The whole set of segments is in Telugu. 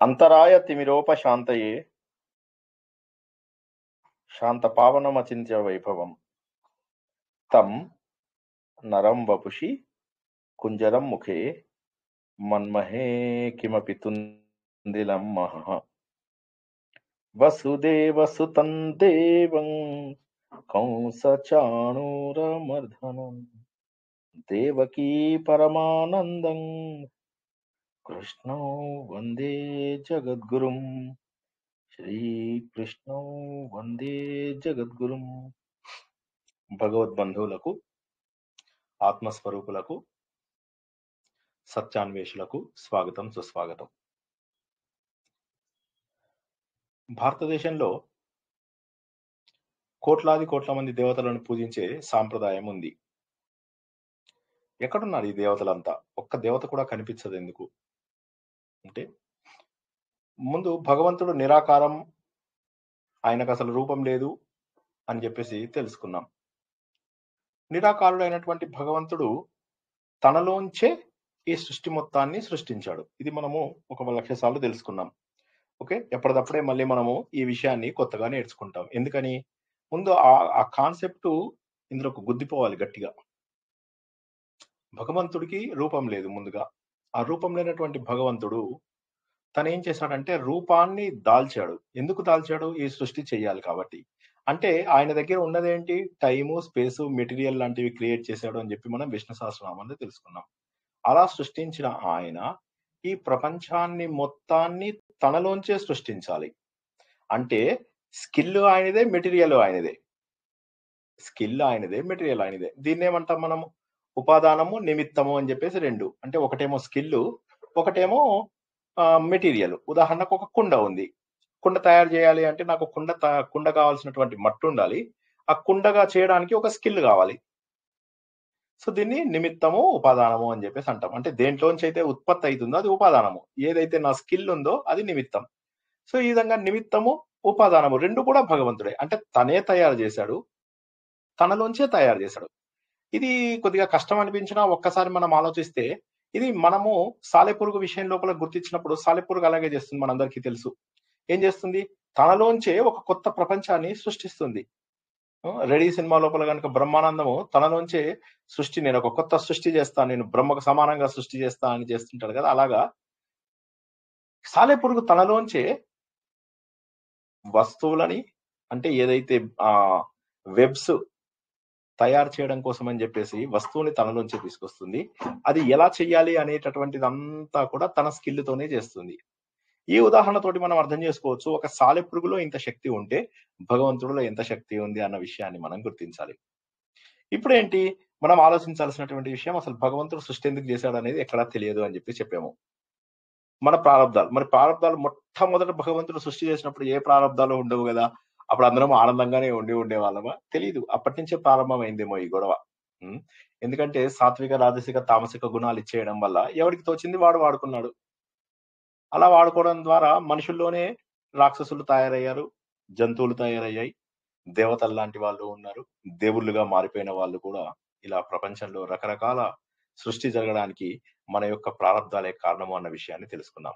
అంతరాయ తిమిరోపశాంతయే శాంతపావనమచింత్య వైభవం తం నరం వపుషి కుంజరం ముఖే మన్మహే కిమపి తుందిలం మహః వసుదేవసుతం దేవం కంసచాణూరమర్దనం దేవకీ పరమానందం కృష్ణం వందే జగద్గురుం శ్రీకృష్ణం వందే జగద్గురుం. భగవద్బంధువులకు, ఆత్మస్వరూపులకు, సత్యాన్వేషులకు స్వాగతం, సుస్వాగతం. భారతదేశంలో కోట్లాది కోట్ల మంది దేవతలను పూజించే సాంప్రదాయం ఉంది. ఎక్కడున్నారు ఈ దేవతలంతా? ఒక్క దేవత కూడా కనిపించదు. ఎందుకు అంటే, ముందు భగవంతుడు నిరాకారం, ఆయనకు అసలు రూపం లేదు అని చెప్పేసి తెలుసుకున్నాం. నిరాకారుడైనటువంటి భగవంతుడు తనలోంచే ఈ సృష్టి మొత్తాన్ని సృష్టించాడు. ఇది మనము 1,00,000 సార్లు తెలుసుకున్నాం. ఓకే, ఎప్పటిదప్పుడే మళ్ళీ మనము ఈ విషయాన్ని కొత్తగా నేర్చుకుంటాం. ఎందుకని? ముందు ఆ కాన్సెప్ట్ ఇందులోకి గుద్దిపోవాలి గట్టిగా. భగవంతుడికి రూపం లేదు. ముందుగా ఆ రూపం లేనటువంటి భగవంతుడు తను ఏం చేశాడంటే రూపాన్ని దాల్చాడు. ఎందుకు దాల్చాడు? ఈ సృష్టి చెయ్యాలి కాబట్టి. అంటే ఆయన దగ్గర ఉన్నదేంటి? టైము, స్పేసు, మెటీరియల్ లాంటివి క్రియేట్ చేశాడు అని చెప్పి మనం విష్ణు సహస్రనామంలో తెలుసుకున్నాం. అలా సృష్టించిన ఆయన ఈ ప్రపంచాన్ని మొత్తాన్ని తనలోంచే సృష్టించాలి. అంటే స్కిల్ ఆయనదే, మెటీరియల్ ఆయనదే. స్కిల్ ఆయనదే, మెటీరియల్ ఆయనదే. దీన్ని ఏమంటాం మనం? ఉపాదానము, నిమిత్తము అని చెప్పేసి రెండు. అంటే ఒకటేమో స్కిల్, ఒకటేమో మెటీరియల్. ఉదాహరణకు ఒక కుండ ఉంది. కుండ తయారు చేయాలి అంటే నాకు కుండ కావాల్సినటువంటి మట్టి ఉండాలి. ఆ కుండగా చేయడానికి ఒక స్కిల్ కావాలి. సో దీన్ని నిమిత్తము, ఉపాదానము అని చెప్పేసి అంటాం. అంటే దేంట్లోంచి అయితే ఉత్పత్తి అవుతుందో అది ఉపాదానము, ఏదైతే నా స్కిల్ ఉందో అది నిమిత్తం. సో ఈ విధంగా నిమిత్తము, ఉపాదానము రెండు కూడా భగవంతుడే. అంటే తనే తయారు చేశాడు, తనలోంచే తయారు చేశాడు. ఇది కొద్దిగా కష్టం అనిపించినా ఒక్కసారి మనం ఆలోచిస్తే, ఇది మనము సాలెపురుగు విషయం లోపల గుర్తించినప్పుడు, సాలెపురుగు అలాగే చేస్తుంది. మనందరికీ తెలుసు. ఏం చేస్తుంది? తనలోంచే ఒక కొత్త ప్రపంచాన్ని సృష్టిస్తుంది. రెడీ సినిమా లోపల కనుక బ్రహ్మానందము తనలోంచే నేను ఒక కొత్త సృష్టి చేస్తాను, నేను బ్రహ్మకు సమానంగా సృష్టి చేస్తా అని చేస్తుంటాడు కదా. అలాగా సాలెపురుగు తనలోంచే వస్తువులని, అంటే ఏదైతే వెబ్స్ తయారు చేయడం కోసం అని చెప్పేసి వస్తువుని తనలోంచి తీసుకొస్తుంది. అది ఎలా చెయ్యాలి అనేటటువంటిది అంతా కూడా తన స్కిల్ తోనే చేస్తుంది. ఈ ఉదాహరణతోటి మనం అర్థం చేసుకోవచ్చు, ఒక సాలెపురుగులో ఇంత శక్తి ఉంటే భగవంతుడిలో ఎంత శక్తి ఉంది అన్న విషయాన్ని మనం గుర్తించాలి. ఇప్పుడేంటి మనం ఆలోచించాల్సినటువంటి విషయం, అసలు భగవంతుడు సృష్టి ఎందుకు చేశాడు అనేది ఎక్కడా తెలియదు అని చెప్పి చెప్పాము. మన ప్రారంధాలు, మరి ప్రారంధాలు మొట్టమొదట భగవంతుడు సృష్టి చేసినప్పుడు ఏ ప్రారంధాలు ఉండవు కదా. అప్పుడు అందరం ఆనందంగానే ఉండేవాళ్ళమా? తెలియదు. అప్పటి నుంచే ప్రారంభమైందేమో ఈ గొడవ. ఎందుకంటే సాత్విక, రాజసిక, తామసిక గుణాలు ఇచ్చేయడం వల్ల ఎవరికి తోచింది వాడు వాడుకున్నాడు. అలా వాడుకోవడం ద్వారా మనుషుల్లోనే రాక్షసులు తయారయ్యారు, జంతువులు తయారయ్యాయి, దేవతలు లాంటి వాళ్ళు ఉన్నారు, దేవుళ్ళుగా మారిపోయిన వాళ్ళు కూడా. ఇలా ప్రపంచంలో రకరకాల సృష్టి జరగడానికి మన యొక్క ప్రారంధాలే కారణము అన్న విషయాన్ని తెలుసుకున్నాం.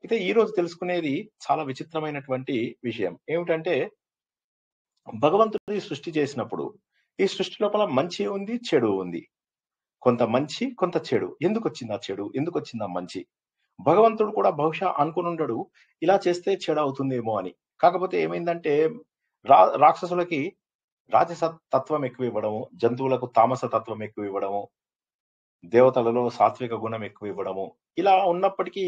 అయితే ఈ రోజు తెలుసుకునేది చాలా విచిత్రమైనటువంటి విషయం. ఏమిటంటే, భగవంతుడు ఈ సృష్టి చేసినప్పుడు ఈ సృష్టి లోపల మంచి ఉంది, చెడు ఉంది. కొంత మంచి, కొంత చెడు. ఎందుకు వచ్చింది ఆ చెడు? ఎందుకు వచ్చింది ఆ మంచి? భగవంతుడు కూడా బహుశా అనుకుని ఉండడు ఇలా చేస్తే చెడు అవుతుందేమో అని. కాకపోతే ఏమైందంటే, రాక్షసులకి రాజస తత్వం ఎక్కువ ఇవ్వడము, జంతువులకు తామస తత్వం ఎక్కువ ఇవ్వడము, దేవతలలో సాత్విక గుణం ఎక్కువ ఇవ్వడము, ఇలా ఉన్నప్పటికీ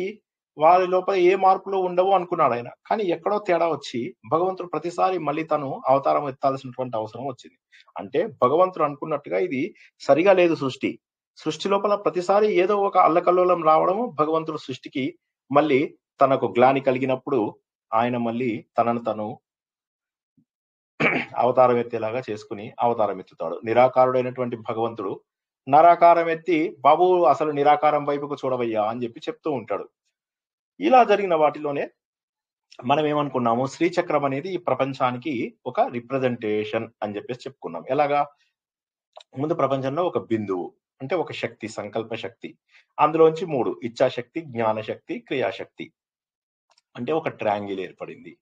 వారి లోపల ఏ మార్పులు ఉండవు అనుకున్నాడు ఆయన. కానీ ఎక్కడో తేడా వచ్చి భగవంతుడు ప్రతిసారి మళ్ళీ తను అవతారం ఎత్తాల్సినటువంటి అవసరం వచ్చింది. అంటే భగవంతుడు అనుకున్నట్టుగా ఇది సరిగా లేదు సృష్టి. సృష్టి లోపల ప్రతిసారి ఏదో ఒక అల్లకల్లోలం రావడము, భగవంతుడు సృష్టికి మళ్ళీ తనకు గ్లాని కలిగినప్పుడు ఆయన మళ్ళీ తనను తను అవతారం ఎత్తేలాగా చేసుకుని అవతారం ఎత్తుతాడు. నిరాకారుడైనటువంటి భగవంతుడు నరాకారం ఎత్తి, బాబు అసలు నిరాకారం వైపుకు చూడవయ్యా అని చెప్పి చెప్తూ ఉంటాడు. ఇలా జరిగిన వాటిలోనే మనం ఏమనుకున్నాము, శ్రీచక్రం అనేది ఈ ప్రపంచానికి ఒక రిప్రజెంటేషన్ అని చెప్పేసి చెప్పుకున్నాం. ఎలాగా? ముందు ప్రపంచంలో ఒక బిందువు అంటే ఒక శక్తి, సంకల్ప శక్తి. అందులోంచి 3: ఇచ్ఛాశక్తి, జ్ఞానశక్తి, క్రియాశక్తి. అంటే ఒక ట్రయాంగిల్ ఏర్పడింది.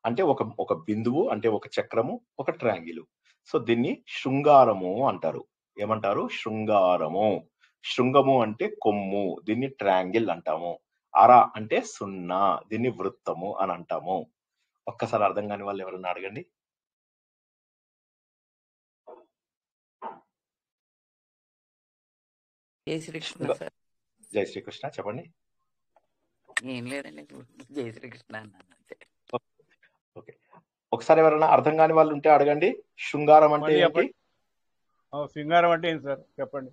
అంటే ఒక బిందువు అంటే ఒక చక్రము, ఒక ట్రయాంగిల్. సో దీన్ని శృంగారము అంటారు. ఏమంటారు? శృంగారము. శృంగము అంటే కొమ్ము, దీన్ని ట్రయాంగిల్ అంటాము. అర అంటే 0, దీన్ని వృత్తము అని అంటాము. ఒక్కసారి అర్థం కాని వాళ్ళు ఎవరన్నా అడగండి. జై శ్రీకృష్ణ సార్. జై శ్రీకృష్ణ. చెప్పండి. ఏం లేదండి, జై శ్రీకృష్ణ అన్నాను అంతే. ఓకే, ఒకసారి ఎవరైనా అర్థం కాని వాళ్ళు ఉంటే అడగండి. శృంగారం అంటే ఏంటి? శృంగారం అంటే ఏంటి సార్ చెప్పండి.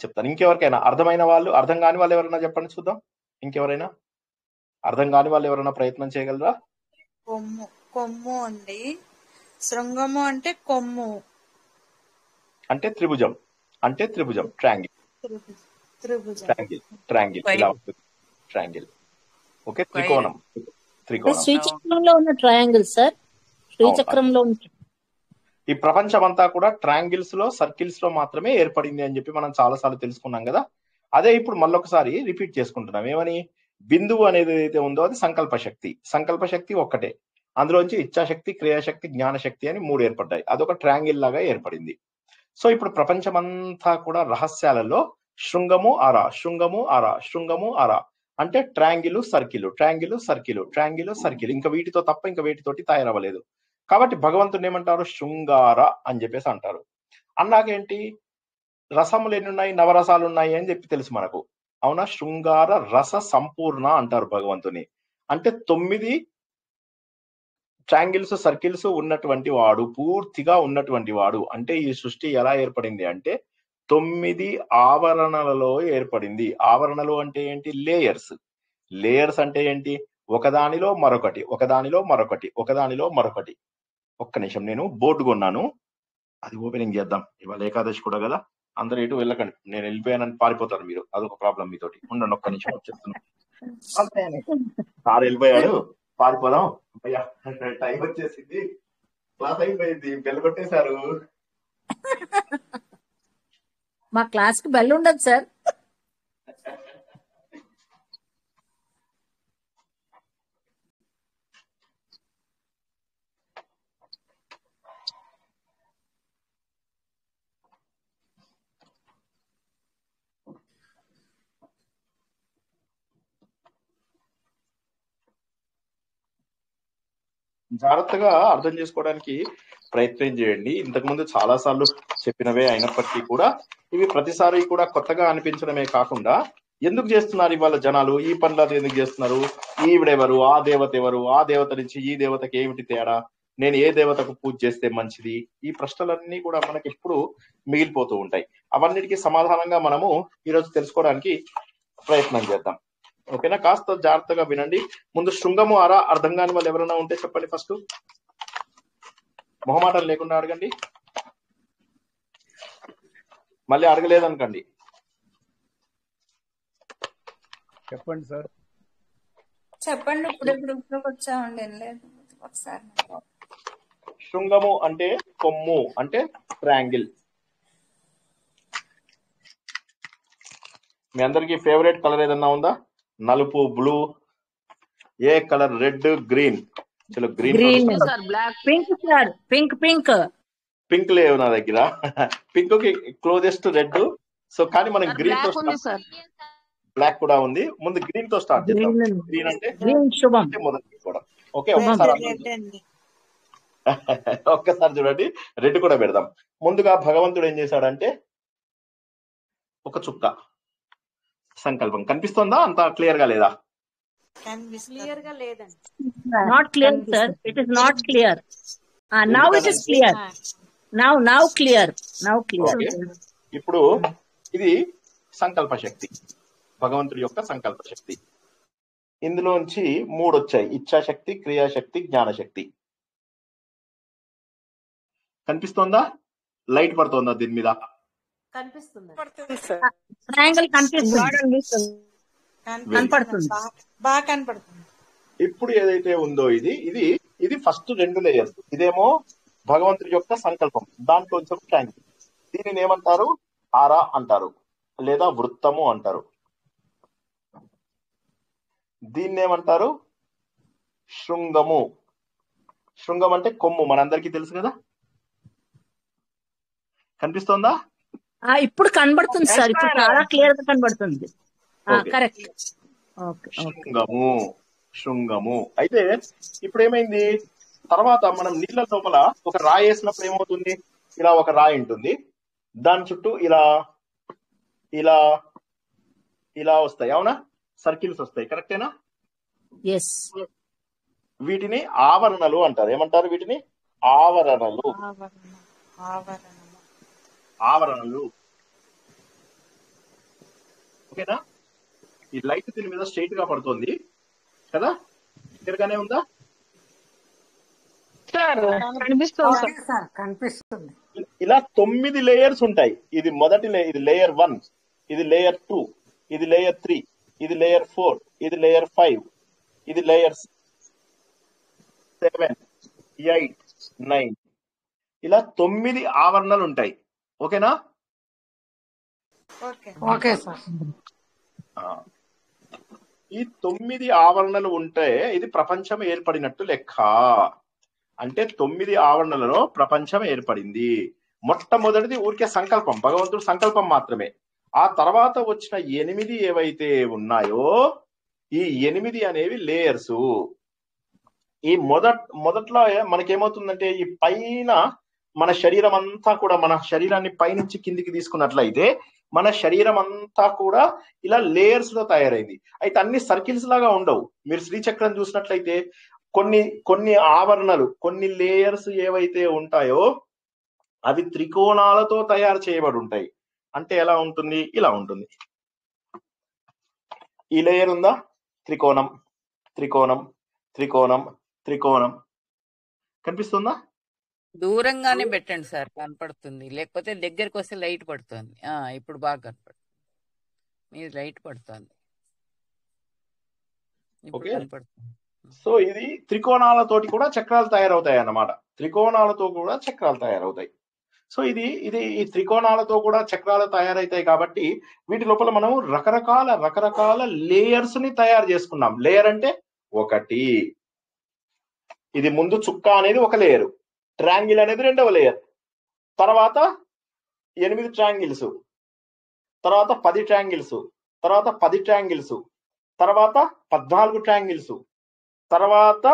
చెప్తాను. ఇంకెవరికైనా అర్థమైన వాళ్ళు, అర్థం కాని వాళ్ళు ఎవరైనా చెప్పండి చూద్దాం. ఇంకెవరైనా అర్థం కాని వాళ్ళు ఎవరైనా ప్రయత్నం చేయగలరా? కొమ్ము అండి. శృంగము అంటే కొమ్ము అంటే త్రిభుజం. అంటే త్రిభుజం, ట్రయాంగిల్. ట్రయాంగిల్ ఇలా ఉంటుంది. ట్రయాంగిల్. ఓకే, త్రికోణం. శ్రీచక్రంలో ఉన్న ట్రయాంగిల్ సార్. శ్రీచక్రంలో ఈ ప్రపంచం అంతా కూడా ట్రయాంగిల్స్ లో, సర్కిల్స్ లో మాత్రమే ఏర్పడింది అని చెప్పి మనం చాలా సార్లు తెలుసుకున్నాం కదా. అదే ఇప్పుడు మళ్ళొకసారి రిపీట్ చేసుకుంటున్నాం. ఏమని? బిందువు అనేది ఏదైతే ఉందో అది సంకల్ప శక్తి. సంకల్ప శక్తి ఒక్కటే. అందులోంచి ఇచ్ఛాశక్తి, క్రియాశక్తి, జ్ఞానశక్తి అని 3 ఏర్పడ్డాయి. అదొక ట్రయాంగిల్ లాగా ఏర్పడింది. సో ఇప్పుడు ప్రపంచమంతా కూడా రహస్యాలలో శృంగము అర, శృంగము అర, శృంగము అర అంటే triangle circle, triangle circle, triangle circle. ఇంకా వీటితో తప్ప ఇంకా వేటితోటి తయారవ్వలేదు. కాబట్టి భగవంతుని ఏమంటారు? శృంగార అని చెప్పేసి అంటారు. అన్నాకేంటి? రసములు ఎన్ని ఉన్నాయి? నవరసాలు ఉన్నాయి అని చెప్పి తెలుసు మనకు. అవునా? శృంగార రస సంపూర్ణ అంటారు భగవంతుని. అంటే 9 ట్రయాంగిల్స్, సర్కిల్స్ ఉన్నటువంటి వాడు, పూర్తిగా ఉన్నటువంటి వాడు. అంటే ఈ సృష్టి ఎలా ఏర్పడింది అంటే 9 ఆవరణలలో ఏర్పడింది. ఆవరణలు అంటే ఏంటి? లేయర్స్. లేయర్స్ అంటే ఏంటి? ఒకదానిలో మరొకటి, ఒకదానిలో మరొకటి, ఒకదానిలో మరొకటి. ఒక్క నిమిషం, నేను బోర్డు కొన్నాను, అది ఓపెనింగ్ చేద్దాం. ఇవాళ ఏకాదశి కూడా కదా. అందరూ ఎటు వెళ్ళకండి, నేను వెళ్ళిపోయానని పారిపోతారు మీరు. అదొక ప్రాబ్లం మీతోటి. ఉండండి ఒక్క నిమిషం వచ్చేస్తున్నాను. సార్ వెళ్ళిపోయాడు, పారిపోదాం. అయ్యా టైం వచ్చేసింది, క్లాస్ అయిపోయింది, బెల్ కొట్టేశారు. మా క్లాస్ కి బెల్ ఉండదు సార్. జాగ్రత్తగా అర్థం చేసుకోవడానికి ప్రయత్నం చేయండి. ఇంతకుముందు చాలా సార్లు చెప్పినవే అయినప్పటికీ కూడా ఇవి ప్రతిసారి కూడా కొత్తగా అనిపించడమే కాకుండా, ఎందుకు చేస్తున్నారు ఇవాళ జనాలు ఈ పనులు ఎందుకు చేస్తున్నారు? ఈవిడెవరు? ఆ దేవత ఎవరు? ఆ దేవత నుంచి ఈ దేవతకి ఏమిటి తేడా? నేను ఏ దేవతకు పూజ చేస్తే మంచిది? ఈ ప్రశ్నలన్నీ కూడా మనకి ఎప్పుడు మిగిలిపోతూ ఉంటాయి. అవన్నిటికీ సమాధానంగా మనము ఈరోజు తెలుసుకోవడానికి ప్రయత్నం చేద్దాం. ఓకేనా? కాస్త జాగ్రత్తగా వినండి. ముందు శృంగము అర అర్థం కాని వాళ్ళు ఎవరైనా ఉంటే చెప్పండి. ఫస్ట్ మొహమాటం లేకుండా అడగండి, మళ్ళీ అడగలేదనుకోండి. చెప్పండి సార్. చెప్పండి. ఇప్పుడు వచ్చామండి. ఒకసారి శృంగము అంటే కొమ్ము, అంటే ట్రయాంగిల్. మీ అందరికి ఫేవరెట్ కలర్ ఏదన్నా ఉందా? నలుపు, బ్లూ, ఏ కలర్? Red, green. చలో green. Pink sir. Pink pink లేవు నా దగ్గర. పింక్ కి క్లోజెస్ట్ రెడ్. సో కానీ మనం గ్రీన్ తో బ్లాక్ కూడా ఉంది. ముందు గ్రీన్ తో స్టార్ట్ చేద్దాం. గ్రీన్ అంటే మొదలు తీసుకోవడం. ఓకే, ఒక్కసారి చూడండి. రెడ్ కూడా పెడదాం. ముందుగా భగవంతుడు ఏం చేశాడంటే ఒక చుక్క సంకల్పం. కనిపిస్తుందా? అంత క్లియర్ గా లేదా? క్లియర్ గా లేదండి. Not clear sir. It is not clear. Now it is clear. Now clear. ఇప్పుడు ఇది సంకల్ప శక్తి, భగవంతుడి యొక్క సంకల్ప శక్తి. ఇందులోంచి 3 వచ్చాయి: ఇచ్ఛాశక్తి, క్రియాశక్తి, జ్ఞానశక్తి. కనిపిస్తోందా? లైట్ పడుతోందా దీని మీద? కనిపిస్తుంది. బాగా కనపడుతుంది. ఇప్పుడు ఏదైతే ఉందో ఇది ఫస్ట్ 2 లేయర్స్. ఇదేమో భగవంతుడి యొక్క సంకల్పం, దాంట్లో ట్యాంక్. దీనిని ఏమంటారు? ఆరా అంటారు, లేదా వృత్తము అంటారు. దీన్ని ఏమంటారు? శృంగము. శృంగం అంటే కొమ్ము, మనందరికీ తెలుసు కదా. కనిపిస్తోందా? ఇప్పుడు కనబడుతుంది సార్, ఇప్పుడు చాలా క్లియర్ గా కనబడుతుంది. ఓకే. కరెక్ట్. ఓకే. శృంగము, శృంగము. అయితే ఇప్పుడు ఏమైంది, తర్వాత మనం నీళ్ళ లోపల ఒక రాయి వేసినప్పుడు ఏమవుతుంది, ఇలా ఒక రాయి ఉంటుంది, దాని చుట్టూ ఇలా ఇలా ఇలా వస్తాయి, అవునా, సర్కిల్స్ వస్తాయి, కరెక్టేనా? ఎస్. వీటిని ఆవరణలు అంటారు. ఏమంటారు వీటిని? ఆవరణలు. ఆవరణలు. ఓకేనా? ఈ లైట్ దీని మీద స్ట్రైట్ గా పడుతుంది కదా, క్లియర్ గానే ఉందా? కనిపిస్తుంది. ఇలా 9 లేయర్స్ ఉంటాయి. ఇది మొదటి ఇది లేయర్ 1, ఇది లేయర్ 2, ఇది లేయర్ 3, ఇది లేయర్ 4, ఇది లేయర్ 5, ఇది లేయర్ 7, 8, 9. ఇలా 9 ఆవరణలు ఉంటాయి. ఓకేనా? Okay sir. ఈ 9 ఆవరణలు ఉంటే ఇది ప్రపంచం ఏర్పడినట్టు లెక్క. అంటే 9 ఆవరణలలో ప్రపంచం ఏర్పడింది. మొట్టమొదటిది ఊరికే సంకల్పం, భగవంతుడు సంకల్పం మాత్రమే. ఆ తర్వాత వచ్చిన 8 ఏవైతే ఉన్నాయో ఈ 8 అనేవి లేయర్స్. ఈ మొదట్లో మనకేమవుతుందంటే, ఈ పైన మన శరీరం అంతా కూడా, మన శరీరాన్ని పైనుంచి కిందికి తీసుకున్నట్లయితే మన శరీరం అంతా కూడా ఇలా లేయర్స్ లో తయారైంది. అయితే అన్ని సర్కిల్స్ లాగా ఉండవు. మీరు శ్రీచక్రం చూసినట్లయితే కొన్ని ఆవరణలు, కొన్ని లేయర్స్ ఏవైతే ఉంటాయో అవి త్రికోణాలతో తయారు చేయబడి ఉంటాయి. అంటే ఎలా ఉంటుంది, ఇలా ఉంటుంది. ఈ లేయర్ ఉందా, త్రికోణం, త్రికోణం, త్రికోణం, త్రికోణం. కనిపిస్తుందా? దూరంగానే పెట్టండి సార్, కనపడుతుంది. లేకపోతే దగ్గరికి వస్తే లైట్ పడుతుంది. ఇప్పుడు బాగా కనపడుతుంది. మీరు లైట్ పడుతుంది, ఇప్పుడు కనపడుతుంది. సో ఇది త్రికోణాలతోటి కూడా చక్రాలు తయారవుతాయి అన్నమాట. త్రికోణాలతో కూడా చక్రాలు తయారవుతాయి. సో ఇది ఈ త్రికోణాలతో కూడా చక్రాలు తయారవుతాయి కాబట్టి వీటి లోపల మనం రకరకాల లేయర్స్ ని తయారు చేసుకున్నాం. లేయర్ అంటే ఒకటి, ఇది ముందు చుక్క అనేది ఒక లేయర్, ట్రయాంగిల్ అనేది రెండవ లేయర్, తర్వాత 8 ట్రయాంగిల్స్, తర్వాత 10 ట్రయాంగిల్స్, తర్వాత 10 ట్రయాంగిల్స్, తర్వాత 14 ట్రయాంగిల్స్, తర్వాత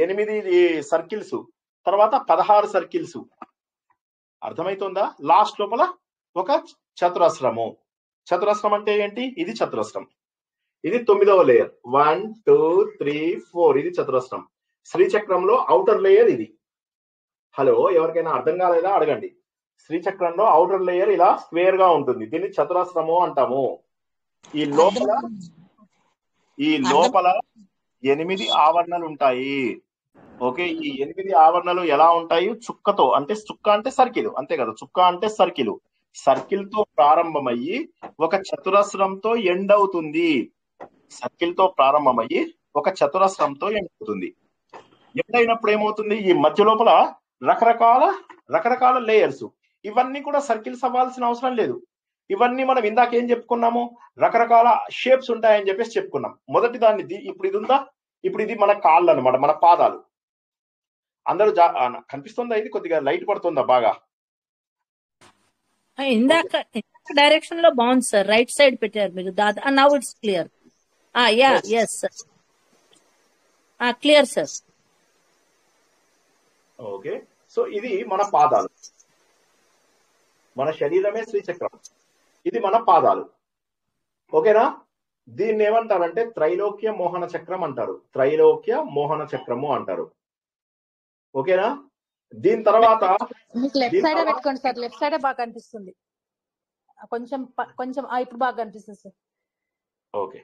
8 సర్కిల్స్, తర్వాత 16 సర్కిల్స్. అర్థమవుతుందా? లాస్ట్ లోపల ఒక చతురస్రము. చతురస్రం అంటే ఏంటి? ఇది చతురస్రం. ఇది 9వ లేయర్. 1 2 3 4 ఇది చతురస్రం. శ్రీచక్రంలో ఔటర్ లేయర్ ఇది. హలో, ఎవరికైనా అర్థం కాలేదా అడగండి. శ్రీచక్రంలో ఔటర్ లేయర్ ఇలా స్క్వేర్ గా ఉంటుంది, దీన్ని చతురస్రము అంటాము. ఈ లోపల 8 ఆవరణలు ఉంటాయి. ఓకే, ఈ 8 ఆవరణలు ఎలా ఉంటాయి? చుక్కతో, అంటే చుక్క అంటే సర్కిల్, అంతే కదా, చుక్క అంటే సర్కిల్. సర్కిల్ తో ప్రారంభమయ్యి ఒక చతురస్రంతో ఎండ్ అవుతుంది. సర్కిల్ తో ప్రారంభమయ్యి ఒక చతురస్రంతో ఎండ్ అవుతుంది. ఎండ్ అయినప్పుడు ఏమవుతుంది? ఈ మధ్య లోపల రకరకాల లేయర్స్. ఇవన్నీ కూడా సర్కిల్స్ అవ్వాల్సిన అవసరం లేదు. ఇవన్నీ మనం ఇందాక ఏం చెప్పుకున్నాము, రకరకాల షేప్స్ ఉంటాయని చెప్పేసి చెప్పుకున్నాం. మొదటి దాన్ని ఇప్పుడు ఇది ఉందా, ఇప్పుడు ఇది మన కాళ్ళు అనమాట, మన పాదాలు. అందరూ కనిపిస్తుందా? ఇది కొద్దిగా లైట్ పడుతుందా బాగా? ఇందాక డైరెక్షన్ లో బాగుంది సార్, రైట్ సైడ్ పెట్టారు మీరు. దాదా now it's clear. Yes sir, clear sir. Okay, so ఇది మన పాదాలు, మన శరీరమే శ్రీచక్రం, ఇది మన పాదాలు. ఓకేనా? దీన్ని ఏమంటారంటే త్రైలోక్య మోహన చక్రం అంటారు. త్రైలోక్య మోహన చక్రము అంటారు. ఓకేనా? దీని తర్వాత మీకు లెఫ్ట్ సైడ్ పెట్టుకోండి సార్, లెఫ్ట్ సైడ్ బాగా కనిపిస్తుంది. కొంచెం ఇప్పుడు బాగా కనిపిస్తుంది సార్. ఓకే,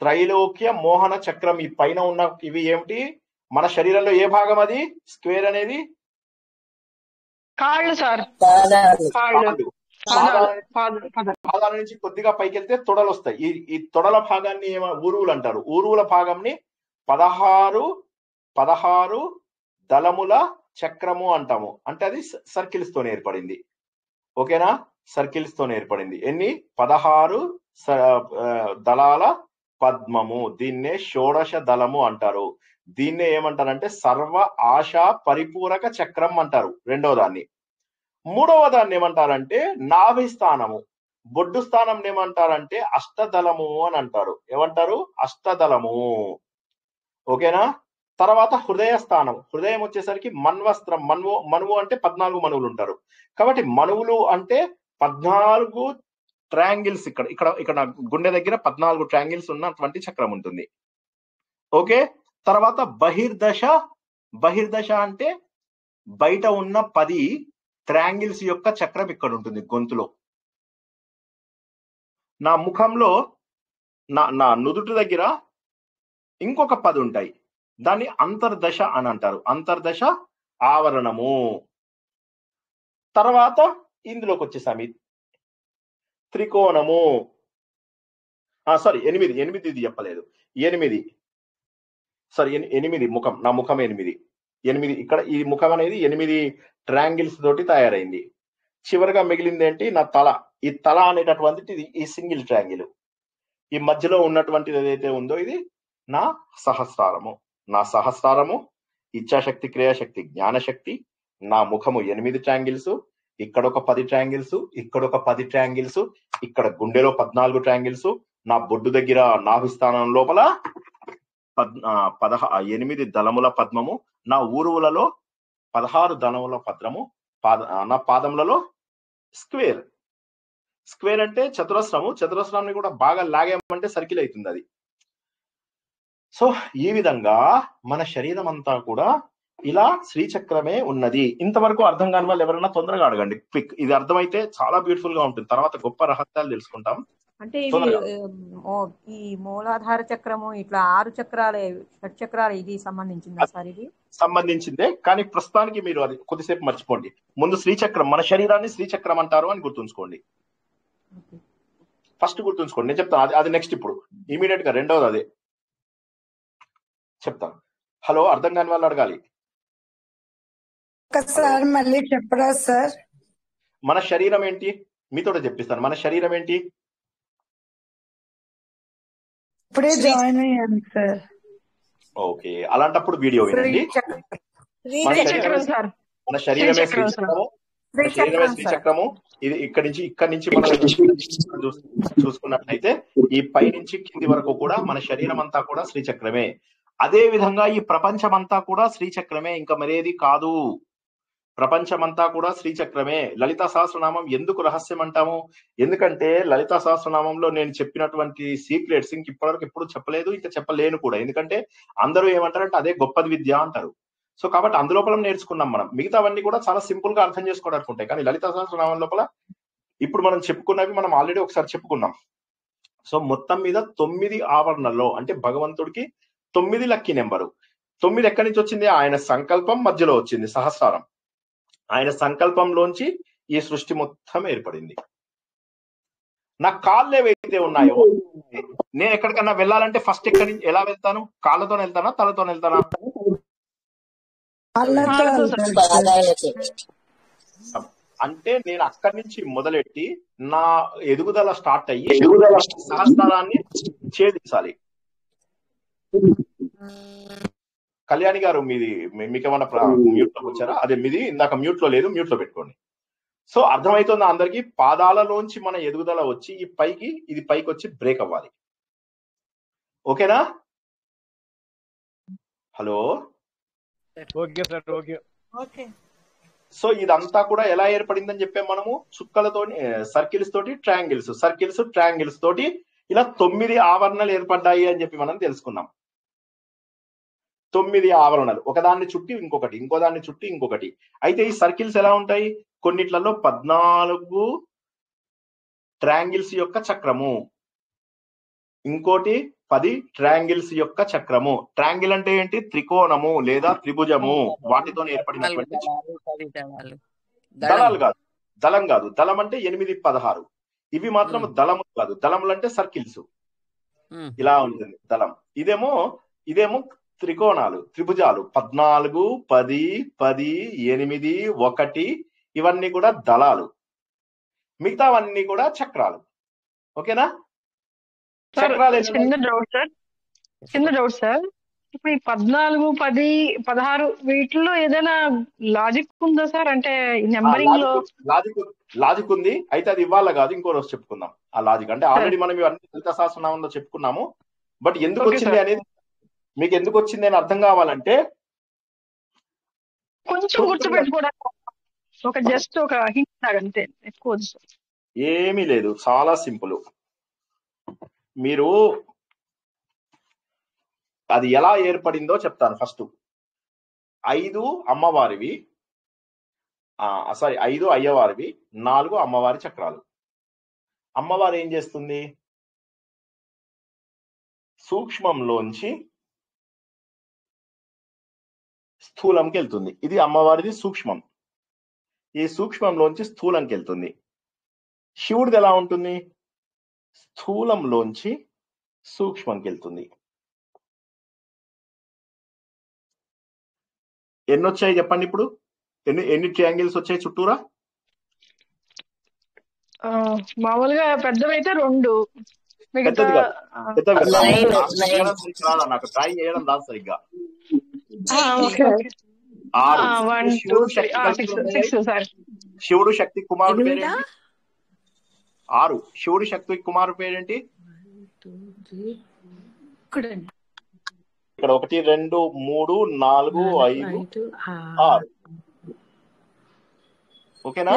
త్రైలోక్య మోహన చక్రం. ఈ పైన ఉన్న ఇవి ఏమిటి? మన శరీరంలో ఏ భాగం అది? స్క్వేర్ అనేది కాళ్ళు సార్. పాదాల నుంచి కొద్దిగా పైకి వెళ్తే తొడలు వస్తాయి. ఈ తొడల భాగాన్ని ఊరువులు అంటారు. ఊరువుల భాగంని 16 దళముల చక్రము అంటాము. అంటే అది సర్కిల్స్ తో ఏర్పడింది. ఓకేనా? సర్కిల్స్ తో ఏర్పడింది. ఎన్ని? 16 దళాల పద్మము. దీన్నే షోడశ దళము అంటారు. దీన్నే ఏమంటారంటే సర్వ ఆశా పరిపూరక చక్రం అంటారు రెండో దాన్ని. మూడవ దాన్ని ఏమంటారంటే నాభి స్థానము. బొడ్డు స్థానం ఏమంటారంటే అష్టదళము అని అంటారు. ఏమంటారు? అష్టదళము. ఓకేనా? తర్వాత హృదయ స్థానం. హృదయం వచ్చేసరికి మన్వస్త్రం. మనువు అంటే 14 మనువులు ఉంటారు. కాబట్టి మనువులు అంటే 14 ట్రయాంగిల్స్. ఇక్కడ గుండె దగ్గర 14 ట్రయాంగిల్స్ ఉన్నటువంటి చక్రం ఉంటుంది. ఓకే. తర్వాత బహిర్దశ. బహిర్దశ అంటే బయట ఉన్న 10 ట్రయాంగిల్స్ యొక్క చక్రం ఇక్కడ ఉంటుంది గొంతులో. నా ముఖంలో నా నుదుటి దగ్గర ఇంకొక 10 ఉంటాయి. దాన్ని అంతర్దశ అని అంటారు. అంతర్దశ ఆవరణము. తర్వాత ఇందులోకి వచ్చేసామి త్రికోణము. సారీ 8 ఇది చెప్పలేదు. 8 ముఖం. నా ముఖం 8 ఇక్కడ ఈ ముఖం అనేది 8 ట్రయాంగిల్స్ తోటి తయారైంది. చివరిగా మిగిలింది ఏంటి? నా తల. ఈ తల అనేటటువంటిది ఈ సింగిల్ ట్రయాంగిల్. ఈ మధ్యలో ఉన్నటువంటిది ఏదైతే ఉందో ఇది నా సహస్రారము. నా సహస్రారము ఇచ్ఛాశక్తి, క్రియాశక్తి, జ్ఞానశక్తి. నా ముఖము 8 ట్రయాంగిల్స్. ఇక్కడ ఒక 10 ట్రయాంగిల్స్, ఇక్కడ ఒక 10 ట్రయాంగిల్స్, ఇక్కడ గుండెలో 14 ట్రయాంగిల్స్, నా బొడ్డు దగ్గర నాభి స్థానం లోపల 8 దళముల పద్మము, నా ఊరువులలో 16 దళముల పద్మము, నా పాదములలో స్క్వేర్. స్క్వేర్ అంటే చతురస్రము. చతురస్రాన్ని కూడా బాగా లాగామంటే సర్కిల్ అవుతుంది అది. సో ఈ విధంగా మన శరీరం అంతా కూడా ఇలా శ్రీచక్రమే ఉన్నది. ఇంతవరకు అర్థం కాని వాళ్ళు ఎవరైనా తొందరగా అడగండి. క్విక్. ఇది అర్థమైతే చాలా బ్యూటిఫుల్ గా ఉంటుంది. తర్వాత గొప్ప రహస్యాలు తెలుసుకుంటాం. అంటే ఇవి ఈ మూలాధార చక్రము ఇట్లా 6 చక్రాలు, 6 చక్రాలు ఇది సంబంధించిందా సార్? ఇది సంబంధించిందే, కానీ ప్రస్తుతానికి మీరు అది కొద్దిసేపు మర్చిపోండి. ముందు శ్రీచక్రం, మన శరీరాన్ని శ్రీచక్రం అంటారు అని గుర్తుంచుకోండి. ఫస్ట్ గుర్తుంచుకోండి. నేను చెప్తాను, అది నెక్స్ట్. ఇప్పుడు ఇమీడియట్ గా రెండవది అదే చెప్తాను. హలో, అర్థం కాని వాళ్ళు అడగాలి. సార్ మళ్ళీ చెప్పరా సార్? మన శరీరం ఏంటి? మీతో చెప్పిస్తాను. మన శరీరం ఏంటి? ఇప్పుడే జాయిన్ అయ్యాను సార్. ఓకే, అలాంటప్పుడు వీడియో వినండి. మన శరీరమే శ్రీచక్రము. శ్రీచక్రము. ఇది ఇక్కడి నుంచి మనం చూసుకున్నట్లయితే ఈ పై నుంచి కింది వరకు కూడా మన శరీరం అంతా కూడా శ్రీచక్రమే. అదే విధంగా ఈ ప్రపంచం అంతా కూడా శ్రీచక్రమే, ఇంకా మరేది కాదు. ప్రపంచమంతా కూడా శ్రీచక్రమే. లలితా సహస్రనామం ఎందుకు రహస్యం అంటాము? ఎందుకంటే లలితా సహస్రనామంలో నేను చెప్పినటువంటి సీక్రెట్స్ ఇంక ఇప్పటివరకు ఎప్పుడు చెప్పలేదు, ఇంకా చెప్పలేను కూడా. ఎందుకంటే అందరూ ఏమంటారంటే అదే గొప్పది విద్య అంటారు. సో కాబట్టి అందులోపల నేర్చుకున్నాం మనం. మిగతావన్నీ కూడా చాలా సింపుల్ గా అర్థం చేసుకోవడానికి ఉంటాయి. కానీ లలితా సహస్రనామం లోపల ఇప్పుడు మనం చెప్పుకున్నవి మనం ఆల్రెడీ ఒకసారి చెప్పుకున్నాం. సో మొత్తం మీద 9 ఆవరణల్లో, అంటే భగవంతుడికి 9 లక్కీ నెంబరు. 9 ఎక్కడి నుంచి వచ్చింది? ఆయన సంకల్పం మధ్యలో వచ్చింది, సహస్రారం. ఆయన సంకల్పంలోంచి ఈ సృష్టి మొత్తం ఏర్పడింది. నా కాళ్ళు ఏవైతే ఉన్నాయో, నేను ఎక్కడికన్నా వెళ్ళాలంటే ఫస్ట్ ఎక్కడి నుంచి ఎలా వెళ్తాను? కాళ్ళతో వెళ్తానా, తలతో వెళ్తానా? అంటే నేను అక్కడి నుంచి మొదలెట్టి నా ఎదుగుదల స్టార్ట్ అయ్యి సహస్రారాన్ని ఛేదించాలి. కళ్యాణి గారు, మీకేమన్నా మ్యూట్ లోకి వచ్చారా? అదే మీది ఇందాక మ్యూట్ లో లేదు, మ్యూట్ లో పెట్టుకోండి. సో అర్థమవుతుందా అందరికి? పాదాలలోంచి మన ఎదుగుదల వచ్చి ఈ పైకి, ఇది పైకి వచ్చి బ్రేక్ అవ్వాలి. ఓకేనా? Hello, okay sir. Okay. So ఇదంతా కూడా ఎలా ఏర్పడిందని చెప్పాం మనము? చుక్కలతో, సర్కిల్స్ తోటి ట్రయాంగిల్స్, ట్రయాంగిల్స్ తోటి ఇలా 9 ఆవరణలు ఏర్పడ్డాయి అని చెప్పి మనం తెలుసుకున్నాం. 9 ఆవరణలు, ఒకదాన్ని చుట్టి ఇంకొకటి, ఇంకోదాన్ని చుట్టి ఇంకొకటి. అయితే ఈ సర్కిల్స్ ఎలా ఉంటాయి? కొన్నిట్లలో 14 ట్రయాంగిల్స్ యొక్క చక్రము, ఇంకోటి 10 ట్రయాంగిల్స్ యొక్క చక్రము. ట్రయాంగిల్ అంటే ఏంటి? త్రికోణము లేదా త్రిభుజము. వాటితో ఏర్పడినటువంటి దళాలు కాదు, దళం కాదు. దళం అంటే 8, 16. ఇవి మాత్రం దళము కాదు. దళములు అంటే సర్కిల్స్. ఇలా ఉంటుంది దళం. ఇదేమో త్రికోణాలు, త్రిభుజాలు. 14, 10, 10, 8, 1 ఇవన్నీ కూడా దళాలు. మిగతావన్నీ కూడా చక్రాలు. ఓకేనా? సార్ చక్రాలు ఎన్ని ఉన్నాయి? చిన్న డౌట్ సార్. ఇప్పుడు ఈ 14, 10, 16 వీటిల్లో ఏదైనా లాజిక్ ఉందా సార్? అంటే నెంబరింగ్ లో లాజిక్ ఉంది. అయితే అది ఇవాళ కాదు, ఇంకో రోజు చెప్పుకుందాం ఆ లాజిక్. అంటే ఆల్రెడీ మనం ఇవన్నీ లలిత సహస్రనామంలో చెప్పుకున్నాము. బట్ ఎందుకు ఓకే వచ్చింది సార్. అనేది మీకు ఎందుకు వచ్చింది అని అర్థం కావాలంటే కొంచెం గుర్తుపెట్టుకోవడానికి ఒక జస్ట్ ఒక హింట్ లాగా అంతే, ఎక్కువ వద్దు సార్. ఏమీ లేదు, చాలా సింపుల్. మీరు అది ఎలా ఏర్పడిందో చెప్తాను ఫస్ట్. 5 అమ్మవారివి, 5 అయ్యవారివి, 4 అమ్మవారి చక్రాలు. అమ్మవారు ఏం చేస్తుంది? సూక్ష్మంలోంచి స్థూలంకి వెళ్తుంది. ఇది అమ్మవారిది సూక్ష్మం. ఈ సూక్ష్మంలోంచి స్థూలంకి వెళ్తుంది. శివుడిది ఎలా ఉంటుంది? స్థూలంలోంచి సూక్ష్మంకి వెళ్తుంది. ఎన్ని వచ్చాయి చెప్పండి ఇప్పుడు? ఎన్ని ట్రయాంగిల్స్ వచ్చాయి చుట్టూరా? మామూలుగా పెద్దవైతే 2, మిగతా పెద్దది కాదు, పెద్దవి కాదు. Nine, నాకు nine. చేయడం సరిగ్గా రాదా? నాకు డ్రాయింగ్ చేయడం రాదు సరిగ్గా. Okay okay. 6. 1, 2, శివుడు 3, శక్తి కలిసి 6 సార్. శివుడు శక్తి కుమారుడు ఎనిమిదా? పేరేంటి? 6. శివుడి శక్తి కుమారుడు పేరేంటి? ఇక్కడ 1, 2, 3, 4, 5, 6. ఓకేనా?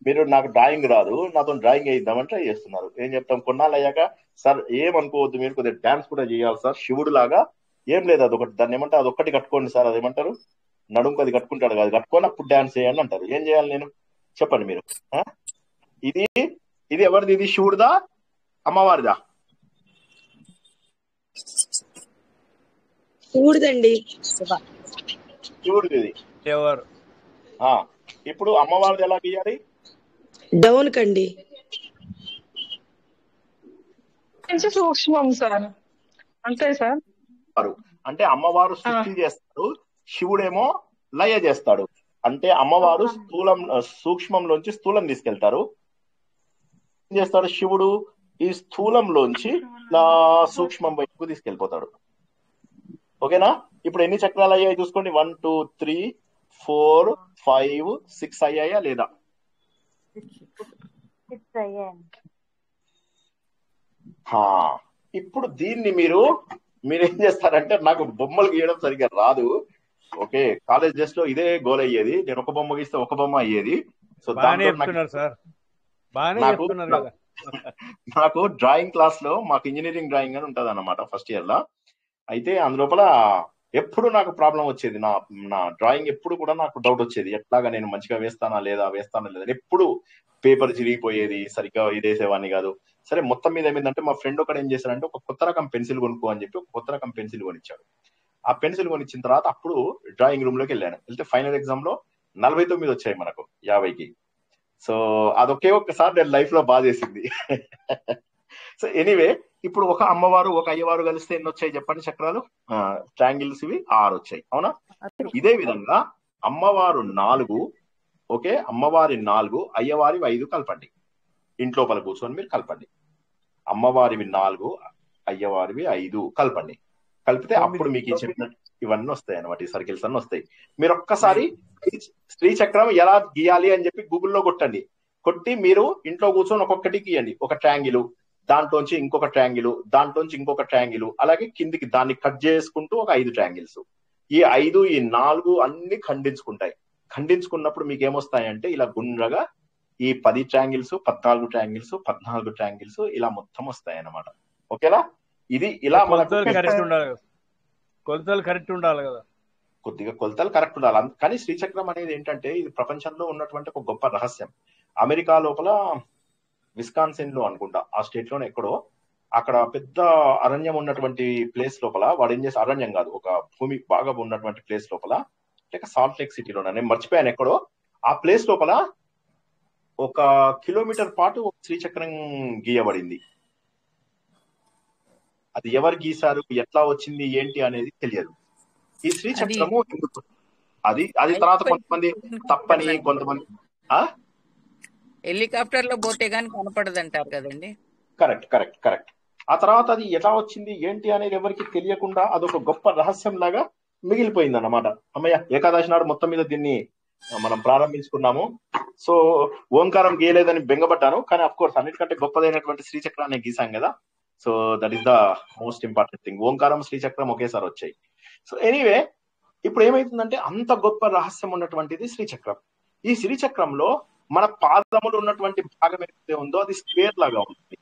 మీరు నాకు డ్రాయింగ్ రాదు, నాతో డ్రాయింగ్ వేయిద్దామని ట్రై చేస్తున్నారు. ఏం చెప్తాం కొన్నాళ్ళు అయ్యాక, సార్ ఏమనుకోవద్దు, మీరు కొద్దిగా డాన్స్ కూడా చేయాలి సార్ శివుడు లాగా. ఏం లేదు, అదొకటి, దాన్ని ఏమంటారు, అదొక్కటి కట్టుకోండి సార్, అదేమంటారు, నడుముకు అది కట్టుకుంటాడు కదా, కట్టుకొని అప్పుడు డాన్స్ చేయండి అంటారు. ఏం చేయాలి నేను? చెప్పండి మీరు. ఇది ఎవరిది? ఇది శివుడిదా అమ్మవారిదా? శివుడిదండి. శివుడిది. ఎవరు? ఇప్పుడు అమ్మవారిది ఎలా గీయాలి? డౌన్ కండి. సూక్ష్మం సార్, అంతే సార్. అంటే అమ్మవారు సృష్టి చేస్తాడు, శివుడేమో లయ చేస్తాడు. అంటే అమ్మవారు సూక్ష్మంలోంచి స్థూలం తీసుకెళ్తారు. ఏం చేస్తాడు శివుడు? ఈ స్థూలంలోంచి నా సూక్ష్మం వైపుకు తీసుకెళ్లిపోతాడు. ఓకేనా? ఇప్పుడు ఎన్ని చక్రాలు అయ్యాయి చూసుకోండి. 1, 2, 3, 4, 5, 6 అయ్యాయా లేదా? 6 అయ్యాయి. ఇప్పుడు దీన్ని మీరేం చేస్తారంటే, నాకు బొమ్మలు గీయడం సరిగ్గా రాదు. ఓకే, కాలేజ్ డేస్ లో ఇదే గోల్ అయ్యేది. నేను ఒక బొమ్మ గీస్తే ఒక బొమ్మ అయ్యేది. సో నాకు డ్రాయింగ్ క్లాస్ లో మాకు ఇంజనీరింగ్ డ్రాయింగ్ అని ఉంటది అన్నమాట ఫస్ట్ ఇయర్ లో. అయితే అందులోపల ఎప్పుడు నాకు ప్రాబ్లం వచ్చేది. నా డ్రాయింగ్ ఎప్పుడు కూడా నాకు డౌట్ వచ్చేది, ఎట్లాగా నేను మంచిగా వేస్తానా లేదా ఎప్పుడు పేపర్ చిరిగిపోయేది, సరిగ్గా ఇదేసేవాడిని కాదు. సరే, మొత్తం మీద ఏమైందంటే మా ఫ్రెండ్ ఒకటి ఏం చేశాడంటే, ఒక కొత్త రకం పెన్సిల్ కొనుక్కో అని చెప్పి ఒక కొత్త రకం పెన్సిల్ కొనిచ్చాడు. ఆ పెన్సిల్ కొనిచ్చిన తర్వాత అప్పుడు డ్రాయింగ్ రూమ్ లోకి వెళ్ళాను. వెళ్తే ఫైనల్ ఎగ్జామ్ లో 49 వచ్చాయి మనకు 50కి. సో అదొకే ఒక్కసారి నేను లైఫ్ లో బాధ చేసింది. సో ఎనీవే, ఇప్పుడు ఒక అమ్మవారు ఒక అయ్యవారు కలిస్తే ఎన్ని వచ్చాయి చెప్పండి చక్రాలు? ట్రయాంగిల్స్ ఇవి 6 వచ్చాయి, అవునా? ఇదే విధంగా అమ్మవారు 4, ఓకే, అమ్మవారి 4, అయ్యవారి 5 కలపండి. ఇంట్లోపల కూర్చొని మీరు కలపండి. అమ్మవారివి 4, అయ్యవారివి 5 కలపండి. కలిపితే అప్పుడు మీకు చెప్పినట్టు ఇవన్నీ వస్తాయి అన్నమాట, ఈ సర్కిల్స్ అన్ని వస్తాయి. మీరు ఒక్కసారి శ్రీ చక్రం ఎలా గీయాలి అని చెప్పి గూగుల్లో కొట్టి మీరు ఇంట్లో కూర్చొని ఒక్కొక్కటి గీయండి. ఒక ట్రయాంగిల్, దాంట్లోంచి ఇంకొక ట్రయాంగిల్, దాంట్లోంచి ఇంకొక ట్రయాంగిల్, అలాగే కిందికి దాన్ని కట్ చేసుకుంటూ ఒక 5 ట్రయాంగిల్స్. ఈ 5, ఈ 4 అన్ని ఖండించుకుంటాయి. ఖండించుకున్నప్పుడు మీకు ఏమొస్తాయంటే ఇలా గుండ్రగా ఈ 10 ట్రయాంగిల్స్, 14 ట్రయాంగిల్స్, 14 ట్రయాంగిల్స్ ఇలా మొత్తం వస్తాయి అన్నమాట. ఓకేనా? ఇది ఇలా కొలతలు కరెక్ట్ ఉండాలి కదా, కొద్దిగా కొలతలు కరెక్ట్ ఉండాలి. కానీ శ్రీచక్రం అనేది ఏంటంటే, ఇది ప్రపంచంలో ఉన్నటువంటి ఒక గొప్ప రహస్యం. అమెరికా లోపల విస్కాన్సిన్ లో అనుకుంటా, ఆ స్టేట్ లోనే ఎక్కడో, అక్కడ పెద్ద అరణ్యం ఉన్నటువంటి ప్లేస్ లోపల వాడు ఏం చేసి, అరణ్యం కాదు, ఒక భూమి బాగా ఉన్నటువంటి ప్లేస్ లోపల, లేక సాల్ట్ లేక్ సిటీలో, నేను మర్చిపోయాను ఎక్కడో, ఆ ప్లేస్ లోపల 1 కిలోమీటర్ పాటు శ్రీచక్రం గీయబడింది. అది ఎవరు గీశారు, ఎట్లా వచ్చింది, ఏంటి అనేది తెలియదు. ఈ శ్రీచక్రము అది తర్వాత కొంతమంది తప్పని, కొంతమంది హెలికాప్టర్ లో పోతే గానీ కనపడదు అంటారు కదండి. Correct correct correct. ఆ తర్వాత అది ఎలా వచ్చింది ఏంటి అనేది ఎవరికి తెలియకుండా అదొక గొప్ప రహస్యం లాగా మిగిలిపోయింది అన్నమాట. అమ్మయ్య, ఏకాదశి నాడు మొత్తం మీద దీన్ని మనం ప్రారంభించుకున్నాము. సో ఓంకారం గీయలేదని బెంగపడ్డాను, కానీ అఫ్ కోర్స్ అన్నిటికంటే గొప్పదైనటువంటి శ్రీచక్రాన్ని గీసాం కదా. So that is the most important thing. ఓంకారం శ్రీచక్రం ఒకేసారి వచ్చాయి. సో ఎనీవే, ఇప్పుడు ఏమైతుందంటే అంత గొప్ప రహస్యం ఉన్నటువంటిది శ్రీచక్రం. ఈ శ్రీచక్రంలో మన పాదములు ఉన్నటువంటి భాగం ఏదైతే ఉందో అది స్క్వేర్ లాగా ఉంటుంది.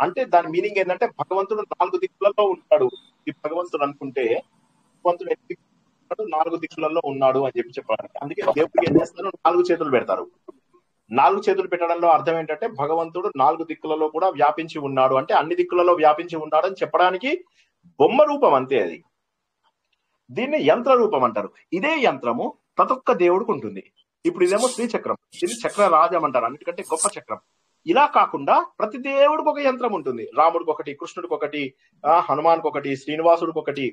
అంటే దాని మీనింగ్ ఏంటంటే భగవంతుడు 4 దిక్కులలో ఉంటాడు. ఈ భగవంతుడు అనుకుంటే భగవంతుడు 4 దిక్కులలో ఉన్నాడు అని చెప్పడానికి. అందుకే దేవుడికి ఏం చేస్తారు, 4 చేతులు పెడతారు. 4 చేతులు పెట్టడంలో అర్థం ఏంటంటే భగవంతుడు 4 దిక్కులలో కూడా వ్యాపించి ఉన్నాడు, అంటే అన్ని దిక్కులలో వ్యాపించి ఉన్నాడు అని చెప్పడానికి బొమ్మ రూపం అంతే అది. దీన్ని యంత్ర రూపం అంటారు. ఇదే యంత్రము ప్రతి ఒక్క దేవుడికి ఉంటుంది. ఇప్పుడు ఇదేమో శ్రీచక్రం, ఇది చక్ర రాజం అంటారు, అన్నిటికంటే గొప్ప చక్రం. ఇలా కాకుండా ప్రతి దేవుడికి ఒక యంత్రం ఉంటుంది. రాముడికి ఒకటి, కృష్ణుడికి ఒకటి, హనుమాన్కి ఒకటి, శ్రీనివాసుడికి ఒకటి,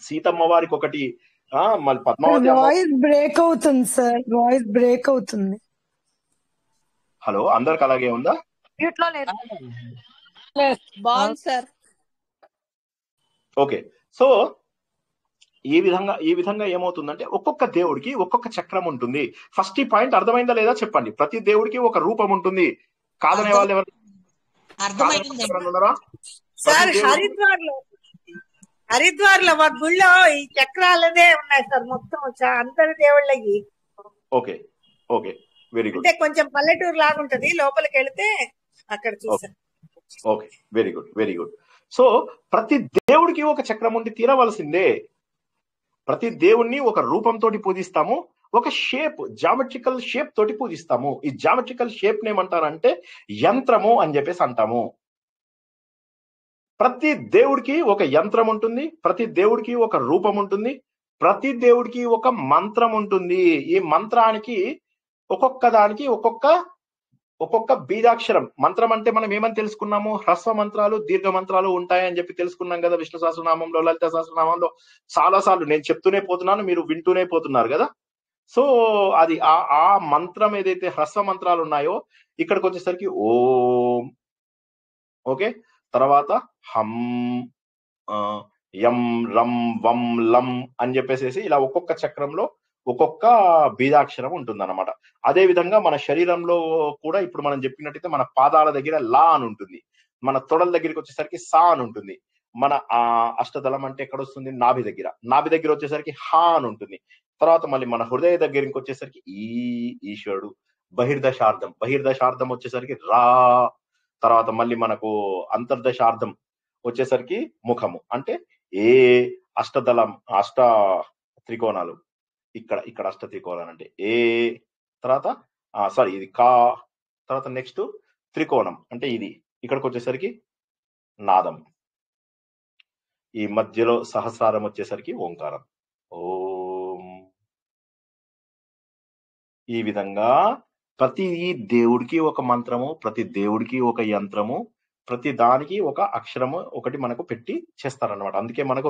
సీతమ్మ వారికి ఒకటి, మళ్ళీ పద్మావతి. వాయిస్ బ్రేక్ అవుతుంది సార్, వాయిస్ బ్రేక్ అవుతుంది. హలో, అందరికి అలాగే ఉందా? మ్యూట్ లో లేదు. బాగుంది సార్. ఓకే. సో ఈ విధంగా ఏమవుతుందంటే ఒక్కొక్క దేవుడికి ఒక్కొక్క చక్రం ఉంటుంది. ఫస్ట్ ఈ పాయింట్ అర్థమైందా లేదా చెప్పండి. ప్రతి దేవుడికి ఒక రూపం ఉంటుంది. కాదనే వాళ్ళు ఎవరు ఉన్నారా? సార్ హరిద్వార్ లో మా గుళ్ళో ఈ చక్రాలనే ఉన్నాయి సార్ మొత్తం అందరి దేవుళ్ళకి. Okay okay, very good. అంటే కొంచెం పల్లెటూరు లాగుంటది, లోపలికి వెళితే అక్కడ చూసాను. Okay, very good very good. So ప్రతి దేవుడికి ఒక చక్రం ఉండి తీరవలసిందే. ప్రతి దేవుణ్ణి ఒక రూపంతో పూజిస్తాము, ఒక షేప్, జామెట్రికల్ షేప్ తోటి పూజిస్తాము. ఈ జామెట్రికల్ షేప్ ఏమంటారంటే యంత్రము అని చెప్పేసి అంటాము. ప్రతి దేవుడికి ఒక యంత్రం ఉంటుంది, ప్రతి దేవుడికి ఒక రూపం ఉంటుంది, ప్రతి దేవుడికి ఒక మంత్రం ఉంటుంది. ఈ మంత్రానికి ఒక్కొక్క దానికి ఒక్కొక్క బీజాక్షరం. మంత్రం అంటే మనం ఏమని తెలుసుకున్నాము, హ్రస్వ మంత్రాలు, దీర్ఘ మంత్రాలు ఉంటాయని చెప్పి తెలుసుకున్నాం కదా. విష్ణు సహస్రనామంలో, లలిత సహస్రనామంలో చాలా సార్లు నేను చెప్తూనే పోతున్నాను, మీరు వింటూనే పోతున్నారు కదా. సో అది ఆ మంత్రం ఏదైతే హ్రస్వ మంత్రాలు ఉన్నాయో ఇక్కడికి వచ్చేసరికి ఓం, ఓకే, తర్వాత హం, యం, రం, వం, లం అని చెప్పేసి ఇలా ఒక్కొక్క చక్రంలో ఒక్కొక్క బీజాక్షరం ఉంటుంది అనమాట. అదే విధంగా మన శరీరంలో కూడా ఇప్పుడు మనం చెప్పినట్టయితే మన పాదాల దగ్గర లా అని ఉంటుంది, మన తొడల దగ్గరికి వచ్చేసరికి సా అని ఉంటుంది, మన అష్టదళం అంటే ఎక్కడ వస్తుంది, నాభి దగ్గర వచ్చేసరికి హా అని ఉంటుంది. తర్వాత మళ్ళీ మన హృదయ దగ్గరికి వచ్చేసరికి ఈశ్వరుడు. బహిర్దశార్థం వచ్చేసరికి రా. తర్వాత మళ్ళీ మనకు అంతర్దశార్థం వచ్చేసరికి ముఖము, అంటే ఏ అష్టదళం, అష్ట త్రికోణాలు, ఇక్కడ అష్ట త్రికోణాలు అంటే ఏ, తర్వాత సారీ ఇది కా, తర్వాత నెక్స్ట్ త్రికోణం అంటే ఇది, ఇక్కడికి వచ్చేసరికి నాదం, ఈ మధ్యలో సహస్రారం వచ్చేసరికి ఓంకారం, ఓం. ఈ విధంగా ప్రతి దేవుడికి ఒక మంత్రము, ప్రతి దేవుడికి ఒక యంత్రము, ప్రతి దానికి ఒక అక్షరము ఒకటి మనకు పెట్టి చేస్తారనమాట. అందుకే మనకు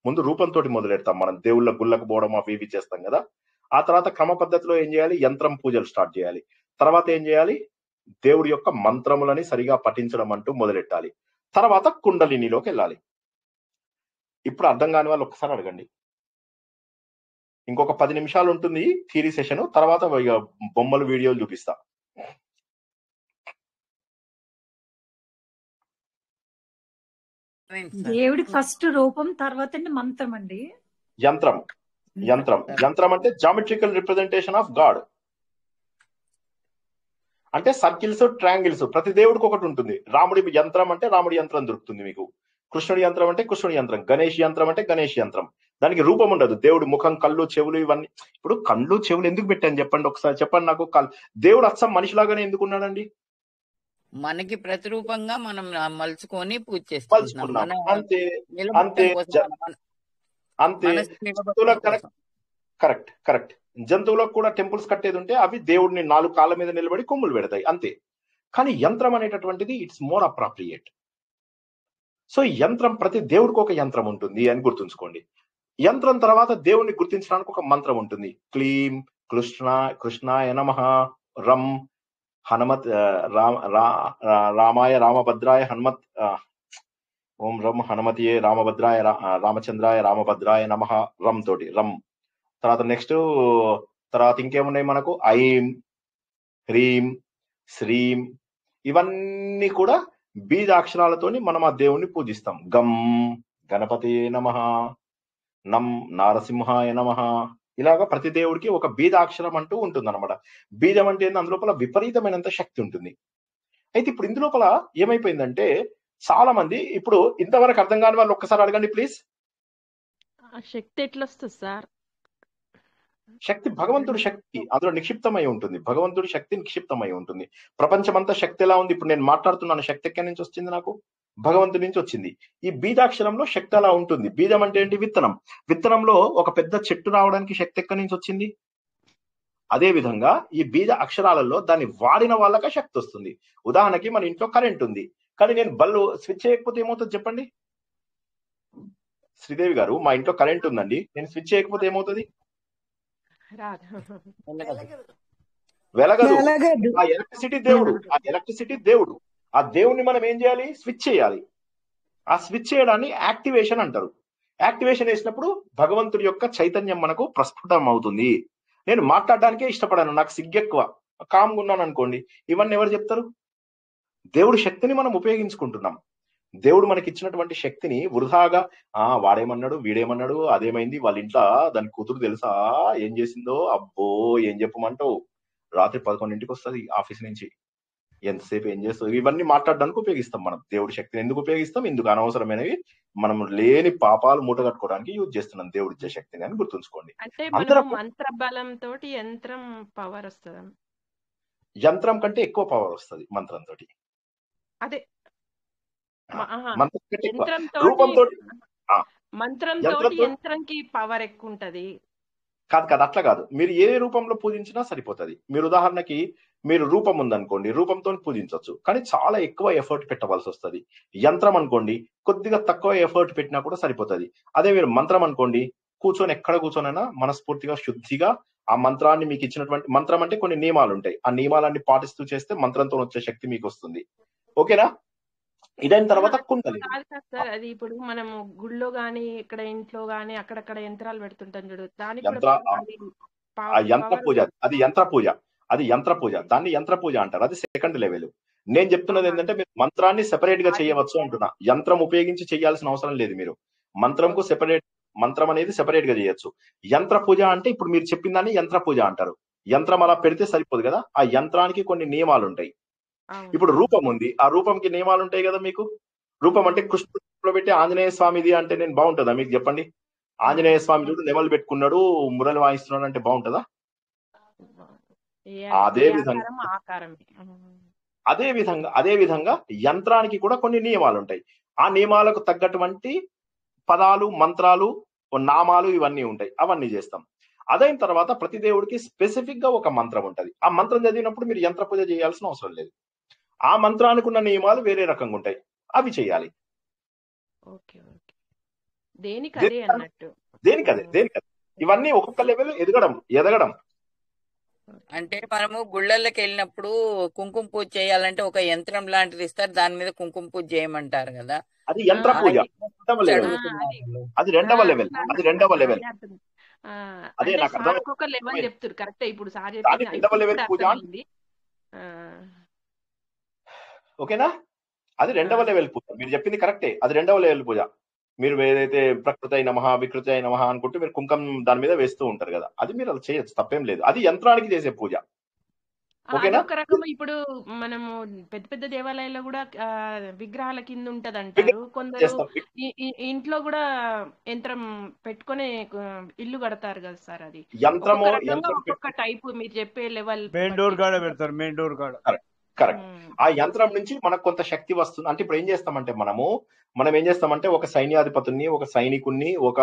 ముందు రూపంతో మొదలెడతాం. మనం దేవుళ్ళ గుళ్ళకు పోవడం అవి ఇవి చేస్తాం కదా. ఆ తర్వాత క్రమ పద్ధతిలో ఏం చేయాలి, యంత్రం పూజలు స్టార్ట్ చేయాలి. తర్వాత ఏం చేయాలి, దేవుడి యొక్క మంత్రములని సరిగా పఠించడం అంటూ మొదలెట్టాలి. తర్వాత కుండలినిలోకి వెళ్ళాలి. ఇప్పుడు అర్థం కాని వాళ్ళు ఒకసారి అడగండి. ఇంకొక 10 నిమిషాలు ఉంటుంది థియరీ సెషన్, తర్వాత బొమ్మలు వీడియోలు చూపిస్తా. దేవుడికి ఫస్ట్ రూపం, తర్వాత మంత్రం అండి. యంత్రం అంటే జామెట్రికల్ రిప్రజెంటేషన్ ఆఫ్ గాడ్. అంటే సర్కిల్స్, ట్రయాంగిల్స్ ప్రతి దేవుడికి ఒకటి ఉంటుంది. రాముడి యంత్రం అంటే రాముడి యంత్రం దొరుకుతుంది మీకు. కృష్ణుడి యంత్రం అంటే కృష్ణుడి యంత్రం. గణేష్ యంత్రం అంటే గణేష్ యంత్రం. దానికి రూపం ఉండదు. దేవుడి ముఖం, కళ్ళు, చెవులు ఇవన్నీ. ఇప్పుడు కళ్ళు, చెవులు ఎందుకు పెట్టాను చెప్పండి ఒకసారి, చెప్పండి నాకు. దేవుడు అచ్చం మనిషిలాగానే ఎందుకున్నాడండి? మనకి ప్రతిరూపంగా మనం మలుచుకొని పూజ చేసుకుంటున్నాం. అంతే అంతే అంతే. కరెక్ట్. జంతువులకు కూడా టెంపుల్స్ కట్టేది ఉంటే అవి దేవుడిని 4 కాళ్ళ మీద నిలబడి కొమ్ములు పెడతాయి అంతే. కానీ యంత్రం అనేటటువంటిది ఇట్స్ మోర్ అప్రాప్రియేట్. సో యంత్రం, ప్రతి దేవుడికి ఒక యంత్రం ఉంటుంది అని గుర్తుంచుకోండి. యంత్రం తర్వాత దేవుణ్ణి గుర్తించడానికి ఒక మంత్రం ఉంటుంది. క్లీం కృష్ణాయ నమః, రం హనుమత్ రామాయ రామభద్రాయ హనుమత్ ఓం రం హనుమతియే రామభద్రాయ రామచంద్రాయ రామభద్రాయ నమః రం తోటి రం. తర్వాత నెక్స్ట్ తర్వాత ఇంకేమున్నాయి మనకు? ఐం, హ్రీం, శ్రీం, ఇవన్నీ కూడా బీజాక్షరాలతోని మనం ఆ దేవుణ్ణి పూజిస్తాం. గం గణపతియే నమః, నం నారసింహాయ నమః. ఇలాగా ప్రతి దేవుడికి ఒక బీజాక్షరం అంటూ ఉంటుంది అనమాట. బీజం అంటే ఏంది? అందులోపల విపరీతమైనంత శక్తి ఉంటుంది. అయితే ఇప్పుడు ఇందులోపల ఏమైపోయిందంటే చాలా మంది ఇప్పుడు ఇంతవరకు అర్థం కాని వాళ్ళు ఒక్కసారి అడగండి ప్లీజ్. ఆ శక్తి ఎట్లా వస్తుంది సార్? శక్తి భగవంతుడి శక్తి అందులో నిక్షిప్తమై ఉంటుంది. భగవంతుడి శక్తి నిక్షిప్తమై ఉంటుంది. ప్రపంచమంతా శక్తి ఎలా ఉంది? ఇప్పుడు నేను మాట్లాడుతున్నాను, శక్తి ఎక్కడి నుంచి వచ్చింది? నాకు భగవంతుడి నుంచి వచ్చింది. ఈ బీజాక్షరంలో శక్తి అలా ఉంటుంది. బీజం అంటే ఏంటి? విత్తనం. విత్తనంలో ఒక పెద్ద చెట్టు రావడానికి శక్తి ఎక్కడి నుంచి వచ్చింది? అదే విధంగా ఈ బీజ అక్షరాలలో దాన్ని వాడిన వాళ్ళకే శక్తి వస్తుంది. ఉదాహరణకి మన ఇంట్లో కరెంట్ ఉంది, కానీ నేను బల్బు స్విచ్ చేయకపోతే ఏమవుతుంది చెప్పండి? శ్రీదేవి గారు, మా ఇంట్లో కరెంట్ ఉందండి, నేను స్విచ్ చేయకపోతే ఏమవుతుంది? వెలగదు. ఆ ఎలక్ట్రిసిటీ దేవుడు, ఆ ఎలక్ట్రిసిటీ దేవుడు. ఆ దేవుణ్ణి మనం ఏం చేయాలి? స్విచ్ చేయాలి. ఆ స్విచ్ చేయడాన్ని యాక్టివేషన్ అంటారు. యాక్టివేషన్ వేసినప్పుడు భగవంతుడి యొక్క చైతన్యం మనకు ప్రస్ఫుటం అవుతుంది. నేను మాట్లాడడానికే ఇష్టపడాను, నాకు సిగ్గెక్కువ, కామ్గా ఉన్నాను అనుకోండి, ఇవన్నీ ఎవరు చెప్తారు? దేవుడి శక్తిని మనం ఉపయోగించుకుంటున్నాం. దేవుడు మనకి ఇచ్చినటువంటి శక్తిని వృధాగా వాడేమన్నాడు, వీడేమన్నాడు, అదేమైంది, వాళ్ళ ఇంట్లో దాని కూతురు తెలుసా ఏం చేసిందో, అబ్బో ఏం చెప్పమంటావు, రాత్రి 11ంటికి వస్తుంది ఆఫీస్ నుంచి, ఎంతసేపు ఏం చేస్తుంది, ఇవన్నీ మాట్లాడడానికి ఉపయోగిస్తాం. మనం దేవుడి శక్తిని ఎందుకు ఉపయోగిస్తాం? ఇందుకు అనవసరమైనవి మనం లేని పాపాలు మూట కట్టుకోవడానికి యూజ్ చేస్తున్నాం దేవుడి ఇచ్చే శక్తిని అని గుర్తుంచుకోండి. అంటే అందరం మంత్ర బలం తోటి యంత్రం పవర్ వస్తుంది. యంత్రం కంటే ఎక్కువ పవర్ వస్తుంది మంత్రంతో. అదే మంత్రం కంటే ఎక్కువ యంత్రంతో రూపంతో. మంత్రంతో యంత్రంకి పవర్ ఎక్కువ ఉంటది. కాదు అట్లా కాదు. మీరు ఏ రూపంలో పూజించినా సరిపోతుంది. మీరు ఉదాహరణకి మీరు రూపం ఉందనుకోండి, రూపంతో పూజించవచ్చు, కానీ చాలా ఎక్కువ ఎఫర్ట్ పెట్టవలసి వస్తుంది. యంత్రం అనుకోండి, కొద్దిగా తక్కువ ఎఫర్ట్ పెట్టినా కూడా సరిపోతుంది. అదే మీరు మంత్రం అనుకోండి, కూర్చొని ఎక్కడ కూర్చొనైనా మనస్ఫూర్తిగా శుద్ధిగా ఆ మంత్రాన్ని, మీకు ఇచ్చినటువంటి మంత్రం అంటే కొన్ని నియమాలు ఉంటాయి, ఆ నియమాలన్నీ పాటిస్తూ చేస్తే మంత్రంతో వచ్చే శక్తి మీకు వస్తుంది. ఓకేనా? ఇదైన తర్వాత కుండలి. సార్ అది ఇప్పుడు మనము గుళ్ళో గానీ ఇక్కడ ఇంట్లో గానీ అక్కడక్కడ యంత్రాలు పెడుతుంటాం చూడు, దానికి యంత్ర పూజ, అది యంత్ర పూజ, అది యంత్ర పూజ, దాన్ని యంత్ర పూజ అంటారు. అది సెకండ్ లెవెల్. నేను చెప్తున్నది ఏంటంటే మీరు మంత్రాన్ని సెపరేట్ గా చేయవచ్చు అంటున్నా. యంత్రం ఉపయోగించి చేయాల్సిన అవసరం లేదు. మీరు మంత్రంకు సెపరేట్, మంత్రం అనేది సెపరేట్ గా చేయొచ్చు. యంత్ర పూజ అంటే ఇప్పుడు మీరు చెప్పిన దాన్ని యంత్ర పూజ అంటారు. యంత్రం అలా పెడితే సరిపోదు కదా, ఆ యంత్రానికి కొన్ని నియమాలు ఉంటాయి. ఇప్పుడు రూపం ఉంది, ఆ రూపంకి నియమాలు ఉంటాయి కదా. మీకు రూపం అంటే కృష్ణుడిలో పెట్టి ఆంజనేయ స్వామిది అంటే నేను బాగుంటుందా మీకు చెప్పండి? ఆంజనేయ స్వామి చూడు నెమలు పెట్టుకున్నాడు, మురళి వాయిస్తున్నాడు అంటే బాగుంటుందా? అదే విధంగా యంత్రానికి కూడా కొన్ని నియమాలు ఉంటాయి. ఆ నియమాలకు తగ్గటువంటి పదాలు, మంత్రాలు, నామాలు ఇవన్నీ ఉంటాయి. అవన్నీ చేస్తాం. అదైన తర్వాత ప్రతి దేవుడికి స్పెసిఫిక్ గా ఒక మంత్రం ఉంటది. ఆ మంత్రం చదివినప్పుడు మీరు యంత్ర పూజ చేయాల్సిన అవసరం లేదు. ఆ మంత్రానికి ఉన్న నియమాలు వేరే రకంగా ఉంటాయి, అవి చేయాలి. దేనికదే. ఇవన్నీ ఒక్కొక్క లెవెల్ ఎదగడం. అంటే మనము గుళ్ళల్లోకి వెళ్ళినప్పుడు కుంకుమ పూజ చేయాలంటే ఒక యంత్రం లాంటిది ఇస్తారు, దాని మీద కుంకుమ పూజ చేయమంటారు కదా, అది యంత్ర పూజ. అది రెండవ లెవెల్. అదే నాకు అర్థం. చెప్తారు కరెక్ట్. ఇప్పుడు సార్ రెండవ లెవెల్ పూజ. ఓకేనా? అది రెండవ లెవెల్ పూజ. మీరు చెప్పింది కరెక్టే, అది రెండవ లెవెల్ పూజ. మీరు ఏదైతే ప్రకృతి నమః, వికృతి నమః అనుకుంటూ మీరు కుంకం దాని మీద వేస్తూ ఉంటారు కదా, అది మీరు అది చేయొచ్చు, తప్పేం లేదు. అది యంత్రానికి చేసే పూజ. ఓకేనా? ఒక రకం ఇప్పుడు మనము పెద్ద పెద్ద దేవాలయాల్లో కూడా విగ్రహాల కింద ఉంటది అంటారు. కొందరు ఇంట్లో కూడా యంత్రం పెట్టుకునే ఇల్లు కడతారు కదా సార్. అది యంత్రము ఒక్కొక్క టైప్ మీరు చెప్పే లెవెల్. మెయిన్ డోర్ కాడ పెడతారు, మెయిన్ డోర్ కాడ. కరెక్ట్. ఆ యంత్రం నుంచి మనకు కొంత శక్తి వస్తుంది. అంటే ఇప్పుడు ఏం చేస్తామంటే మనం ఏం చేస్తామంటే ఒక సైన్యాధిపతుల్ని, ఒక సైనికుల్ని, ఒక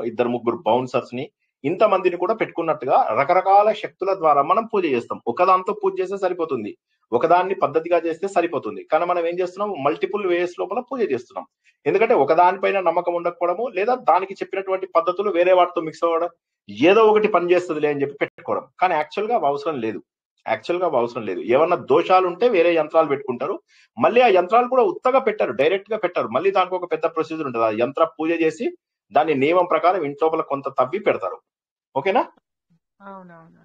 ఇద్దరు ముగ్గురు బౌన్సర్స్ ని, ఇంతమందిని కూడా పెట్టుకున్నట్టుగా రకరకాల శక్తుల ద్వారా మనం పూజ చేస్తాం. ఒకదాంతో పూజ చేస్తే సరిపోతుంది, ఒకదాన్ని పద్ధతిగా చేస్తే సరిపోతుంది. కానీ మనం ఏం చేస్తున్నాం, మల్టిపుల్ వేస్ లోపల పూజ చేస్తున్నాం. ఎందుకంటే ఒకదానిపైన నమ్మకం ఉండకపోవడము, లేదా దానికి చెప్పినటువంటి పద్ధతులు వేరే వాటితో మిక్స్ అవ్వడం, ఏదో ఒకటి పని చేస్తుందిలే అని చెప్పి పెట్టుకోవడం. కానీ యాక్చువల్ గా అవసరం లేదు. యాక్చువల్ గా అవసరం లేదు. ఏమన్నా దోషాలు ఉంటే వేరే యంత్రాలు పెట్టుకుంటారు. మళ్ళీ ఆ యంత్రాలు కూడా ఉత్తగా పెట్టారు, డైరెక్ట్ గా పెట్టారు. మళ్ళీ దానికి ఒక పెద్ద ప్రొసీజర్ ఉంటుంది. ఆ యంత్ర పూజ చేసి దాని నియమం ప్రకారం ఇంట్లోపల కొంత తవ్వి పెడతారు. ఓకేనా? అవునవును,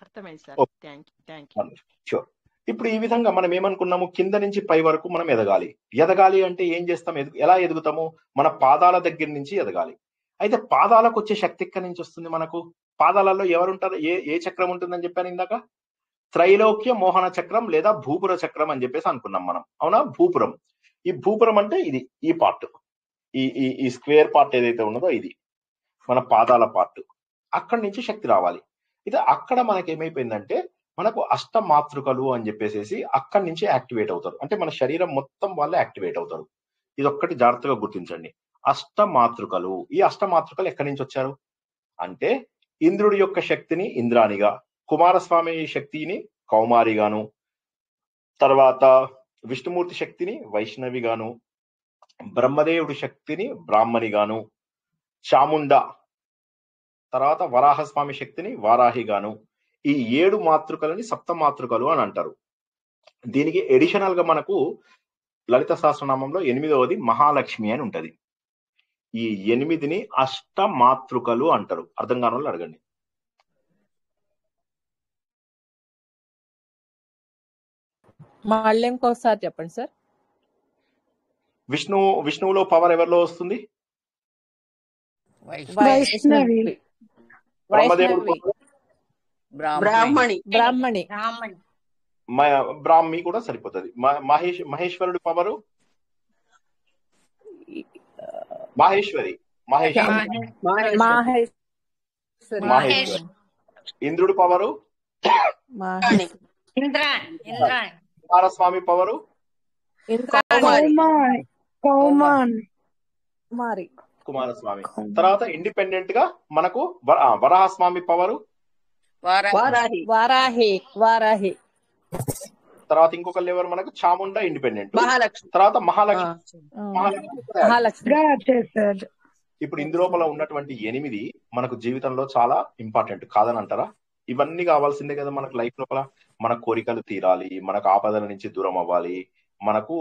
అర్థమైంది sir. Okay, thank you. Sure. ఇప్పుడు ఈ విధంగా మనం ఏమనుకున్నాము, కింద నుంచి పై వరకు మనం ఎదగాలి. ఎదగాలి అంటే ఏం చేస్తాం, ఎలా ఎదుగుతాము? మన పాదాల దగ్గర నుంచి ఎదగాలి. అయితే పాదాలకు వచ్చే శక్తి ఎక్కడి నుంచి వస్తుంది మనకు? పాదాలలో ఎవరుంటారు? ఏ చక్రం ఉంటుందని చెప్పాను ఇందాక? త్రైలోక్య మోహన చక్రం లేదా భూపుర చక్రం అని చెప్పేసి అనుకున్నాం మనం. అవునా? భూపురం. ఈ భూపురం అంటే ఇది, ఈ పార్ట్, ఈ స్క్వేర్ పార్ట్ ఏదైతే ఉన్నదో ఇది మన పాదాల పార్ట్. అక్కడి నుంచి శక్తి రావాలి. అయితే అక్కడ మనకి ఏమైపోయిందంటే మనకు అష్టమాతృకలు అని చెప్పేసి అక్కడి నుంచి యాక్టివేట్ అవుతారు. అంటే మన శరీరం మొత్తం వాళ్ళే యాక్టివేట్ అవుతారు. ఇది ఒక్కటి జాగ్రత్తగా గుర్తించండి. అష్టమాతృకలు. ఈ అష్టమాతృకలు ఎక్కడి నుంచి వచ్చారు అంటే ఇంద్రుడి యొక్క శక్తిని ఇంద్రాణిగా, కుమారస్వామి శక్తిని కౌమారిగాను, తర్వాత విష్ణుమూర్తి శక్తిని వైష్ణవిగాను, బ్రహ్మదేవుడి శక్తిని బ్రాహ్మణిగాను, చాముండ తర్వాత వరాహస్వామి శక్తిని వారాహిగాను, ఈ 7 మాతృకలని సప్తమాతృకలు అని అంటారు. దీనికి ఎడిషనల్ గా మనకు లలిత సహస్రనామంలో 8వది మహాలక్ష్మి అని ఉంటది. ఈ 8ని అష్టమాతృకలు అంటారు. అర్థం కాని వాళ్ళు అడగండి. మళ్ళీ ఇంకోసారి చెప్పండి సార్. విష్ణువులో పవర్ ఎవరిలో వస్తుంది? వైష్ణవి. బ్రహ్మదేవుడు బ్రాహ్మణి. బ్రాహ్మణి. బ్రాహ్మి కూడా సరిపోతుంది. మహేశ్వరుడు పవరు మాహేశ్వరి. మాహేశ్వరి. ఇంద్రుడు పవరు కుమారస్వామి పవరు కుమారస్వామి. తర్వాత ఇండిపెండెంట్ గా మనకు వరాహస్వామి పవరు వారాహి. తర్వాత ఇంకొకళ్ళు ఎవరు మనకు? చాముండ ఇండిపెండెంట్. తర్వాత మహాలక్ష్మి. ఇప్పుడు ఇందులోపల ఉన్నటువంటి 8 మనకు జీవితంలో చాలా ఇంపార్టెంట్ కాదని అంటారా? ఇవన్నీ కావాల్సిందే కదా మనకు లైఫ్ లోపల. మన కోరికలు తీరాలి, మనకు ఆపదల నుంచి దూరం అవ్వాలి, మనకు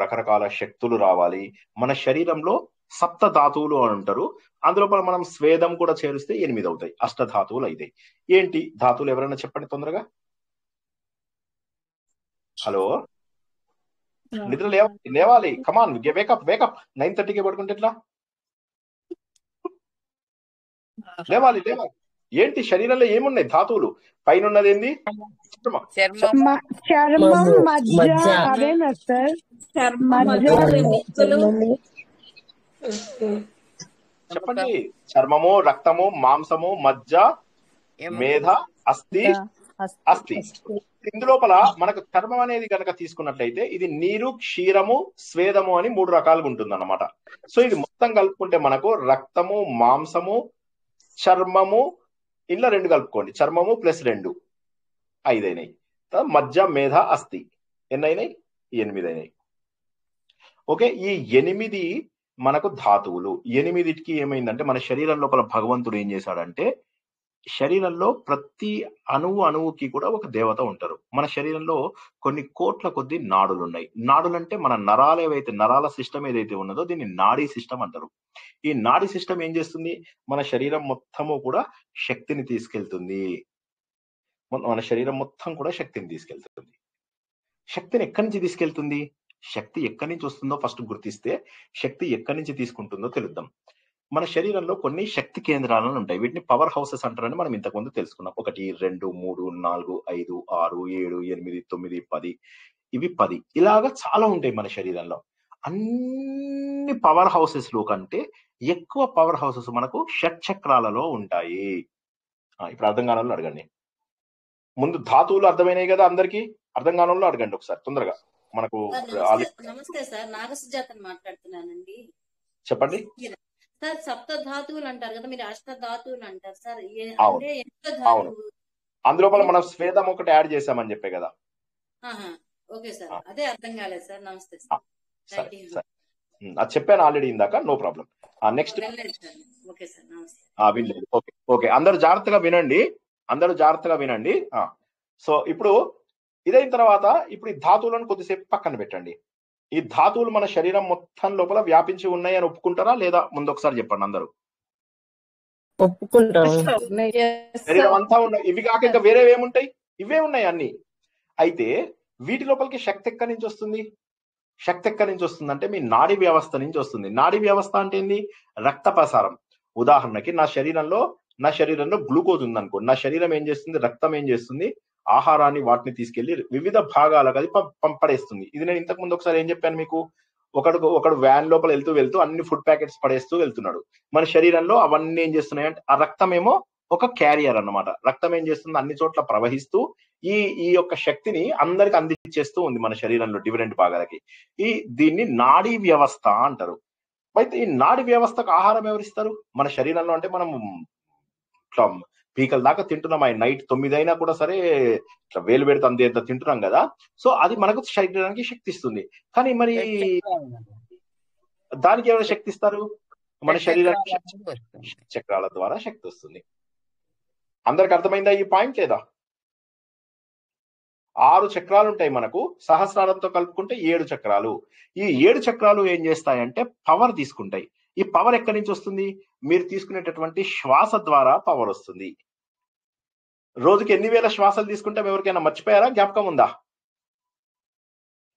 రకరకాల శక్తులు రావాలి. మన శరీరంలో సప్త ధాతువులు అని అంటారు. అందులోపల మనం స్వేదం కూడా చేరిస్తే 8 అవుతాయి, అష్టధాతువులు అవుతాయి. ఏంటి ధాతువులు ఎవరైనా చెప్పండి తొందరగా. హలో, నిద్ర లేవాలి. కమాన్, వేకప్. 9:30కి పడుకుంటే ఎట్లా? లేవాలి. ఏంటి శరీరంలో ఏమున్నాయి ధాతువులు? పైన ఉన్నది ఏంది? చెప్పండి. చర్మము, రక్తము, మాంసము, మజ్జ, మేధ, అస్థి. ఇందులోపల మనకు చర్మం అనేది కనుక తీసుకున్నట్లయితే ఇది నీరు, క్షీరము, స్వేదము అని 3 రకాలుగా ఉంటుంది అన్నమాట. సో ఇది మొత్తం కలుపుకుంటే మనకు రక్తము, మాంసము, చర్మము, ఇలా 2 కలుపుకోండి. చర్మము +2 5 అయినాయి. మజ్జ, మేధ, అస్థి ఎన్నైనాయి? 8 అయినాయి. ఓకే, ఈ 8 మనకు ధాతువులు. 8టికి ఏమైందంటే మన శరీరం లోపల భగవంతుడు ఏం చేశాడంటే శరీరంలో ప్రతి అణువుకి కూడా ఒక దేవత ఉంటారు. మన శరీరంలో కొన్ని కోట్ల కొద్ది నాడులు ఉన్నాయి. నాడులు అంటే మన నరాలు ఏవైతే, నరాల సిస్టమ్ ఏదైతే ఉన్నదో దీన్ని నాడీ సిస్టమ్ అంటారు. ఈ నాడీ సిస్టమ్ ఏం చేస్తుంది? మన శరీరం మొత్తము కూడా శక్తిని తీసుకెళ్తుంది. మన శరీరం మొత్తం కూడా శక్తిని తీసుకెళ్తుంది. శక్తిని ఎక్కడి నుంచి తీసుకెళ్తుంది? శక్తి ఎక్కడి నుంచి వస్తుందో ఫస్ట్ గుర్తిస్తే శక్తి ఎక్కడి నుంచి తీసుకుంటుందో తెలుద్దాం. మన శరీరంలో కొన్ని శక్తి కేంద్రాలను ఉంటాయి. వీటిని పవర్ హౌసెస్ అంటారని మనం ఇంతకుముందు తెలుసుకున్నాం. 1, 2, 3, 4, 5, 6, 7, 8, 9, 10. ఇవి 10. ఇలాగా చాలా ఉంటాయి మన శరీరంలో. అన్ని పవర్ హౌసెస్ లో కంటే ఎక్కువ పవర్ హౌసెస్ మనకు షట్చక్రాలలో ఉంటాయి. ఇప్పుడు అర్థం కాని వాళ్ళు అడగండి. ముందు ధాతువులు అర్థమైనాయి కదా అందరికి? అర్థం కాని వాళ్ళు అడగండి ఒకసారి తొందరగా. మనకు నమస్తే సార్, నాగసుజాతని మాట్లాడుతున్నానండి. చెప్పండి సార్. సప్త ధాతువులు అంటారు కదా మీరు, అష్ట ధాతువులు అంటారు సార్. అవును, అందులోపల మనం స్వేదం ఒకటి యాడ్ చేసామని చెప్పే కదా. ఓకే సార్, అదే అర్థం కాలేదు సార్. నమస్తే సార్. అది చెప్పాను ఆల్రెడీ ఇందాక, no problem. Next. Okay sir, నమస్తే. వినలేదు. ఓకే. అందరూ జాగ్రత్తగా వినండి. సో ఇప్పుడు ఇదైన తర్వాత ఇప్పుడు ఈ ధాతువులను కొద్దిసేపు పక్కన పెట్టండి. ఈ ధాతువులు మన శరీరం మొత్తం లోపల వ్యాపించి ఉన్నాయి అని ఒప్పుకుంటారా లేదా? ముందు ఒకసారి చెప్పండి అందరూ. ఒప్పుకుంటాం. శరీరం అంతా ఉన్నాయి. ఇవి కాక ఇంకా వేరే ఏముంటాయి? ఇవే ఉన్నాయి అన్ని. అయితే వీటి లోపలికి శక్తి ఎక్కడి నుంచి వస్తుంది? శక్తి ఎక్కడి నుంచి వస్తుంది అంటే మీ నాడీ వ్యవస్థ నుంచి వస్తుంది. నాడీ వ్యవస్థ అంటే ఏంది? రక్త ప్రసారం. ఉదాహరణకి నా శరీరంలో గ్లూకోజ్ ఉందనుకో, నా శరీరం ఏం చేస్తుంది? రక్తం ఏం చేస్తుంది? ఆహారాన్ని వాటిని తీసుకెళ్లి వివిధ భాగాలకు అది పడేస్తుంది. ఇది నేను ఇంతకు ముందు ఒకసారి ఏం చెప్పాను మీకు, ఒకడు వ్యాన్ లోపల వెళ్తూ అన్ని ఫుడ్ ప్యాకెట్స్ పడేస్తూ వెళ్తున్నాడు. మన శరీరంలో అవన్నీ ఏం చేస్తున్నాయి అంటే, ఆ రక్తం ఏమో ఒక క్యారియర్ అన్నమాట. రక్తం ఏం చేస్తుంది? అన్ని చోట్ల ప్రవహిస్తూ ఈ యొక్క శక్తిని అందరికి అందించేస్తూ ఉంది మన శరీరంలో డిఫరెంట్ భాగాలకి. దీన్ని నాడీ వ్యవస్థ అంటారు. అయితే ఈ నాడీ వ్యవస్థకు ఆహారం ఎవరిస్తారు? మన శరీరంలో. అంటే మనం ఇట్లా పీకల దాకా తింటున్నాం. నైట్ 9 అయినా కూడా సరే ఇట్లా వేలు పెడితే అంత తింటున్నాం కదా. సో అది మనకు శరీరానికి శక్తి ఇస్తుంది. కానీ మరి దానికి ఎవరు శక్తి ఇస్తారు? మన శరీరానికి చక్రాల ద్వారా శక్తి వస్తుంది. అందరికి అర్థమైందా ఈ పాయింట్ లేదా? 6 చక్రాలు ఉంటాయి మనకు. సహస్రారంతో కలుపుకుంటే 7 చక్రాలు. ఈ 7 చక్రాలు ఏం చేస్తాయంటే పవర్ తీసుకుంటాయి. ఈ పవర్ ఎక్కడి నుంచి వస్తుంది? మీరు తీసుకునేటటువంటి శ్వాస ద్వారా పవర్ వస్తుంది. రోజుకి ఎన్ని వేల శ్వాసలు తీసుకుంటాం? ఎవరికైనా మర్చిపోయారా? జ్ఞాపకం ఉందా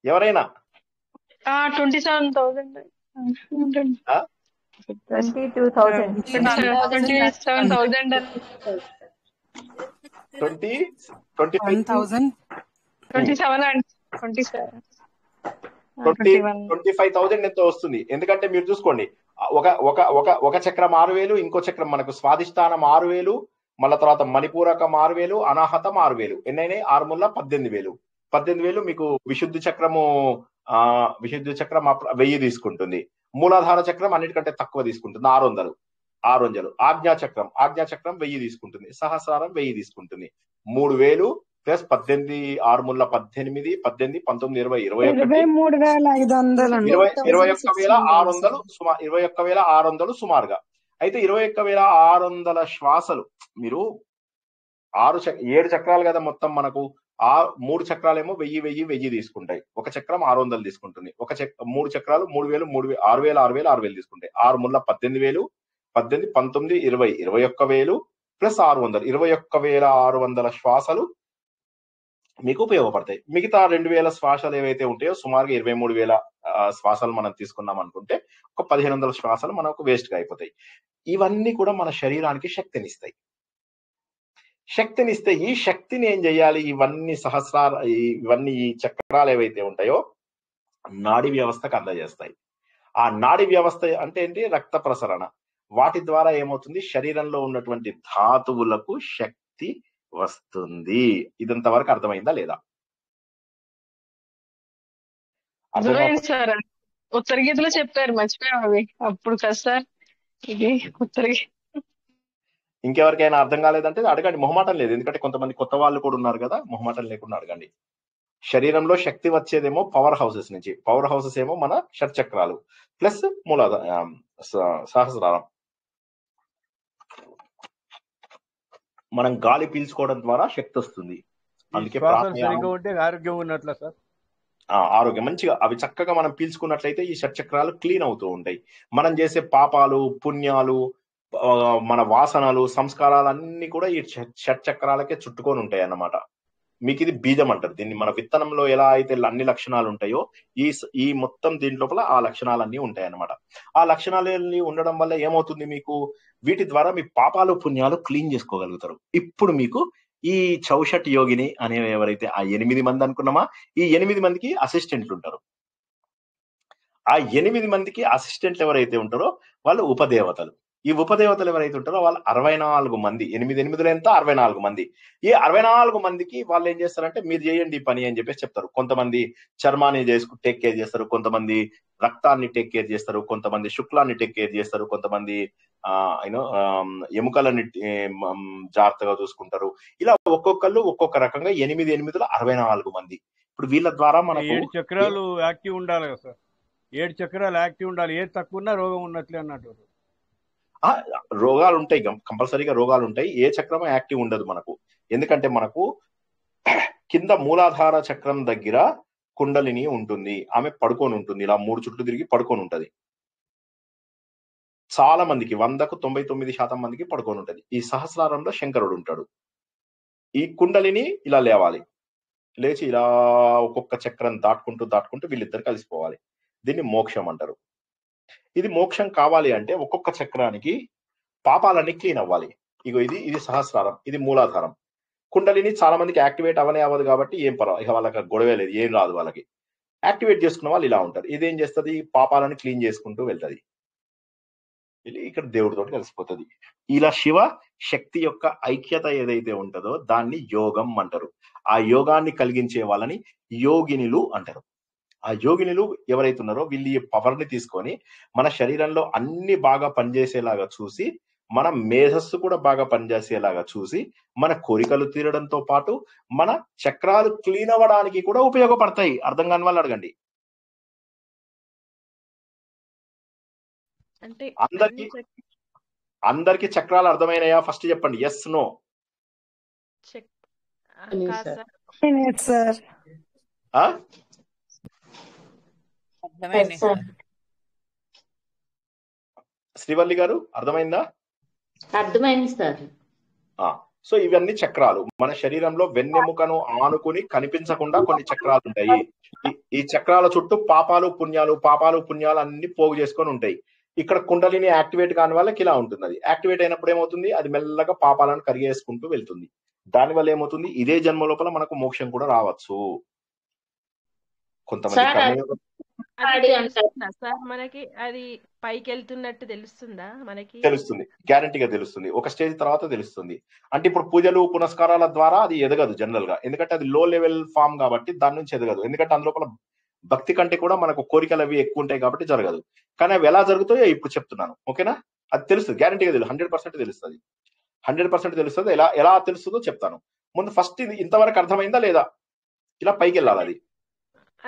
ఎవరైనా? 27,000. 25,000 ఎంతో వస్తుంది. ఎందుకంటే మీరు చూసుకోండి, ఒక చక్రం 6,000, ఇంకో చక్రం మనకు స్వాదిష్టానం 6,000, మళ్ళా తర్వాత మణిపూరకం 6,000, అనాహతం 6,000. ఎన్నైనాయి? 6 ముళ్ళ 18,000. 18,000 మీకు విశుద్ధి చక్రం 1000 తీసుకుంటుంది. మూలాధార చక్రం అన్నిటికంటే తక్కువ తీసుకుంటుంది, 600. ఆజ్ఞాచక్రం 1000 తీసుకుంటుంది. సహస్రారం 1000 తీసుకుంటుంది. 3,000 ప్లస్ 18, 6 ముళ్ళ 18, 18, 19, 20, 21,600 సుమారుగా. అయితే 21,600 శ్వాసలు మీరు 7 చక్రాలు కదా మొత్తం మనకు. 3 చక్రాలేమో 1000 తీసుకుంటాయి. ఒక చక్రం 600 తీసుకుంటుంది. 3 చక్రాలు 3,000, 6,000 తీసుకుంటాయి. 6 ముళ్ళ 18,000, 18, 19, 20, 21,000 ప్లస్ 600, 21,600 శ్వాసలు మీకు ఉపయోగపడతాయి. మిగతా 2,000 శ్వాసలు ఏవైతే ఉంటాయో సుమారుగా 23,000 శ్వాసలు మనం తీసుకున్నాం అనుకుంటే ఒక 1,500 శ్వాసలు మనకు వేస్ట్ గా అయిపోతాయి. ఇవన్నీ కూడా మన శరీరానికి శక్తినిస్తాయి. ఈ శక్తిని ఏం చేయాలి? ఇవన్నీ ఈ చక్రాలు ఏవైతే ఉంటాయో నాడీ వ్యవస్థకు అందజేస్తాయి. ఆ నాడీ వ్యవస్థ అంటే ఏంటి? రక్త ప్రసరణ. వాటి ద్వారా ఏమవుతుంది? శరీరంలో ఉన్నటువంటి ధాతువులకు శక్తి వస్తుంది. ఇదంత వరకు అర్థమైందా లేదా? సార్ ఉత్తర గీతలో చెప్పారు, మర్చిపోయాం అవి అప్పుడు కదా సార్. ఇది ఉత్తర ఇంకెవరికైనా అర్థం కాలేదంటే అడగండి, మొహమాటం లేదు. ఎందుకంటే కొంతమంది కొత్త వాళ్ళు కూడా ఉన్నారు కదా, మొహమాటం లేకుండా అడగండి. శరీరంలో శక్తి వచ్చేదేమో పవర్ హౌసెస్ నుంచి. పవర్ హౌసెస్ ఏమో మన షట్చక్రాలు ప్లస్ సహస్రారం. మనం గాలి పీల్చుకోవడం ద్వారా శక్తి వస్తుంది. అందుకే ఆరోగ్యం ఉన్నట్ల సార్. ఆరోగ్యం మంచిగా అవి చక్కగా మనం పీల్చుకున్నట్లయితే ఈ షట్చక్రాలు క్లీన్ అవుతూ ఉంటాయి. మనం చేసే పాపాలు, పుణ్యాలు, మన వాసనలు, సంస్కారాలు అన్ని కూడా ఈ షట్చక్రాలకే చుట్టుకొని ఉంటాయి అన్నమాట. మీకు ఇది బీజం అంటారు దీన్ని. మన విత్తనంలో ఎలా అయితే అన్ని లక్షణాలు ఉంటాయో ఈ మొత్తం దీంట్లోపల ఆ లక్షణాలన్నీ ఉంటాయి అన్నమాట. ఆ లక్షణాలన్నీ ఉండడం వల్ల ఏమవుతుంది? మీకు వీటి ద్వారా మీ పాపాలు, పుణ్యాలు క్లీన్ చేసుకోగలుగుతారు. ఇప్పుడు మీకు ఈ చౌషట్ యోగిని అనే ఎవరైతే ఆ 8 మంది అనుకున్నామా, ఈ 8 మందికి అసిస్టెంట్లు ఉంటారు. ఆ 8 మందికి అసిస్టెంట్లు ఎవరైతే ఉంటారో వాళ్ళు ఉపదేవతలు. ఈ ఉపదేవతలు ఎవరైతే ఉంటారో వాళ్ళు 64 మంది. 8 ఎంత? 64 మంది. ఈ 64 మందికి వాళ్ళు ఏం చేస్తారంటే మీరు చేయండి ఈ పని అని చెప్పేసి చెప్తారు. కొంతమంది చర్మాన్ని టేక్ కేర్ చేస్తారు, కొంతమంది రక్తాన్ని టేక్ కేర్ చేస్తారు, కొంతమంది శుక్లాన్ని టేక్ కేర్ చేస్తారు, కొంతమంది ఎముకలని జాగ్రత్తగా చూసుకుంటారు. ఇలా ఒక్కొక్కళ్ళు ఒక్కొక్క రకంగా 8 64 మంది. ఇప్పుడు వీళ్ళ ద్వారా మనకు 7 చక్రాలు యాక్టివ్ ఉండాలి కదా సార్. 7 చక్రాలు యాక్టివ్ ఉండాలి. ఏది తక్కువ ఉన్నా రోగం ఉన్నట్లే అన్నట్టు. రోగాలు ఉంటాయి, కంపల్సరీగా రోగాలు ఉంటాయి. ఏ చక్రమో యాక్టివ్ ఉండదు మనకు. ఎందుకంటే మనకు కింద మూలాధార చక్రం దగ్గర కుండలిని ఉంటుంది. ఆమె పడుకొని ఉంటుంది, ఇలా 3 చుట్లు తిరిగి పడుకొని ఉంటది. చాలా మందికి 100కు 99% మందికి పడుకొని ఉంటది. ఈ సహస్రారంలో శంకరుడు ఉంటాడు. ఈ కుండలిని ఇలా లేవాలి, లేచి ఇలా ఒక్కొక్క చక్రం దాటుకుంటూ వీళ్ళిద్దరు కలిసిపోవాలి. దీన్ని మోక్షం అంటారు. ఇది మోక్షం కావాలి అంటే ఒక్కొక్క చక్రానికి పాపాలన్నీ క్లీన్ అవ్వాలి. ఇగో ఇది సహస్రారం, ఇది మూలాధారం. కుండలిని చాలా మందికి యాక్టివేట్ అవ్వదు కాబట్టి ఏం పర్వాలేదు, ఇక వాళ్ళకి గొడవే లేదు, ఏం రాదు వాళ్ళకి. యాక్టివేట్ చేసుకున్న వాళ్ళు ఇలా ఉంటారు. ఇదేం చేస్తుంది, పాపాలను క్లీన్ చేసుకుంటూ వెళ్తది. ఇక్కడ దేవుడితో కలిసిపోతుంది. ఇలా శివ శక్తి యొక్క ఐక్యత ఏదైతే ఉంటుందో దాన్ని యోగం అంటారు. ఆ యోగాన్ని కలిగించే వాళ్ళని యోగినులు అంటారు. ఆ యోగినులు ఎవరైతే ఉన్నారో వీళ్ళు ఈ పవర్ ని తీసుకొని మన శరీరంలో అన్ని బాగా పనిచేసేలాగా చూసి, మన మేధస్సు కూడా బాగా పనిచేసేలాగా చూసి, మన కోరికలు తీరడంతో పాటు మన చక్రాలు క్లీన్ అవ్వడానికి కూడా ఉపయోగపడతాయి. అర్థం కాని వాళ్ళు అడగండి. అంటే అందరికి చక్రాలు అర్థమైనాయా? ఫస్ట్ చెప్పండి, ఎస్ నో. శ్రీవల్లి గారు అర్థమైందా? అర్థమైంది సార్. సో ఇవన్నీ చక్రాలు. మన శరీరంలో వెన్నెముకను ఆనుకుని కనిపించకుండా కొన్ని చక్రాలు ఉంటాయి. ఈ చక్రాల చుట్టూ పాపాలు పుణ్యాలు అన్ని పోగు చేసుకొని ఉంటాయి. ఇక్కడ కుండలిని యాక్టివేట్ కాని వాళ్ళకి ఇలా ఉంటుంది. అది యాక్టివేట్ అయినప్పుడు ఏమవుతుంది, అది మెల్లగా పాపాలను కరిగేసుకుంటూ వెళ్తుంది. దానివల్ల ఏమవుతుంది, ఇదే జన్మ లోపల మనకు మోక్షం కూడా రావచ్చు. కొంతమంది సార్ మనకి అది పైకి వెళ్తున్నట్టు తెలుస్తుందా? మనకి తెలుస్తుంది, గ్యారంటీగా తెలుస్తుంది. ఒక స్టేజ్ తర్వాత తెలుస్తుంది. అంటే ఇప్పుడు పూజలు పునస్కారాల ద్వారా అది ఎదగదు జనరల్ గా, ఎందుకంటే అది లో లెవెల్ ఫామ్ కాబట్టి దాని నుంచి ఎదగదు. ఎందుకంటే అందులోపల భక్తి కంటే కూడా మనకు కోరికలు అవి ఎక్కువ ఉంటాయి కాబట్టి జరగదు. కానీ అవి ఎలా జరుగుతాయో ఇప్పుడు చెప్తున్నాను, ఓకేనా? అది తెలుస్తుంది, గ్యారంటీగా తెలుసు, 100% తెలుస్తుంది. 100% తెలుస్తుంది. ఎలా తెలుస్తుందో చెప్తాను. ముందు ఫస్ట్ ఇది ఇంతవరకు అర్థమైందా లేదా? ఇలా పైకి వెళ్ళాలి. అది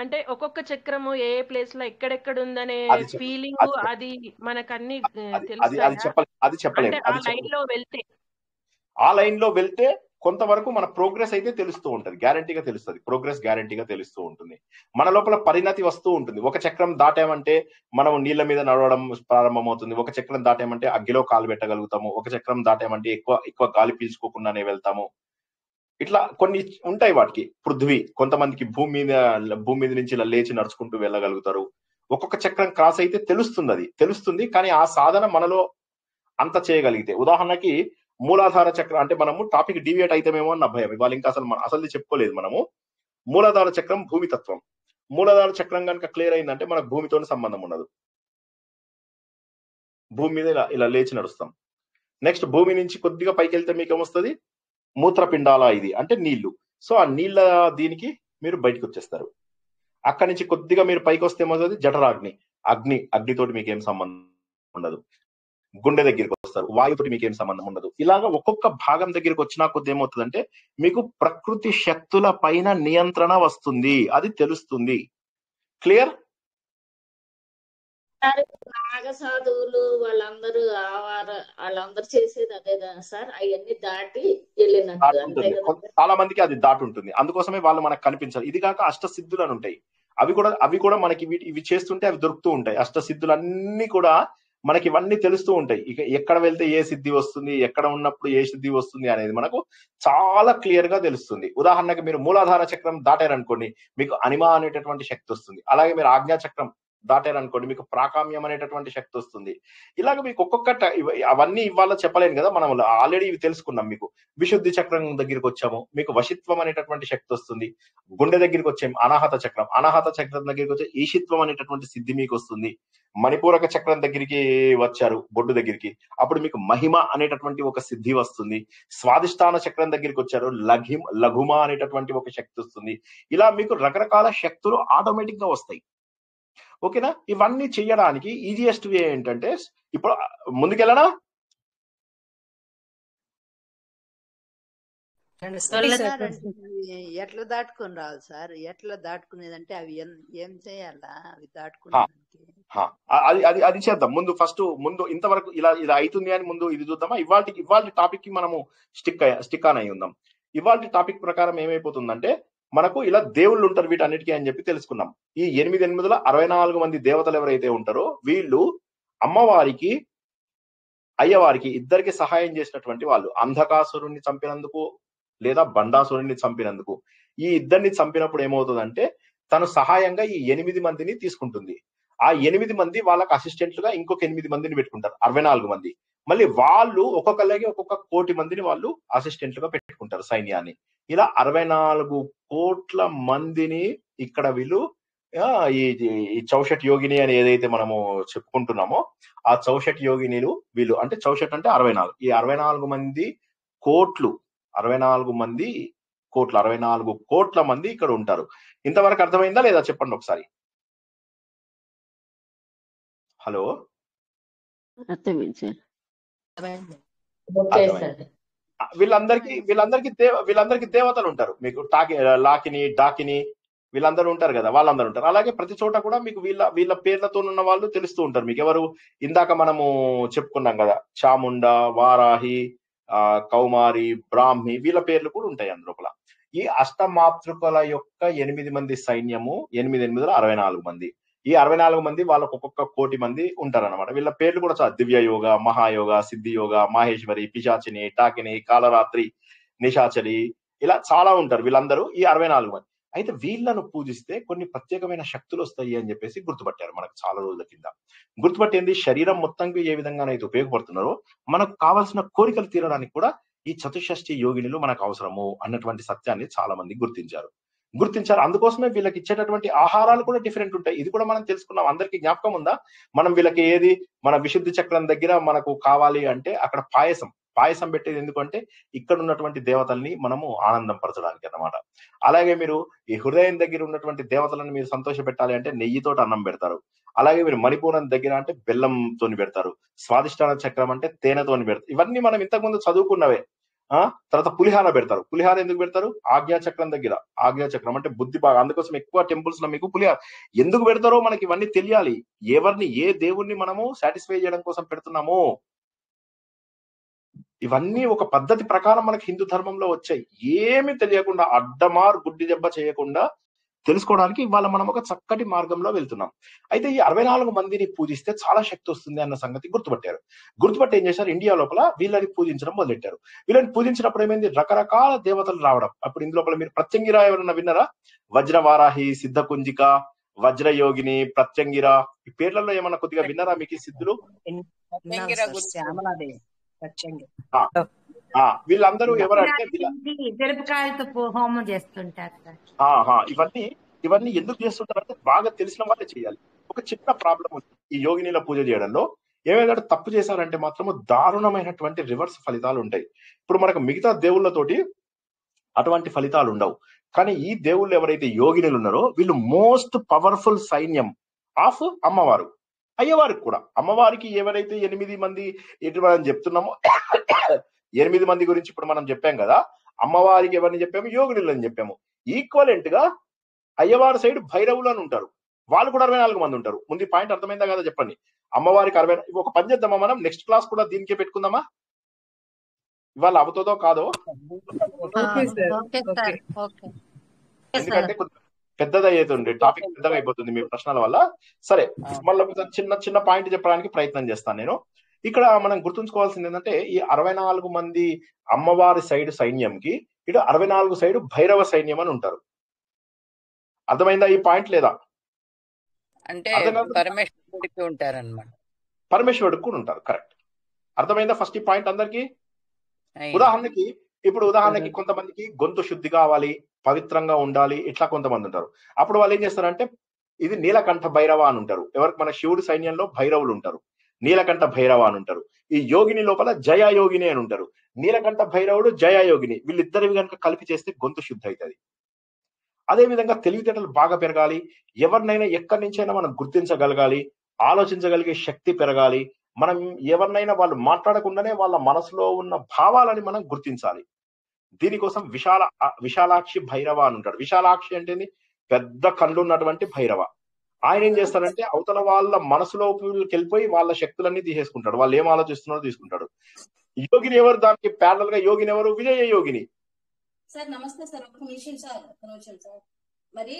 అంటే ఒక్కొక్క చక్రము ఏ ప్లేస్ లో ఎక్కడెక్కడ ఉందనే ఫీలింగ్ అది మనకన్నీ చెప్పలేదు. ఆ లైన్ లో వెళ్తే కొంతవరకు మన ప్రోగ్రెస్ అయితే తెలుస్తూ ఉంటుంది, గ్యారంటీగా తెలుస్తుంది. ప్రోగ్రెస్ గ్యారంటీగా తెలుస్తూ ఉంటుంది. మన లోపల పరిణతి వస్తూ ఉంటుంది. ఒక చక్రం దాటామంటే మనం నీళ్ల మీద నడవడం ప్రారంభమవుతుంది. ఒక చక్రం దాటామంటే అగ్గిలో కాలు పెట్టగలుగుతాము. ఒక చక్రం దాటామంటే ఎక్కువ గాలి పీల్చుకోకుండానే వెళ్తాము. ఇట్లా కొన్ని ఉంటాయి వాటికి. పృథ్వీ, కొంతమందికి భూమి మీద నుంచి ఇలా లేచి నడుచుకుంటూ వెళ్ళగలుగుతారు. ఒక్కొక్క చక్రం క్రాస్ అయితే తెలుస్తుంది. కానీ ఆ సాధన మనలో అంత చేయగలిగితే, ఉదాహరణకి మూలాధార చక్రం అంటే మనము టాపిక్ డీవియేట్ అయితేమేమో అన్న భయం. ఇవాళ ఇంకా అసలు చెప్పుకోలేదు మనము. మూలాధార చక్రం భూమి తత్వం. మూలాధార చక్రం కనుక క్లియర్ అయిందంటే మనకు భూమితోనే సంబంధం ఉండదు. భూమి మీద ఇలా లేచి నడుస్తాం. నెక్స్ట్ భూమి నుంచి కొద్దిగా పైకి వెళ్తే మీకు ఏమొస్తుంది, మూత్రపిండాల ఇది అంటే నీళ్లు. సో ఆ నీళ్ళ దీనికి మీరు బయటకు వచ్చేస్తారు. అక్కడి నుంచి కొద్దిగా మీరు పైకి వస్తే ఏమవుతుంది, జఠరాగ్ని. అగ్నితోటి మీకేం సంబంధం ఉండదు. గుండె దగ్గరికి వస్తారు, వాయుతోటి మీకేం సంబంధం ఉండదు. ఇలాగా ఒక్కొక్క భాగం దగ్గరికి వచ్చినా కొద్ది ఏమవుతుందంటే మీకు ప్రకృతి శక్తుల పైన నియంత్రణ వస్తుంది, అది తెలుస్తుంది. క్లియర్? నాగ సాధువులు వాళ్ళందరూ చేసేది అదే కదా సార్, అవన్నీ దాటి వెళ్ళినట్టు. చాలా మందికి అది దాటి ఉంటుంది, అందుకోసమే వాళ్ళు మనకు కనిపించాలి. ఇది కాక అష్టసిద్ధులు అని ఉంటాయి. అవి కూడా మనకి ఇవి చేస్తుంటే అవి దొరుకుతూ ఉంటాయి. అష్టసిద్ధులు అన్ని కూడా మనకి ఇవన్నీ తెలుస్తూ ఉంటాయి. ఇక ఎక్కడ వెళ్తే ఏ సిద్ధి వస్తుంది, ఎక్కడ ఉన్నప్పుడు ఏ సిద్ధి వస్తుంది అనేది మనకు చాలా క్లియర్ గా తెలుస్తుంది. ఉదాహరణకి మీరు మూలాధార చక్రం దాటారనుకోండి, మీకు అనిమా అనేటటువంటి శక్తి వస్తుంది. అలాగే మీరు ఆజ్ఞా చక్రం దాటారనుకోండి, మీకు ప్రాకామ్యం అనేటటువంటి శక్తి వస్తుంది. ఇలాగ మీకు అవన్నీ ఇవాళ చెప్పలేను కదా, మనం ఆల్రెడీ ఇవి తెలుసుకున్నాం. మీకు విశుద్ధి చక్రం దగ్గరికి వచ్చాము, మీకు వశిత్వం అనేటటువంటి శక్తి వస్తుంది. గుండె దగ్గరికి వచ్చాము, అనాహత చక్రం దగ్గరికి వచ్చే ఈశిత్వం అనేటటువంటి సిద్ధి మీకు వస్తుంది. మణిపూరక చక్రం దగ్గరికి వచ్చారు, బొడ్డు దగ్గరికి, అప్పుడు మీకు మహిమ అనేటటువంటి ఒక సిద్ధి వస్తుంది. స్వాదిష్టాన చక్రం దగ్గరికి వచ్చారు, లఘుమ అనేటటువంటి ఒక శక్తి వస్తుంది. ఇలా మీకు రకరకాల శక్తులు ఆటోమేటిక్ గా వస్తాయి. ఓకేనా? ఇవన్నీ చెయ్యడానికి ఈజియెస్ట్ వే ఏంటంటే, ఇప్పుడు ముందుకెళ్ళనా? ఎట్లా దాటుకొని రావాలి సార్? ఎట్లా దాటుకునేదంటే అవి ఏం చేయాలా? అవి దాటుకునేదానికి అది చేద్దాం. ముందు ఇంతవరకు ఇలా అవుతుంది అని ముందు ఇది చూద్దామా? ఇవాళ టాపిక్ కి మనము స్టిక్ ఆన్ అయి ఉందాం. ఇవాళ టాపిక్ ప్రకారం ఏమైపోతుందంటే, మనకు ఇలా దేవుళ్ళు ఉంటారు వీటన్నిటికీ అని చెప్పి తెలుసుకున్నాం. ఈ 8/8 మంది దేవతలు ఎవరైతే ఉంటారో వీళ్ళు అమ్మవారికి అయ్యవారికి ఇద్దరికి సహాయం చేసినటువంటి వాళ్ళు. అంధకాసురుణ్ణి చంపినందుకు లేదా బండాసురుణ్ణి చంపినందుకు ఈ ఇద్దరిని చంపినప్పుడు ఏమవుతుందంటే తను సహాయంగా ఈ 8 మందిని తీసుకుంటుంది. ఆ 8 మంది వాళ్ళకి అసిస్టెంట్లుగా ఇంకొక 8 మందిని పెట్టుకుంటారు, 64 మంది. మళ్ళీ వాళ్ళు ఒక్కొక్కరికి ఒక్కొక్క కోటి మందిని వాళ్ళు అసిస్టెంట్లుగా పెట్టుకుంటారు సైన్యాన్ని. ఇలా 64 కోట్ల మందిని ఇక్కడ వీళ్ళు ఈ చౌషట్ యోగిని అని ఏదైతే మనము చెప్పుకుంటున్నామో ఆ చౌషట్ యోగినిలు వీళ్ళు, అంటే చౌషట్ అంటే 64, ఈ 64 మంది కోట్లు, 64 కోట్ల మంది ఇక్కడ ఉంటారు. ఇంతవరకు అర్థమైందా లేదా చెప్పండి ఒకసారి. హలో, అర్థమైంది. వీళ్ళందరికీ దేవతలు ఉంటారు. మీకు లాకిని, డాకిని వీళ్ళందరూ ఉంటారు కదా, వాళ్ళందరూ ఉంటారు. అలాగే ప్రతి చోట కూడా మీకు వీళ్ళ పేర్లతో ఉన్న వాళ్ళు తెలుస్తూ ఉంటారు. మీకు ఎవరు ఇందాక మనము చెప్పుకున్నాం కదా, చాముండ, వారాహి, కౌమారి, బ్రాహ్మి, వీళ్ళ పేర్లు కూడా ఉంటాయి అందులోపల. ఈ అష్టమాతృకల యొక్క 8 మంది సైన్యము 8/8 మంది. ఈ 64 మంది వాళ్ళకు ఒక్కొక్క కోటి మంది ఉంటారు అనమాట. వీళ్ళ పేర్లు కూడా చాలా దివ్య యోగ, మహాయోగ, సిద్ధి యోగ, మాహేశ్వరి, పిశాచిని, టాకిని, కాలరాత్రి, నిశాచలి, ఇలా చాలా ఉంటారు వీళ్ళందరూ ఈ 64 మంది. అయితే వీళ్ళను పూజిస్తే కొన్ని ప్రత్యేకమైన శక్తులు వస్తాయి అని చెప్పేసి గుర్తుపట్టారు మనకు చాలా రోజుల కింద. గుర్తుపట్టేది శరీరం మొత్తంకి ఏ విధంగానైతే ఉపయోగపడుతున్నారో మనకు కావాల్సిన కోరికలు తీరడానికి కూడా ఈ చతుషష్ఠి యోగినులు మనకు అవసరము అన్నటువంటి సత్యాన్ని చాలా మంది గుర్తించారు. అందుకోసమే వీళ్ళకి ఇచ్చేటటువంటి ఆహారాలు కూడా డిఫరెంట్ ఉంటాయి. ఇది కూడా మనం తెలుసుకున్నాం. అందరికీ జ్ఞాపకం ఉందా? మనం వీళ్ళకి ఏది మన విశుద్ధి చక్రం దగ్గర మనకు కావాలి అంటే అక్కడ పాయసం పెట్టేది ఎందుకంటే ఇక్కడ ఉన్నటువంటి దేవతల్ని మనము ఆనందం పరచడానికి అన్నమాట. అలాగే మీరు ఈ హృదయం దగ్గర ఉన్నటువంటి దేవతలను మీరు సంతోష పెట్టాలి అంటే నెయ్యితోటి అన్నం పెడతారు. అలాగే మీరు మణిపూరం దగ్గర అంటే బెల్లంతోని పెడతారు. స్వాదిష్టాన చక్రం అంటే తేనెతోని పెడతారు. ఇవన్నీ మనం ఇంతకుముందు చదువుకున్నవే. తర్వాత పులిహార పెడతారు. పులిహార ఎందుకు పెడతారు? ఆజ్ఞాచక్రం దగ్గర. ఆజ్ఞాచక్రం అంటే బుద్ధి బాగా, అందుకోసం ఎక్కువ టెంపుల్స్ లో మీకు పులిహార ఎందుకు పెడతారో మనకి ఇవన్నీ తెలియాలి. ఏ దేవుణ్ణి మనము సాటిస్ఫై చేయడం కోసం పెడుతున్నాము, ఇవన్నీ ఒక పద్ధతి ప్రకారం మనకి హిందూ ధర్మంలో వచ్చాయి. ఏమి తెలియకుండా అడ్డమార్ గుడ్డి దెబ్బ చేయకుండా తెలుసుకోవడానికి ఇవాళ మనం ఒక చక్కటి మార్గంలో వెళ్తున్నాం. అయితే ఈ 64 మందిని పూజిస్తే చాలా శక్తి వస్తుంది అన్న సంగతి గుర్తుపట్టి ఏం చేశారు, ఇండియా లోపల వీళ్ళని పూజించడం మొదలెట్టారు. వీళ్ళని పూజించినప్పుడు ఏమైంది, రకరకాల దేవతలు రావడం. అప్పుడు ఇందులోపల మీరు ప్రత్యంగిర ఎవరన్నా విన్నారా? వజ్రవారాహి, సిద్ధకుంజిక, వజ్రయోగిని, ప్రత్యంగిర, ఈ పేర్లలో ఏమన్నా కొద్దిగా విన్నారా మీకు? ఈ సిద్ధులు వీళ్ళందరూ ఎవరంటే మిరపకాయలతో హోమం చేస్తుంటారు. ఇవన్నీ ఎందుకు చేస్తుంటారంటే బాగా తెలిసిన వాళ్ళే చేయాలి. ఒక చిన్న ప్రాబ్లం ఉంది ఈ యోగినిల పూజ చేయడంలో. ఏమైనా తప్పు చేశారంటే మాత్రము దారుణమైనటువంటి రివర్స్ ఫలితాలు ఉంటాయి. ఇప్పుడు మనకు మిగతా దేవుళ్ళతోటి అటువంటి ఫలితాలు ఉండవు. కానీ ఈ దేవుళ్ళు ఎవరైతే యోగినులు ఉన్నారో వీళ్ళు మోస్ట్ పవర్ఫుల్ సైన్యం ఆఫ్ అమ్మవారు. అయ్యవారికి కూడా, అమ్మవారికి ఎవరైతే 8 మంది ఇటు మనం చెప్తున్నామో 8 మంది గురించి ఇప్పుడు మనం చెప్పాం కదా, అమ్మవారికి ఎవరిని చెప్పాము? యోగినులు అని చెప్పాము. ఈక్వలెంట్ గా అయ్యవారి సైడ్ భైరవులు అని ఉంటారు, వాళ్ళు కూడా 64 మంది ఉంటారు. ముందు పాయింట్ అర్థమైందా కదా చెప్పండి. అమ్మవారికి 60. ఒక పని చేద్దామా, మనం నెక్స్ట్ క్లాస్ కూడా దీనికే పెట్టుకుందామా? ఇవాళ అవుతుందో కాదో, ఎందుకంటే పెద్దది అవుతుంది టాపిక్, పెద్దగా అయిపోతుంది మీ ప్రశ్నల వల్ల. సరే, మళ్ళీ చిన్న పాయింట్ చెప్పడానికి ప్రయత్నం చేస్తాను నేను. ఇక్కడ మనం గుర్తుంచుకోవాల్సింది ఏంటంటే ఈ 64 మంది అమ్మవారి సైడ్ సైన్యంకి ఇటు 64 సైడ్ భైరవ సైన్యం అని ఉంటారు. అర్థమైందా ఈ పాయింట్ లేదా? అంటే పరమేశ్వరుడికి ఉంటారన్నమాట. పరమేశ్వరుడికి కూడా ఉంటారు, కరెక్ట్. అర్థమైందా ఫస్ట్ ఈ పాయింట్ అందరికి? ఉదాహరణకి కొంతమందికి గొంతు శుద్ధి కావాలి, పవిత్రంగా ఉండాలి, ఇట్లా కొంతమంది ఉంటారు. అప్పుడు వాళ్ళు ఏం చేస్తారంటే ఇది నీలకంఠ భైరవ అని ఉంటారు. ఎవరికి మన శివుడి సైన్యంలో భైరవులు ఉంటారు, నీలకంఠ భైరవ అని ఉంటారు. ఈ యోగిని లోపల జయా యోగిని అని ఉంటారు. నీలకంఠ భైరవుడు, జయా యోగిని, వీళ్ళిద్దరివి కనుక కలిపి చేస్తే గొంతు శుద్ధి అవుతుంది. అదే విధంగా తెలివితేటలు బాగా పెరగాలి, ఎవరినైనా ఎక్కడి నుంచైనా మనం గుర్తించగలగాలి, ఆలోచించగలిగే శక్తి పెరగాలి. మనం ఎవరినైనా వాళ్ళు మాట్లాడకుండానే వాళ్ళ మనసులో ఉన్న భావాలని మనం గుర్తించాలి. దీనికోసం విశాలాక్షి భైరవ అని ఉంటాడు. విశాలాక్షి అంటే పెద్ద కళ్ళు ఉన్నటువంటి భైరవ. ఆయన ఏం చేస్తాడంటే అవతల వాళ్ళ మనసులోకి వెళ్ళిపోయి వాళ్ళ శక్తులన్నీ తీసేసుకుంటాడు, వాళ్ళు ఏం ఆలోచిస్తున్నారో తీసుకుంటాడు. యోగిని ఎవరు? దానికి ప్యారల్ గా యోగిని ఎవరు? విజయ యోగిని. సార్ నమస్తే సార్. ఒక్క నిమిషం సార్, ఒక్క నిమిషం సార్. మరి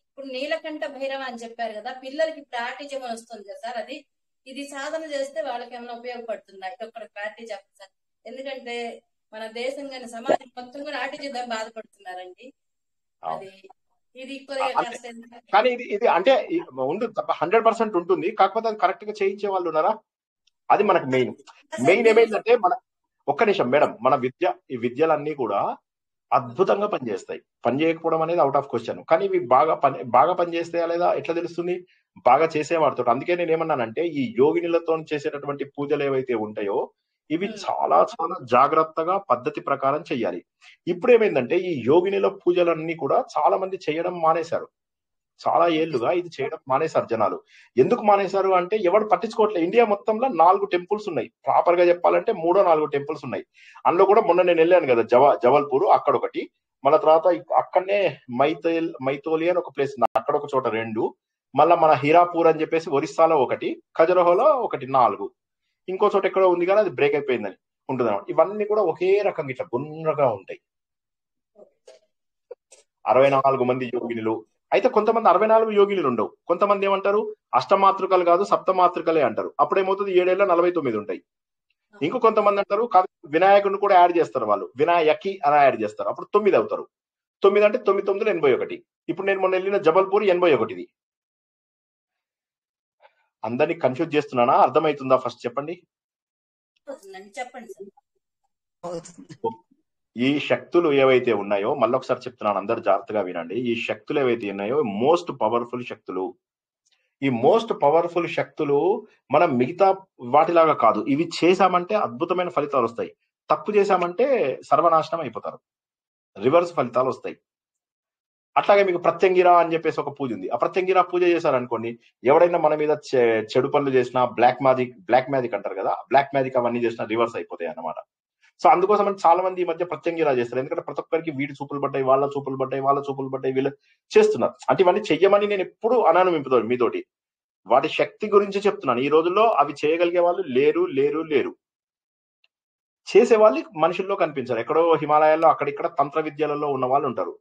ఇప్పుడు నీలకంఠ భైరవ అని చెప్పారు కదా, పిల్లలకి ఇప్పుడు ఆర్టిజం అని వస్తుంది కదా సార్, అది ఇది సాధన చేస్తే వాళ్ళకి ఏమైనా ఉపయోగపడుతుందా? ఇది ఒక్కడ క్లారిటీ చెప్పండి సార్. ఎందుకంటే మన దేశం కానీ సమాజం మొత్తం కూడా ఆర్టిజంతో బాధపడుతున్నారండి. అది ఇది కొద్దిగా అంతే. కాస్త కానీ ఇది అంటే ఉంది 100% ఉంటుంది. కాకపోతే అది కరెక్ట్ గా చేయించే వాళ్ళు ఉన్నారా? అది మనకు మెయిన్. మెయిన్ ఏమైందంటే ఒక్క నిమిషం మేడం, మన ఈ విద్యలన్నీ కూడా అద్భుతంగా పనిచేస్తాయి. పని చేయకపోవడం అనేది అవుట్ ఆఫ్ క్వశ్చన్. కానీ ఇవి బాగా పనిచేస్తాయా లేదా ఎట్లా తెలుస్తుంది? బాగా చేసేవాడితో. అందుకే నేను ఏమన్నానంటే ఈ యోగినులతో చేసేటటువంటి పూజలు ఏవైతే ఉంటాయో ఇవి చాలా చాలా జాగ్రత్తగా పద్ధతి ప్రకారం చెయ్యాలి. ఇప్పుడు ఏమైందంటే ఈ యోగినుల పూజలన్నీ కూడా చాలా మంది చేయడం మానేశారు. చాలా ఏళ్లుగా ఇది చేయడం మానేశారు జనాలు. ఎందుకు మానేశారు అంటే ఎవడు పట్టించుకోవట్లేదు. ఇండియా మొత్తంలో 4 టెంపుల్స్ ఉన్నాయి. ప్రాపర్ గా చెప్పాలంటే 3-4 టెంపుల్స్ ఉన్నాయి. అందులో కూడా మొన్న నేను వెళ్ళాను కదా జబల్పూర్, అక్కడ ఒకటి, మళ్ళా తర్వాత అక్కడనే మైథోలి అని ఒక ప్లేస్, అక్కడ ఒక చోట 2, మళ్ళా మన హీరాపూర్ అని చెప్పేసి ఒరిస్సాలో ఒకటి, ఖజురహోలో ఒకటి 4, ఇంకో చోట ఎక్కడో ఉంది కానీ అది బ్రేక్ అయిపోయిందని ఉంటుంది. ఇవన్నీ కూడా ఒకే రకంగా ఇట్లా గుండ్రగా ఉంటాయి. 64 మంది యోగినులు. అయితే కొంతమంది 64 యోగినులు ఉండవు. కొంతమంది ఏమంటారు అష్టమాతృకలు కాదు సప్తమాతృకలే అంటారు. అప్పుడేమవుతుంది 7 ఏళ్ళ 49 ఉంటాయి. ఇంకో కొంతమంది అంటారు కాదు వినాయకుడిని కూడా యాడ్ చేస్తారు, వాళ్ళు వినాయకి అలా యాడ్ చేస్తారు, అప్పుడు 9 అవుతారు. 9 అంటే 9 9 81. ఇప్పుడు నేను మొన్న వెళ్ళిన జబల్పూర్ 81. అందరినీ కన్ఫ్యూజ్ చేస్తున్నానా? అర్థమవుతుందా? ఫస్ట్ చెప్పండి. చెప్పండి సార్. ఈ శక్తులు ఏవైతే ఉన్నాయో మళ్ళీ ఒకసారి చెప్తున్నాను, అందరు జాగ్రత్తగా వినండి. ఈ శక్తులు ఏవైతే ఉన్నాయో మోస్ట్ పవర్ఫుల్ శక్తులు. ఈ మోస్ట్ పవర్ఫుల్ శక్తులు మనం మిగతా వాటిలాగా కాదు. ఇవి చేశామంటే అద్భుతమైన ఫలితాలు వస్తాయి. తప్పు చేశామంటే సర్వనాశనం అయిపోతారు, రివర్స్ ఫలితాలు వస్తాయి. అట్లాగే మీకు ప్రత్యంగిరా అని చెప్పేసి ఒక పూజ ఉంది. ఆ ప్రత్యంగిరా పూజ చేశారనుకోండి, ఎవడైనా మన మీద చెడు పనులు చేసినా, బ్లాక్ మ్యాజిక్ అంటారు కదా, బ్లాక్ మ్యాజిక్ అవన్నీ చేసినా రివర్స్ అయిపోతాయి అన్నమాట. సో అందుకోసం చాలా మంది ఈ మధ్య ప్రత్యంగిరా చేస్తారు. ఎందుకంటే ప్రతి ఒక్కరికి వీడి చూపులు పడ్డాయి, వాళ్ళ చూపులు పడ్డాయి, వీళ్ళు చేస్తున్నారు. అంటే ఇవన్నీ చెయ్యమని నేను ఎప్పుడు అనాను మీతోటి. వాటి శక్తి గురించి చెప్తున్నాను. ఈ రోజుల్లో అవి చేయగలిగే వాళ్ళు లేరు. చేసే వాళ్ళు మనుషుల్లో కనిపించారు. ఎక్కడో హిమాలయాల్లో అక్కడిక్కడ తంత్ర విద్యలలో ఉన్న వాళ్ళు ఉంటారు,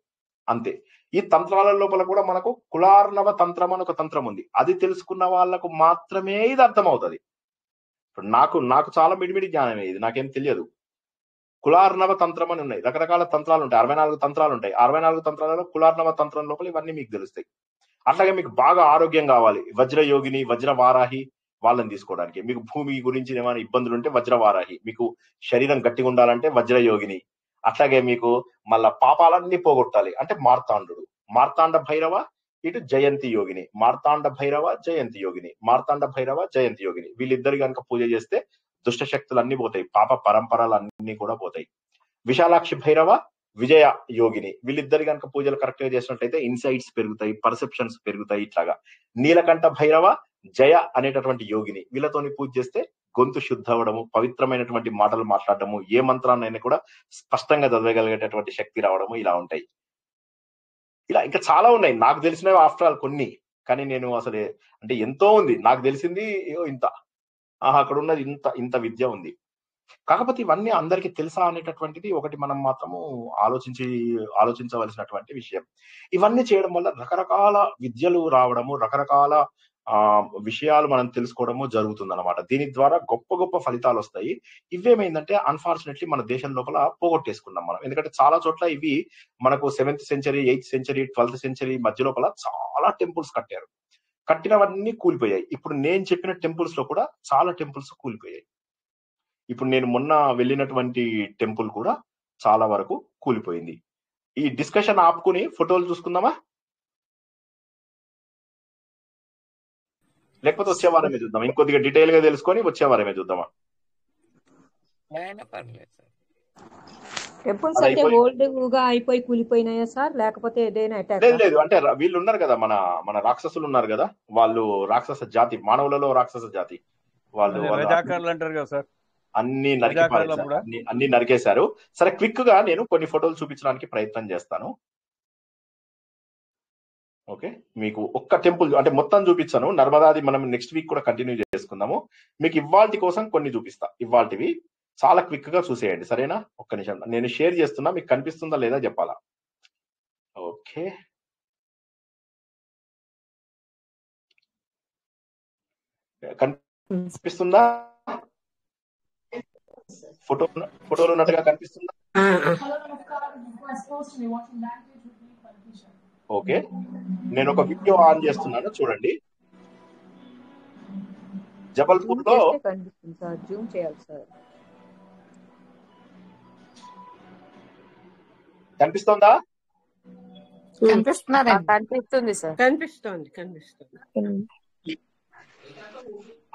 అంతే. ఈ తంత్రాల లోపల కూడా మనకు కులార్ణవ తంత్రం అని ఒక తంత్రం ఉంది. అది తెలుసుకున్న వాళ్ళకు మాత్రమే ఇది అర్థమవుతుంది. ఇప్పుడు నాకు చాలా మిడిమిడి జ్ఞానమే, ఇది నాకేం తెలియదు. కులార్ణవ తంత్రం అని ఉన్నాయి, రకరకాల తంత్రాలు ఉంటాయి, 64 తంత్రాలు ఉంటాయి. 64 తంత్రాలలో కులార్ణవ తంత్రం లోపల ఇవన్నీ మీకు తెలుస్తాయి. అట్లాగే మీకు బాగా ఆరోగ్యం కావాలి, వజ్రయోగిని, వజ్రవారాహి వాళ్ళని తీసుకోవడానికి. మీకు భూమి గురించి ఏమైనా ఇబ్బందులు ఉంటే వజ్రవారాహి, మీకు శరీరం గట్టిగా ఉండాలంటే వజ్రయోగిని. అట్లాగే మీకు మళ్ళా పాపాలన్నీ పోగొట్టాలి అంటే మార్తాండ భైరవ, ఇటు జయంతి యోగిని, మార్తాండ భైరవ జయంతి యోగిని. వీళ్ళిద్దరు కనుక పూజ చేస్తే దుష్ట శక్తులు అన్ని పోతాయి, పాప పరంపరలు అన్ని కూడా పోతాయి. విశాలాక్షి భైరవ, విజయ యోగిని, వీళ్ళిద్దరు కనుక పూజలు కరెక్ట్ గా చేసినట్లయితే ఇన్సైట్స్ పెరుగుతాయి, పర్సెప్షన్స్ పెరుగుతాయి. ఇట్లాగా నీలకంఠ భైరవ, జయ అనేటటువంటి యోగిని, వీళ్ళతోని పూజ చేస్తే గొంతు శుద్ధ అవ్వడము, పవిత్రమైనటువంటి మాటలు మాట్లాడటము, ఏ మంత్రాన్నైనా కూడా స్పష్టంగా చదవగలిగేటటువంటి శక్తి రావడము, ఇలా ఉంటాయి. ఇలా ఇంకా చాలా ఉన్నాయి నాకు తెలిసినవి, ఆఫ్టర్ ఆల్ కొన్ని. కానీ నేను అసలు అంటే ఎంతో ఉంది నాకు తెలిసింది, ఇంత అక్కడ ఉన్నది ఇంత విద్య ఉంది. కాకపోతే ఇవన్నీ అందరికీ తెలుసా అనేటటువంటిది ఒకటి మనం మాత్రము ఆలోచించవలసినటువంటి విషయం. ఇవన్నీ చేయడం వల్ల రకరకాల విద్యలు రావడము, రకరకాల విషయాలు మనం తెలుసుకోవడము జరుగుతుంది అనమాట. దీని ద్వారా గొప్ప గొప్ప ఫలితాలు వస్తాయి. ఇవేమైందంటే అన్ఫార్చునేట్లీ మన దేశం లోపల పోగొట్టేసుకున్నాం మనం. ఎందుకంటే చాలా చోట్ల ఇవి మనకు 7th century, 8th century, 12th century మధ్య లోపల చాలా టెంపుల్స్ కట్టారు. కట్టినవన్నీ కూలిపోయాయి. ఇప్పుడు నేను చెప్పిన టెంపుల్స్ లో కూడా చాలా టెంపుల్స్ కూలిపోయాయి. ఇప్పుడు నేను మొన్న వెళ్ళినటువంటి టెంపుల్ కూడా చాలా వరకు కూలిపోయింది. ఈ డిస్కషన్ ఆపుకుని ఫోటోలు చూసుకుందామా, లేకపోతే వచ్చే వారమే చూద్దాం? ఇంకొద్దిగా డీటెయిల్ గా తెలుసుకొని వచ్చే వారమే చూద్దామా? టెంపుల్స్ అంటే ఓల్డ్ గా అయిపోయి కూలిపోయినాయా సార్, లేకపోతే ఏదైనా అటాక్? లేదు, అంటే వీళ్ళు ఉన్నారు కదా, మన రాక్షసులు ఉన్నారు కదా, వాళ్ళు రాక్షస జాతి, మానవులలో రాక్షస జాతి వాళ్ళు అంటారు కదా సార్, అన్ని నరికేశారు. సరే, క్విక్ గా నేను కొన్ని ఫోటోలు చూపించడానికి ప్రయత్నం చేస్తాను. ఓకే, మీకు ఒక్క టెంపుల్ అంటే మొత్తం చూపించాను. నర్మదాది మనం నెక్స్ట్ వీక్ కూడా కంటిన్యూ చేసుకుందాము. మీకు ఇవాల్టి కోసం కొన్ని చూపిస్తా. ఇవాల్టివి చాలా క్విక్ గా చూసేయండి, సరేనా? ఒక్క నిమిషం నేను షేర్ చేస్తున్నా, మీకు కనిపిస్తుందా లేదా చెప్పాలా. ఓకే, కనిపిస్తుందా? ఫోటోలు ఉన్నట్టుగా కనిపిస్తుందా? ఓకే, నేను ఒక వీడియో ఆన్ చేస్తున్నాను, చూడండి. జబల్పూర్ లో కనిపిస్తుంది సార్, జూమ్ చేయాలి సార్. కనిపిస్తుందా? కనిపిస్తుంది సార్. కనిపిస్తోంది.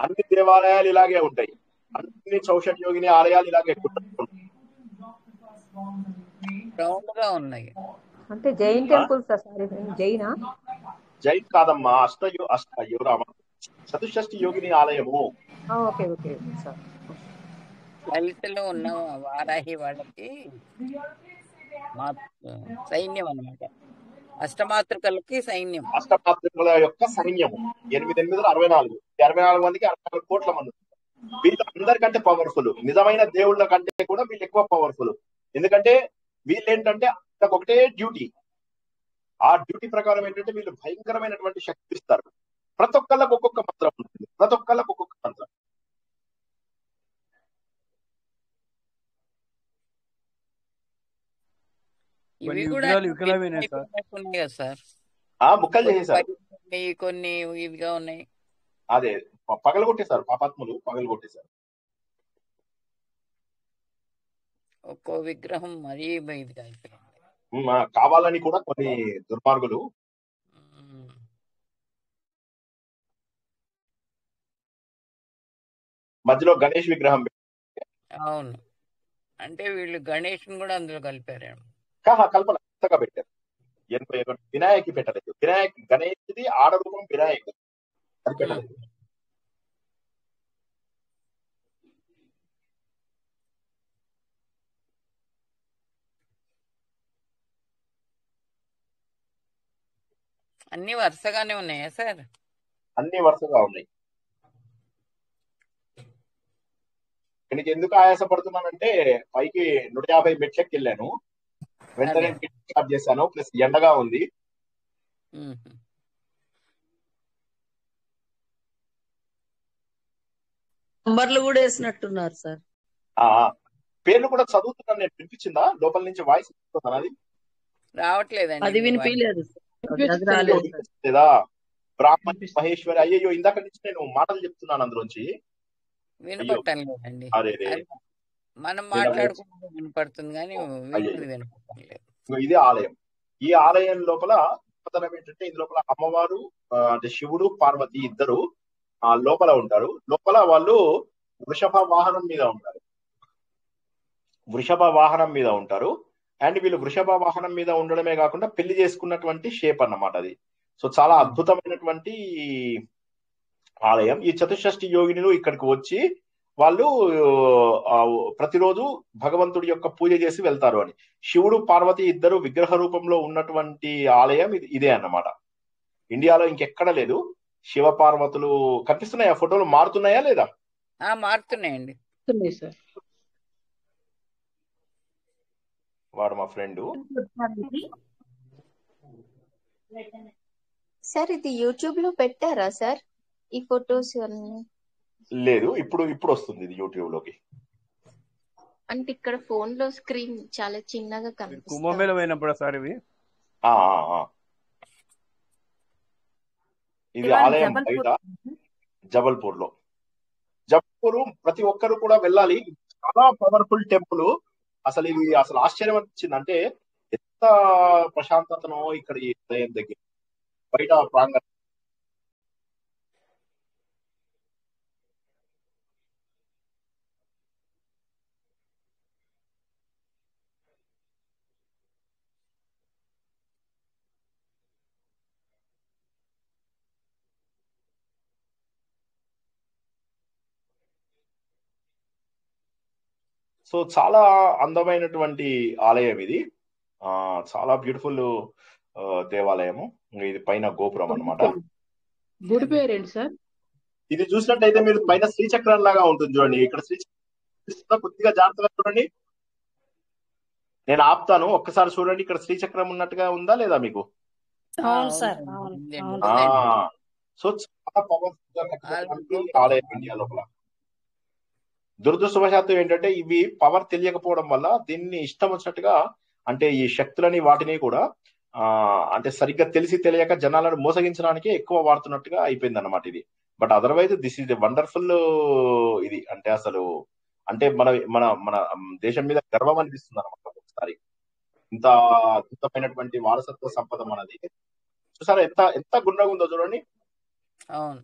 అన్ని దేవాలయాలు ఇలాగే ఉంటాయి, అన్ని చౌషట్ యోగిని ఆలయాలు ఇలాగే రౌండ్ గా ఉన్నాయి. అంటే జైన్ టెంపుల్స్ సార్, జైనా? జైన్ కాదమ్మా, రామ చతుషష్ఠి యోగిని ఆలయము. Okay okay sir. లలితలో ఉన్న వారాహి వాళ్ళకి సైన్యం అన్నమాట, అష్టమాతృకలకి సైన్యం. అష్టమాతృకల యొక్క సైన్యము 64 మందికి 64 కోట్ల మంది. వీళ్ళు అందరికంటే పవర్ఫుల్, నిజమైన దేవుళ్ళ కంటే కూడా వీళ్ళు ఎక్కువ పవర్ఫుల్. ఎందుకంటే వీళ్ళు ఏంటంటే ఒకటే డ్యూటీ, ఆ డ్యూటీ ప్రకారం ఏంటంటే వీళ్ళు భయంకరమైనటువంటి శక్తి ఇస్తారు. ప్రతి ఒక్కళ్ళకు ఒక్కొక్క మంత్రం ఉంటుంది, ప్రతి ఒక్కళ్ళకు ఒక్కొక్క మంత్రం. ఇవి కూడా సార్ ముక్కలు చేసేసారు, కొన్ని ఇవిగా ఉన్నాయి. అదే పగలగొట్టేశారు, పాపాత్ములు పగలగొట్టేశారు. ఒక్కో విగ్రహం మరీ ఇదిగా అయిపోయింది. కావాలని కూడా కొన్ని దుర్మార్గులు. మధ్యలో గణేష్ విగ్రహం. అవును, అంటే వీళ్ళు గణేష్ కూడా అందులో కలిపారేమో. కల్పన కొత్తగా పెట్టారు. 81 వినాయకి పెట్టలేదు, వినాయక్ గణేష్ది ఆడరూపం వినాయక్ అది పెట్టలేదు. అన్ని వరుసగానే ఉన్నాయా సార్? అన్ని వరుసగా ఉన్నాయి. ఇక్కడికి ఎందుకు ఆయాసపడుతున్నానంటే పైకి 150 మెట్లకి వెళ్ళాను, వెంటనే స్టార్ట్ చేశాను, ప్లస్ ఎండగా ఉంది. నంబర్లు కూడా వేసినట్టున్నారు సార్. పేర్లు కూడా చదువుతున్నాను నేను, వినిపించిందా? లోపల నుంచి వాయిస్ అది రావట్లేదండి, అది వినిపించలేదు లేదా? బ్రాహ్మణి మహేశ్వరి, అయ్యో ఇందాక నుంచి నేను మాటలు చెప్తున్నాను అందులోంచి వినపడటం లేదండి. మనం మాట్లాడుకుంటే వినపడుతుంది కానీ వినపడటం లేదు. ఇది ఆలయం. ఈ ఆలయం లోపల గొప్పతనం ఏంటంటే ఇది లోపల అమ్మవారు అంటే శివుడు పార్వతి ఇద్దరు లోపల ఉంటారు. లోపల వాళ్ళు వృషభ వాహనం మీద ఉంటారు. అండ్ వీళ్ళు వృషభ వాహనం మీద ఉండడమే కాకుండా పెళ్లి చేసుకున్నటువంటి షేప్ అన్నమాట అది. సో చాలా అద్భుతమైనటువంటి ఆలయం. ఈ చతుషష్ఠి యోగినులు ఇక్కడికి వచ్చి వాళ్ళు ప్రతిరోజు భగవంతుడి యొక్క పూజ చేసి వెళ్తారు అని. శివుడు పార్వతి ఇద్దరు విగ్రహ రూపంలో ఉన్నటువంటి ఆలయం ఇదే అన్నమాట. ఇండియాలో ఇంకెక్కడ లేదు. శివ పార్వతులు కనిపిస్తున్నాయా? ఫోటోలు మారుతున్నాయా లేదా? మారుతున్నాయండి. వాడు మా ఫ్రెండ్ సార్. ఇది యూట్యూబ్ లో పెట్టారా సార్ ఈ ఫొటోస్ అన్ని? లేదు, ఇప్పుడు వస్తుంది ఇది యూట్యూబ్ లోకి. అంటే ఇక్కడ ఫోన్ లో స్క్రీన్ చాలా చిన్నగా కనిపిస్తుంది. కుంభమేళ పోయినప్పుడు సార్ ఇవి. ఇది ఆలయం బయట జబల్పూర్ లో. జబల్పూర్ ప్రతి ఒక్కరు కూడా వెళ్ళాలి, చాలా పవర్ఫుల్ టెంపుల్. ఇది ఆశ్చర్యం అనిపించింది. అంటే ఎంత ప్రశాంతతనో ఇక్కడ ఈ ఆలయం దగ్గర బయట ప్రాంగణం. సో చాలా అందమైనటువంటి ఆలయం ఇది. చాలా బ్యూటిఫుల్ దేవాలయము. ఇది పైన గోపురం అన్నమాట. గుడి పేరేంటి సార్? ఇది చూసినట్టయితే మీరు పైన శ్రీచక్రం లాగా ఉంటుంది చూడండి. ఇక్కడ కొద్దిగా జాగ్రత్తగా చూడండి, నేను ఆపుతాను. ఒక్కసారి చూడండి, ఇక్కడ శ్రీచక్రం ఉన్నట్టుగా ఉందా లేదా మీకు? అవును సార్, ఉందండి, అవును ఉందండి, అవును. ఉందండి. సో చాలా పవర్ఫుల్ గా కట్టినటువంటి ఆలయం ఇండియా లోపల. దురదృష్టవశాత్తు ఏంటంటే ఇవి పవర్ తెలియకపోవడం వల్ల దీన్ని ఇష్టం వచ్చినట్టుగా, అంటే ఈ శక్తులని వాటిని కూడా అంటే సరిగ్గా తెలిసి తెలియక జనాలను మోసగించడానికి ఎక్కువ వాడుతున్నట్టుగా అయిపోయింది అన్నమాట ఇది. But otherwise this is a wonderful ఇది. అంటే అసలు అంటే మన మన మన దేశం మీద గర్వం అనిపిస్తుంది అనమాట ఒకసారి. ఇంత అద్భుతమైనటువంటి వారసత్వ సంపద మనది. చూసారా ఎంత ఎంత గుండ్రగా ఉందో చూడండి. అవును.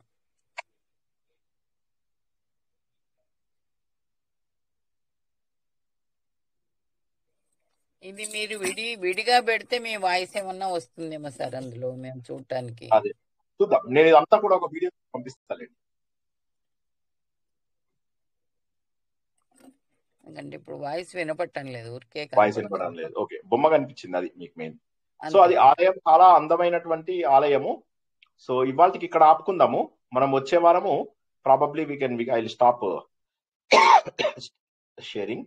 ఇది మీరు విడిగా పెడితే మీ వాయిస్ ఏమన్నా వస్తుందేమో సార్ అందులో మేము చూడటానికి. అదే చూద్దాం, నేను ఇదంతా కూడా ఒక వీడియో పంపిస్తానండి. ఎందుకంటే ఇప్పుడు వాయిస్ వినపట్టం లేదు, ఊరికే వాయిస్ వినపడడం లేదు. ఓకే, బొమ్మ కనిపించింది, అది మీకు మెయిన్. సో అంతే. అది ఆలయం చాలా అందమైనటువంటి ఆలయము. సో ఇవాళకి ఇక్కడ ఆపుకుందాము. మనం వచ్చే వారము probably I will stop sharing.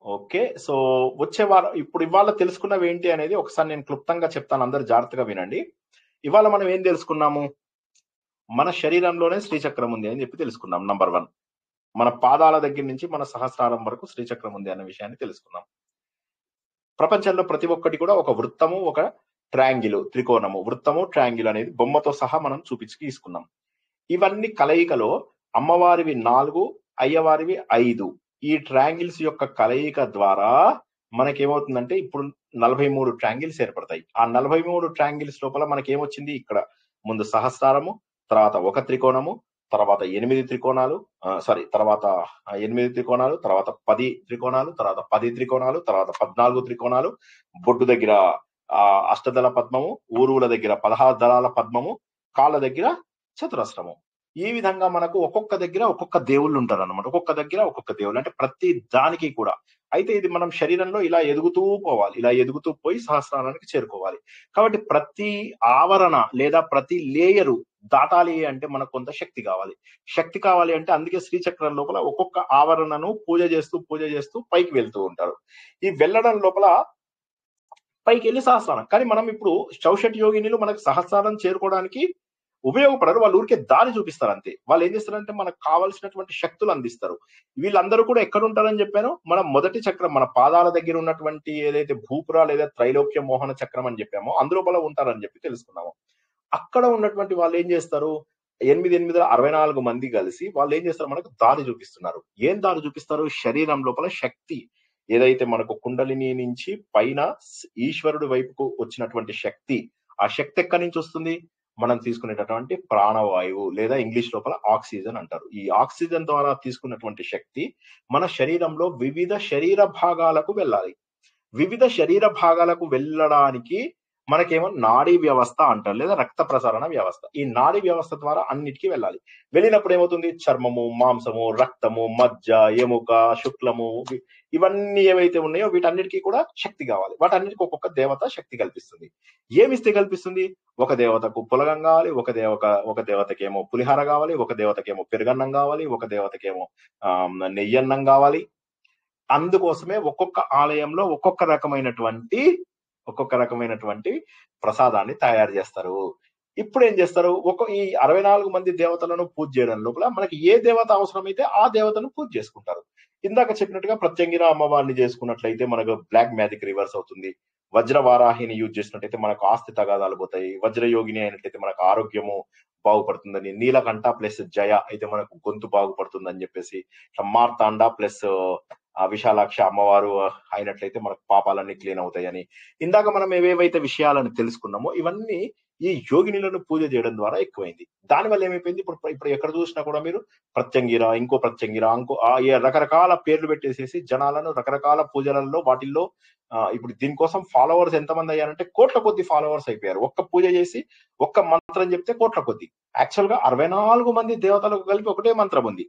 Okay, so వచ్చే వారం ఇప్పుడు ఇవాళ తెలుసుకున్నవి ఏంటి అనేది ఒకసారి నేను క్లుప్తంగా చెప్తాను, అందరు జాగ్రత్తగా వినండి. ఇవాళ మనం ఏం తెలుసుకున్నాము? మన శరీరంలోనే శ్రీచక్రం ఉంది అని చెప్పి తెలుసుకున్నాం. నంబర్ 1, మన పాదాల దగ్గర నుంచి మన సహస్రారం వరకు శ్రీచక్రం ఉంది అన్న విషయాన్ని తెలుసుకున్నాం. ప్రపంచంలో ప్రతి ఒక్కటి కూడా ఒక వృత్తము, ఒక ట్రయాంగిల్, త్రికోణము, వృత్తము, ట్రయాంగిల్ అనేది బొమ్మతో సహా మనం తీసుకున్నాం. ఇవన్నీ కలయికలో అమ్మవారివి 4, అయ్యవారివి 5. ఈ ట్రయాంగిల్స్ యొక్క కలయిక ద్వారా మనకేమవుతుందంటే ఇప్పుడు 43 ట్రయాంగిల్స్ ఏర్పడతాయి. ఆ 43 ట్రయాంగిల్స్ లోపల మనకేమొచ్చింది? ఇక్కడ ముందు సహస్రారము, తర్వాత ఒక త్రికోణము, తర్వాత 8 త్రికోణాలు, తర్వాత 8 త్రికోణాలు, తర్వాత 10 త్రికోణాలు, తర్వాత 10 త్రికోణాలు, తర్వాత 14 త్రికోణాలు, బొడ్డు దగ్గర అష్టదళ పద్మము, ఊరువుల దగ్గర 16 దళాల పద్మము, కాళ్ళ దగ్గర చతురస్రము. ఈ విధంగా మనకు ఒక్కొక్క దగ్గర ఒక్కొక్క దేవుళ్ళు ఉంటారు అనమాట. ఒక్కొక్క దగ్గర ఒక్కొక్క దేవుళ్ళు, అంటే ప్రతి దానికి కూడా. అయితే ఇది మనం శరీరంలో ఇలా ఎదుగుతూ పోవాలి, ఇలా ఎదుగుతూ పోయి సహస్రారానికి చేరుకోవాలి. కాబట్టి ప్రతి ఆవరణ లేదా ప్రతి లేయరు దాటాలి అంటే మనకు కొంత శక్తి కావాలి. శక్తి కావాలి అంటే అందుకే శ్రీచక్రం లోపల ఒక్కొక్క ఆవరణను పూజ చేస్తూ పైకి వెళ్తూ ఉంటారు. ఈ వెళ్ళడం లోపల పైకి వెళ్ళి సహస్రారం. కానీ మనం ఇప్పుడు చౌషట్ యోగినిలు మనకు సహస్రారం చేరుకోవడానికి ఉపయోగపడరు, వాళ్ళు ఊరికే దారి చూపిస్తారు అంతే. వాళ్ళు ఏం చేస్తారంటే మనకు కావాల్సినటువంటి శక్తులు అందిస్తారు. వీళ్ళందరూ కూడా ఎక్కడ ఉంటారని చెప్పాను? మనం మొదటి చక్రం, మన పాదాల దగ్గర ఉన్నటువంటి ఏదైతే భూపుర లేదా త్రైలోక్య మోహన చక్రం అని చెప్పామో అందులోపల ఉంటారని చెప్పి తెలుసుకున్నాము. అక్కడ ఉన్నటువంటి వాళ్ళు ఏం చేస్తారు? 8 64 మంది కలిసి వాళ్ళు ఏం చేస్తారు? మనకు దారి చూపిస్తున్నారు. ఏం దారి చూపిస్తారు? శరీరం లోపల శక్తి ఏదైతే మనకు కుండలిని నుంచి పైన ఈశ్వరుడి వైపుకు వచ్చినటువంటి శక్తి, ఆ శక్తి ఎక్కడి నుంచి వస్తుంది? మనం తీసుకునేటటువంటి ప్రాణవాయువు లేదా ఇంగ్లీష్ లోపల ఆక్సిజన్ అంటారు. ఈ ఆక్సిజన్ ద్వారా తీసుకున్నటువంటి శక్తి మన శరీరంలో వివిధ శరీర భాగాలకు వెళ్ళాలి. వివిధ శరీర భాగాలకు వెళ్ళడానికి మనకేమో నాడీ వ్యవస్థ అంటారు, లేదా రక్త ప్రసరణ వ్యవస్థ. ఈ నాడీ వ్యవస్థ ద్వారా అన్నిటికీ వెళ్ళాలి. వెళ్ళినప్పుడు ఏమవుతుంది? చర్మము, మాంసము, రక్తము, మజ్జ, ఎముక, శుక్లము, ఇవన్నీ ఏవైతే ఉన్నాయో వీటన్నిటికీ కూడా శక్తి కావాలి. వాటన్నిటికీ ఒక్కొక్క దేవత శక్తి కల్పిస్తుంది. ఏమిస్తే కల్పిస్తుంది? ఒక దేవతకు పులగం కావాలి, ఒక దేవతకేమో పులిహార కావాలి, ఒక దేవతకేమో పెరుగన్నం కావాలి, ఒక దేవతకేమో నెయ్యన్నం కావాలి. అందుకోసమే ఒక్కొక్క ఆలయంలో ఒక్కొక్క రకమైనటువంటి ప్రసాదాన్ని తయారు చేస్తారు. ఇప్పుడు ఏం చేస్తారు? ఈ 64 మంది దేవతలను పూజ చేయడం లోపల మనకి ఏ దేవత అవసరమైతే ఆ దేవతను పూజ చేసుకుంటారు. ఇందాక చెప్పినట్టుగా ప్రత్యంగిర అమ్మవారిని చేసుకున్నట్లయితే మనకు బ్లాక్ మ్యాజిక్ రివర్స్ అవుతుంది. వజ్రవారాహిని యూజ్ చేసినట్టయితే మనకు ఆస్తి తగాదాలు పోతాయి. వజ్రయోగిని అయినట్లయితే మనకు ఆరోగ్యము బాగుపడుతుందని, నీలకంఠ ప్లస్ జయ అయితే మనకు గొంతు బాగుపడుతుందని చెప్పేసి, మార్తాండ ప్లస్ విశాలాక్ష అమ్మవారు అయినట్లయితే మనకు పాపాలన్నీ క్లీన్ అవుతాయని, ఇందాక మనం ఏవేవైతే విషయాలను తెలుసుకున్నామో ఇవన్నీ ఈ యోగినులను పూజ చేయడం ద్వారా ఎక్కువైంది. దానివల్ల ఏమైపోయింది? ఇప్పుడు ఎక్కడ చూసినా కూడా మీరు ప్రత్యంగిర, ఇంకో రకరకాల పేర్లు పెట్టేసేసి జనాలను రకరకాల పూజలలో వాటిల్లో ఇప్పుడు దీనికోసం ఫాలోవర్స్ ఎంతమంది అయ్యారంటే కోట్ల కొద్ది ఫాలోవర్స్ అయిపోయారు. ఒక్క పూజ చేసి ఒక్క మంత్రం చెప్తే కోట్ల కొద్ది. యాక్చువల్ గా 64 మంది దేవతలకు కలిపి ఒకటే మంత్రం ఉంది,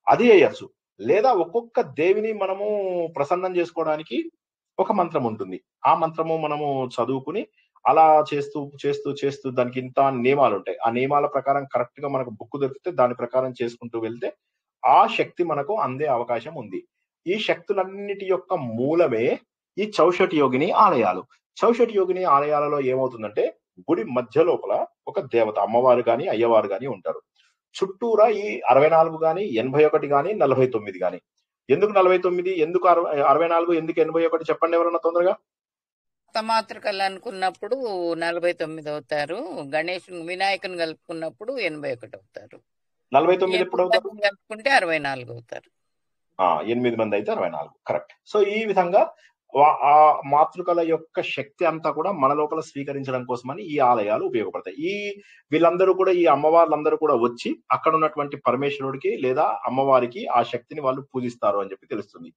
అది వేయచ్చు. లేదా ఒక్కొక్క దేవిని మనము ప్రసన్నం చేసుకోవడానికి ఒక మంత్రం ఉంటుంది. ఆ మంత్రము మనము చదువుకుని అలా చేస్తూ దానికి ఇంత నియమాలు ఉంటాయి. ఆ నియమాల ప్రకారం కరెక్ట్ గా మనకు బుక్ దొరికితే దాని ప్రకారం చేసుకుంటూ వెళ్తే ఆ శక్తి మనకు అందే అవకాశం ఉంది. ఈ శక్తులన్నిటి యొక్క మూలమే ఈ చౌషటి యోగిని ఆలయాలు. చౌషటి యోగిని ఆలయాలలో ఏమవుతుందంటే గుడి మధ్య లోపల ఒక దేవత అమ్మవారు గాని అయ్యవారు గాని ఉంటారు. చుట్టూరా ఈ 64 గాని 81 గాని 49 గాని. ఎందుకు 49, ఎందుకు 64, ఎందుకు 81 చెప్పండి ఎవరన్నా తొందరగా. మాతృకలు అనుకున్నప్పుడు 49 అవుతారు. వినాయకుని కలుపుకున్నప్పుడు 81 అవుతారు. 49 ఎప్పుడు అవుతారు? కలుపుకుంటే 64 అవుతారు. 8 మంది అయితే 64. కరెక్ట్. సో ఈ విధంగా ఆ మాతృకల యొక్క శక్తి అంతా కూడా మన లోపల స్వీకరించడం కోసమని ఈ ఆలయాలు ఉపయోగపడతాయి. వీళ్ళందరూ కూడా ఈ అమ్మవార్లందరూ కూడా వచ్చి అక్కడ ఉన్నటువంటి పరమేశ్వరుడికి లేదా అమ్మవారికి ఆ శక్తిని వాళ్ళు పూజిస్తారు అని చెప్పి తెలుస్తుంది.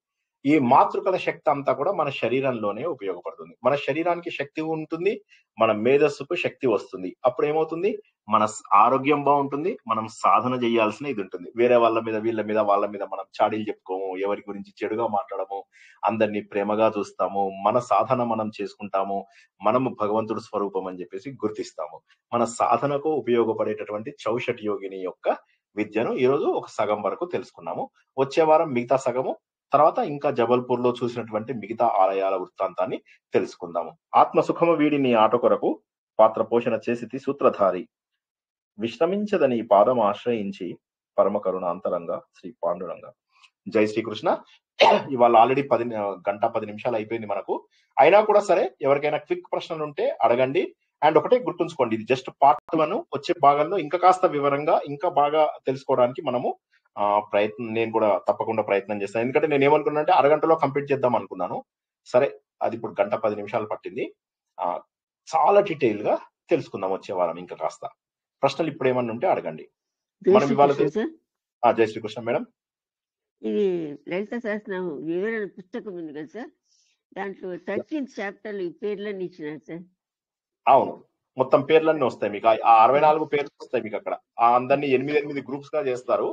ఈ మాతృకల శక్తి అంతా కూడా మన శరీరంలోనే ఉపయోగపడుతుంది. మన శరీరానికి శక్తి ఉంటుంది, మన మేధస్సుకు శక్తి వస్తుంది. అప్పుడు ఏమవుతుంది, మన ఆరోగ్యం బాగుంటుంది, మనం సాధన చేయాల్సిన ఇది ఉంటుంది. వేరే వాళ్ళ మీద వీళ్ళ మీద వాళ్ళ మీద మనం చాడీలు చెప్పుకోము, ఎవరి గురించి చెడుగా మాట్లాడము, అందరినీ ప్రేమగా చూస్తాము, మన సాధన మనం చేసుకుంటాము, మనము భగవంతుడు స్వరూపం అని చెప్పేసి గుర్తిస్తాము. మన సాధనకు ఉపయోగపడేటటువంటి చౌషటి యోగిని యొక్క విద్యను ఈరోజు ఒక సగం వరకు తెలుసుకున్నాము. వచ్చే వారం మిగతా సగము, తర్వాత ఇంకా జబల్పూర్ లో చూసినటువంటి మిగతా ఆలయాల వృత్తాంతాన్ని తెలుసుకుందాము. ఆత్మసుఖము వీడిని ఆట కొరకు పాత్ర పోషణ చేసి సూత్రధారి విశ్రమించదని పాదం ఆశ్రయించి పరమ కరుణ అంతరంగా శ్రీ పాండురంగ. జై శ్రీకృష్ణ. ఇవాళ ఆల్రెడీ 10 నిమిషాలు అయిపోయింది మనకు. అయినా కూడా సరే, ఎవరికైనా క్విక్ ప్రశ్నలు ఉంటే అడగండి. అండ్ ఒకటే గుర్తుంచుకోండి, ఇది జస్ట్ పార్ట్ 1. వచ్చే భాగంలో ఇంకా కాస్త వివరంగా ఇంకా బాగా తెలుసుకోవడానికి మనము నేను కూడా తప్పకుండా ప్రయత్నం చేస్తాను. ఎందుకంటే నేను ఏమనుకున్నా అంటే అరగంటలో కంప్లీట్ చేద్దాం అనుకున్నాను. సరే, అది ఇప్పుడు 1:10 నిమిషాలు పట్టింది. చాలా డీటెయిల్ గా తెలుసుకుందాం వచ్చే వారం ఇంకా కాస్త. ప్రశ్నలు ఇప్పుడు ఏమన్నా ఉంటే అడగండి. మనం ఇవాళ జై శ్రీకృష్ణ మేడం. ఇది లలిత సహస్రనామం వివరణ పుస్తకం ఉంది కదా సార్, దాంట్లో 13th చాప్టర్ ఈ పేర్లన్నీ ఇచ్చినారు సార్. అవును, మొత్తం పేర్లన్నీ వస్తాయి మీకు. 64 పేర్లు వస్తాయి మీకు అక్కడ. అందరినీ 8 గ్రూప్స్ గా చేస్తారు,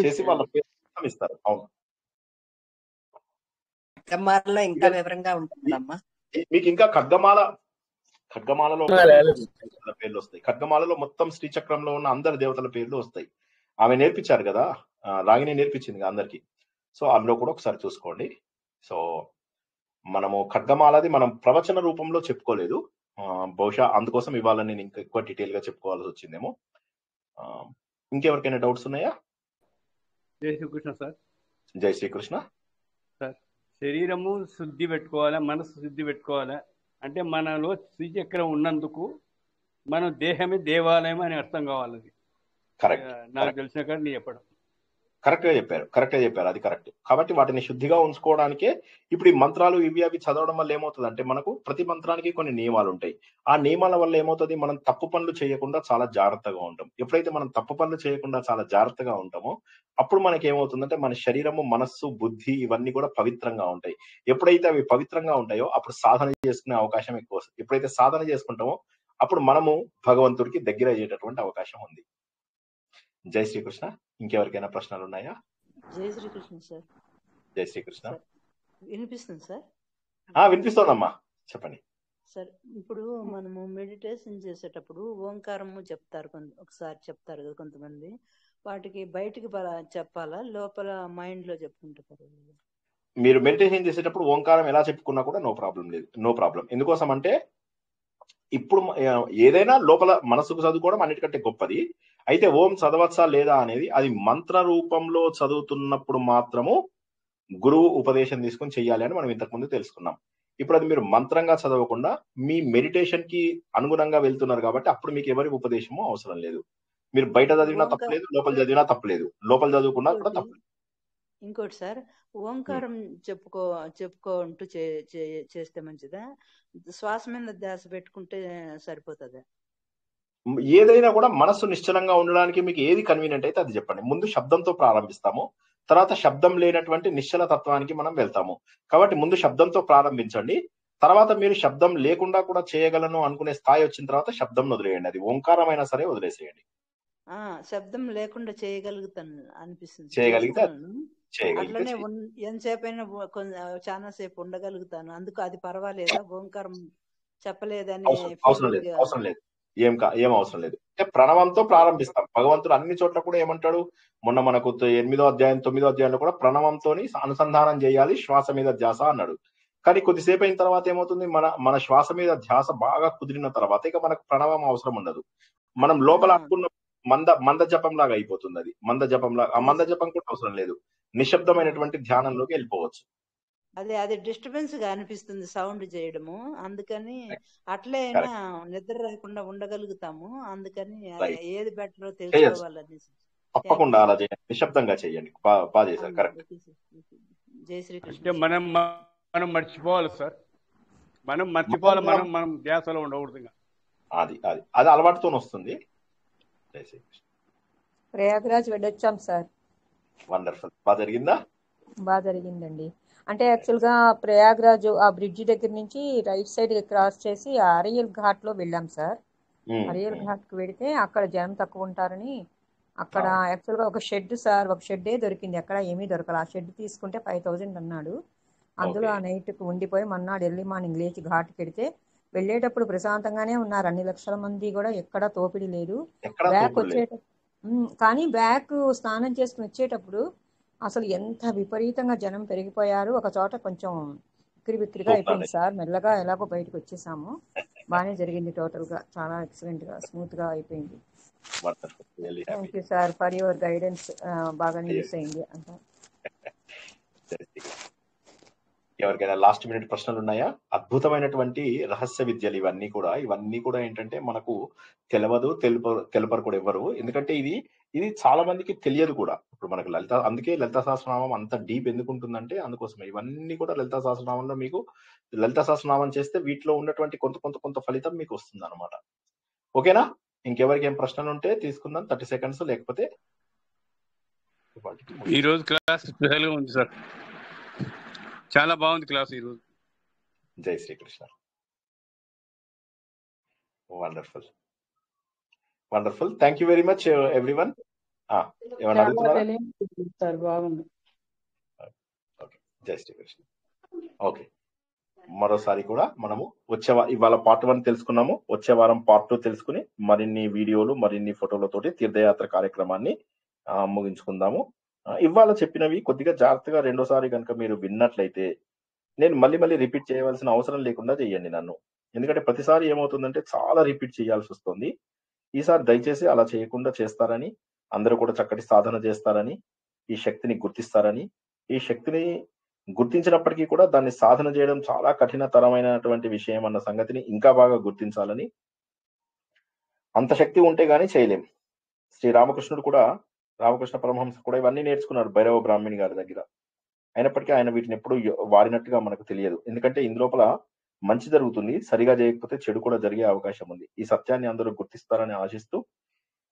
చేసి వాళ్ళ పేర్లు ఇస్తారు. అవును, ఇంకా వివరంగా ఉంటుందమ్మా. మీకు ఇంకా ఖడ్గమాలలో పేర్లు వస్తాయి. ఖడ్గమాలలో మొత్తం శ్రీచక్రంలో ఉన్న అందరి దేవతల పేర్లు వస్తాయి. ఆమె నేర్పించారు కదా, రాగిని నేర్పించింది కదా అందరికి. సో అందులో కూడా ఒకసారి చూసుకోండి. సో మనము ఖడ్గమాలది మనం ప్రవచన రూపంలో చెప్పుకోలేదు, బహుశా అందుకోసం ఇవాళ నేను ఇంకా ఎక్కువ డీటెయిల్ గా చెప్పుకోవాల్సి వచ్చిందేమో. ఇంకెవరికైనా డౌట్స్ ఉన్నాయా? జై శ్రీకృష్ణ సార్. జై శ్రీకృష్ణ సార్. శరీరము శుద్ధి పెట్టుకోవాలా, మనసు శుద్ధి పెట్టుకోవాలా అంటే మనలో శ్రీచక్రం ఉన్నందుకు మన దేహమే దేవాలయం అని అర్థం కావాలి. కరెక్ట్. నాకు తెలిసిన కాదు నీ చెప్పడం కరెక్ట్ గా చెప్పారు. అది కరెక్ట్. కాబట్టి వాటిని శుద్ధిగా ఉంచుకోవడానికే ఇప్పుడు ఈ మంత్రాలు ఇవి అవి చదవడం వల్ల ఏమవుతుంది అంటే, మనకు ప్రతి మంత్రానికి కొన్ని నియమాలు ఉంటాయి. ఆ నియమాల వల్ల ఏమవుతుంది, మనం తప్పు పనులు చేయకుండా చాలా జాగ్రత్తగా ఉంటాం. ఎప్పుడైతే మనం తప్పు పనులు చేయకుండా చాలా జాగ్రత్తగా ఉంటామో అప్పుడు మనకి ఏమవుతుందంటే మన శరీరము, మనస్సు, బుద్ధి ఇవన్నీ కూడా పవిత్రంగా ఉంటాయి. ఎప్పుడైతే అవి పవిత్రంగా ఉంటాయో అప్పుడు సాధన చేసుకునే అవకాశం ఎక్కువ వస్తుంది. ఎప్పుడైతే సాధన చేసుకుంటామో అప్పుడు మనము భగవంతుడికి దగ్గర అయ్యేటటువంటి అవకాశం ఉంది. జై శ్రీకృష్ణ. ఇంకెవరికైనా ప్రశ్నలు ఉన్నాయా? జై శ్రీకృష్ణ సార్. జై శ్రీకృష్ణ. వినిపిస్తుంది సార్? వినిపిస్తోందమ్మా, చెప్పండి సార్. ఇప్పుడు మనము మెడిటేషన్ చేసేటప్పుడు ఓంకారము చెప్తారు, ఒకసారి చెప్తారు కదా కొంతమంది. వాటికి బయటికి చెప్పాలా, లోపల మైండ్ లో చెప్పుకుంటారు? మీరు మెడిటేషన్ చేసేటప్పుడు ఓంకారం ఎలా చెప్పుకున్నా కూడా నో ప్రాబ్లం. ఎందుకోసం అంటే ఇప్పుడు ఏదైనా లోపల మనసుకు చదువుకోవడం అన్నిటికంటే గొప్పది. అయితే ఓం చదవచ్చా లేదా అనేది అది మంత్ర రూపంలో చదువుతున్నప్పుడు మాత్రము గురువు ఉపదేశం తీసుకుని చెయ్యాలి అని మనం ఇంతకుముందు తెలుసుకున్నాం. ఇప్పుడు అది మీరు మంత్రంగా చదవకుండా మీ మెడిటేషన్ కి అనుగుణంగా వెళ్తున్నారు కాబట్టి అప్పుడు మీకు ఎవరి ఉపదేశము అవసరం లేదు. మీరు బయట చదివినా తప్పలేదు, లోపల చదివినా తప్పలేదు, లోపల చదువుకున్నా కూడా తప్పలేదు. ఇంకోటి సార్, ఓంకారం చెప్పుకుంటూ చేస్తే మంచిదా, శ్వాస మీద ధ్యాస పెట్టుకుంటే సరిపోతుందా? ఏదైనా కూడా మనస్సు నిశ్చలంగా ఉండడానికి మీకు ఏది కన్వీనియంట్ అయితే అది చెప్పండి. ముందు శబ్దంతో ప్రారంభిస్తాము, తర్వాత శబ్దం లేనటువంటి నిశ్చల తత్వానికి మనం వెళ్తాము. కాబట్టి ముందు శబ్దంతో ప్రారంభించండి, తర్వాత మీరు శబ్దం లేకుండా కూడా చేయగలను అనుకునే స్థాయి వచ్చిన తర్వాత శబ్దం వదిలేయండి. అది ఓంకారమైనా సరే వదిలేసేయండి. శబ్దం లేకుండా చేయగలుగుతాను అనిపిస్తుంది. చేయగలిగితే అట్లనే ఎంతసేపు అయినా చాలా సేపు ఉండగలుగుతాను. అందుకు అది పర్వాలేదా? ఓంకారం చెప్పలేదని అవసరం లేదు. ఏం అవసరం లేదు. అంటే ప్రణవంతో ప్రారంభిస్తాం. భగవంతుడు అన్ని చోట్ల కూడా ఏమంటాడు, మొన్న మనకు 8వ అధ్యాయం 9వ అధ్యాయంలో కూడా ప్రణవంతోని అనుసంధానం చేయాలి, శ్వాస మీద ధ్యాస అన్నాడు. కానీ కొద్దిసేపు అయిన తర్వాత ఏమవుతుంది, మన శ్వాస మీద ధ్యాస బాగా కుదిరిన తర్వాత ఇక మనకు ప్రణవం అవసరం ఉండదు. మనం లోపల అనుకున్న మంద జపం లాగా అయిపోతుంది. అది మంద జపం లాగా, ఆ మంద జపం కూడా అవసరం లేదు, నిశ్శబ్దమైనటువంటి ధ్యానంలోకి వెళ్ళిపోవచ్చు. అది డిస్టర్బెన్స్ గా అనిపిస్తుంది సౌండ్ చేయడము, అందుకని అట్లే అయినా నిద్ర రాకుండా ఉండగలుగుతాము. అందుకని ఏది బెటరో తెలుసుకోవాలని. తప్పకుండా అలా చేయండి, నిశ్శబ్దంగా చేయండి. బాగా చేశారు, కరెక్ట్. జై శ్రీకృష్ణ. అంటే మనం మర్చిపోవాలి సార్, మనం మర్చిపోవాలి, మనం ధ్యాసలో ఉండకూడదు. అది అలవాటుతో వస్తుంది. జై శ్రీకృష్ణ. ప్రయాగరాజ్ వెళ్ళొచ్చాం సార్. వండర్ఫుల్. బాగా జరిగిందా? బాగా జరిగిందండి. అంటే యాక్చువల్గా ప్రయాగరాజ్ ఆ బ్రిడ్జ్ దగ్గర నుంచి రైట్ సైడ్ క్రాస్ చేసి అరియల్ ఘాట్ లో వెళ్ళాం సార్. అరియల్ ఘాట్ కు వెళితే అక్కడ జనం తక్కువ ఉంటారని అక్కడ యాక్చువల్గా ఒక షెడ్ సార్, ఒక షెడ్డే దొరికింది, అక్కడ ఏమీ దొరకదు. ఆ షెడ్ తీసుకుంటే 5000 అన్నాడు. అందులో ఆ నైట్కి ఉండిపోయి మన్నాడు ఎర్లీ మార్నింగ్ లేచి ఘాట్కి వెడితే వెళ్ళేటప్పుడు ప్రశాంతంగానే ఉన్నారు. అన్ని లక్షల మంది కూడా ఎక్కడా తోపిడి లేదు. బ్యాక్ కానీ బ్యాక్ స్నానం చేసుకుని వచ్చేటప్పుడు అసలు ఎంత విపరీతంగా జనం పెరిగిపోయారు. ఒక చోట కొంచెం బిక్కిరిగా అయిపోయింది సార్. మెల్లగా ఎలాగో బయటకు వచ్చేసాము. బాగానే జరిగింది, టోటల్ గా చాలా ఎక్సలెంట్ గా స్మూత్ గా అయిపోయింది. Thank you sir for your guidance. బాగా యూస్ అయింది అంత. ఎవరికైనా లాస్ట్ మినిట్ ప్రశ్నలు ఉన్నాయా? అద్భుతమైనటువంటి రహస్య విద్యలు ఇవన్నీ కూడా ఏంటంటే మనకు తెలపరు కూడా ఎవరు. ఎందుకంటే ఇది చాలా మందికి తెలియదు కూడా. ఇప్పుడు మనకు అందుకే లలితా సహస్రనామం అంత డీప్ ఎందుకు ఉంటుందంటే అందుకోసమే. ఇవన్నీ కూడా లలితా సహస్రనామంలో మీకు లలితా సహస్రనామం చేస్తే వీటిలో ఉన్నటువంటి కొంత ఫలితం మీకు వస్తుంది అనమాట. ఓకేనా? ఇంకెవరికి ఏం ప్రశ్నలు ఉంటే తీసుకుందాం, 30 seconds. లేకపోతే ఈ రోజు క్లాస్ స్పెషల్ గా ఉంది సార్, చాలా బాగుంది క్లాస్ ఈ రోజు. జై Srikrishna. Wonderful. Thank you very much everyone. ఏమన్నా అడుగుతున్నారా? బాగుంది. జై శ్రీకృష్ణ. ఓకే, మరోసారి కూడా మనము ఇవాళ పార్ట్ 1 తెలుసుకున్నాము. వచ్చే వారం పార్ట్ 2 తెలుసుకుని మరిన్ని వీడియోలు మరిన్ని ఫోటోలతోటి తీర్థయాత్ర కార్యక్రమాన్ని ముగించుకుందాము. ఇవాళ చెప్పినవి కొద్దిగా జాగ్రత్తగా రెండోసారి కనుక మీరు విన్నట్లయితే నేను మళ్ళీ రిపీట్ చేయవలసిన అవసరం లేకుండా చేయండి నన్ను. ఎందుకంటే ప్రతిసారి ఏమవుతుందంటే చాలా రిపీట్ చేయాల్సి వస్తుంది. ఈసారి దయచేసి అలా చేయకుండా చేస్తారని, అందరూ కూడా చక్కటి సాధన చేస్తారని, ఈ శక్తిని గుర్తిస్తారని, ఈ శక్తిని గుర్తించినప్పటికీ కూడా దాన్ని సాధన చేయడం చాలా కఠినతరమైనటువంటి విషయం అన్న సంగతిని ఇంకా బాగా గుర్తించాలని. అంత శక్తి ఉంటే గానీ చేయలేం. రామకృష్ణ పరమహంస కూడా ఇవన్నీ నేర్చుకున్నారు భైరవ బ్రాహ్మణి గారి దగ్గర. అయినప్పటికీ ఆయన వీటిని ఎప్పుడు వాడినట్టుగా మనకు తెలియదు. ఎందుకంటే ఇందులోపల మంచి జరుగుతుంది, సరిగా చేయకపోతే చెడు కూడా జరిగే అవకాశం ఉంది. ఈ సత్యాన్ని అందరూ గుర్తిస్తారని ఆశిస్తూ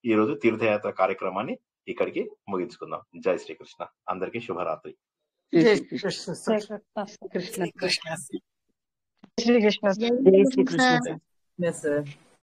ఈ రోజు తీర్థయాత్ర కార్యక్రమాన్ని ఇక్కడికి ముగించుకుందాం. జై శ్రీకృష్ణ. అందరికీ శుభరాత్రి. శ్రీకృష్ణ.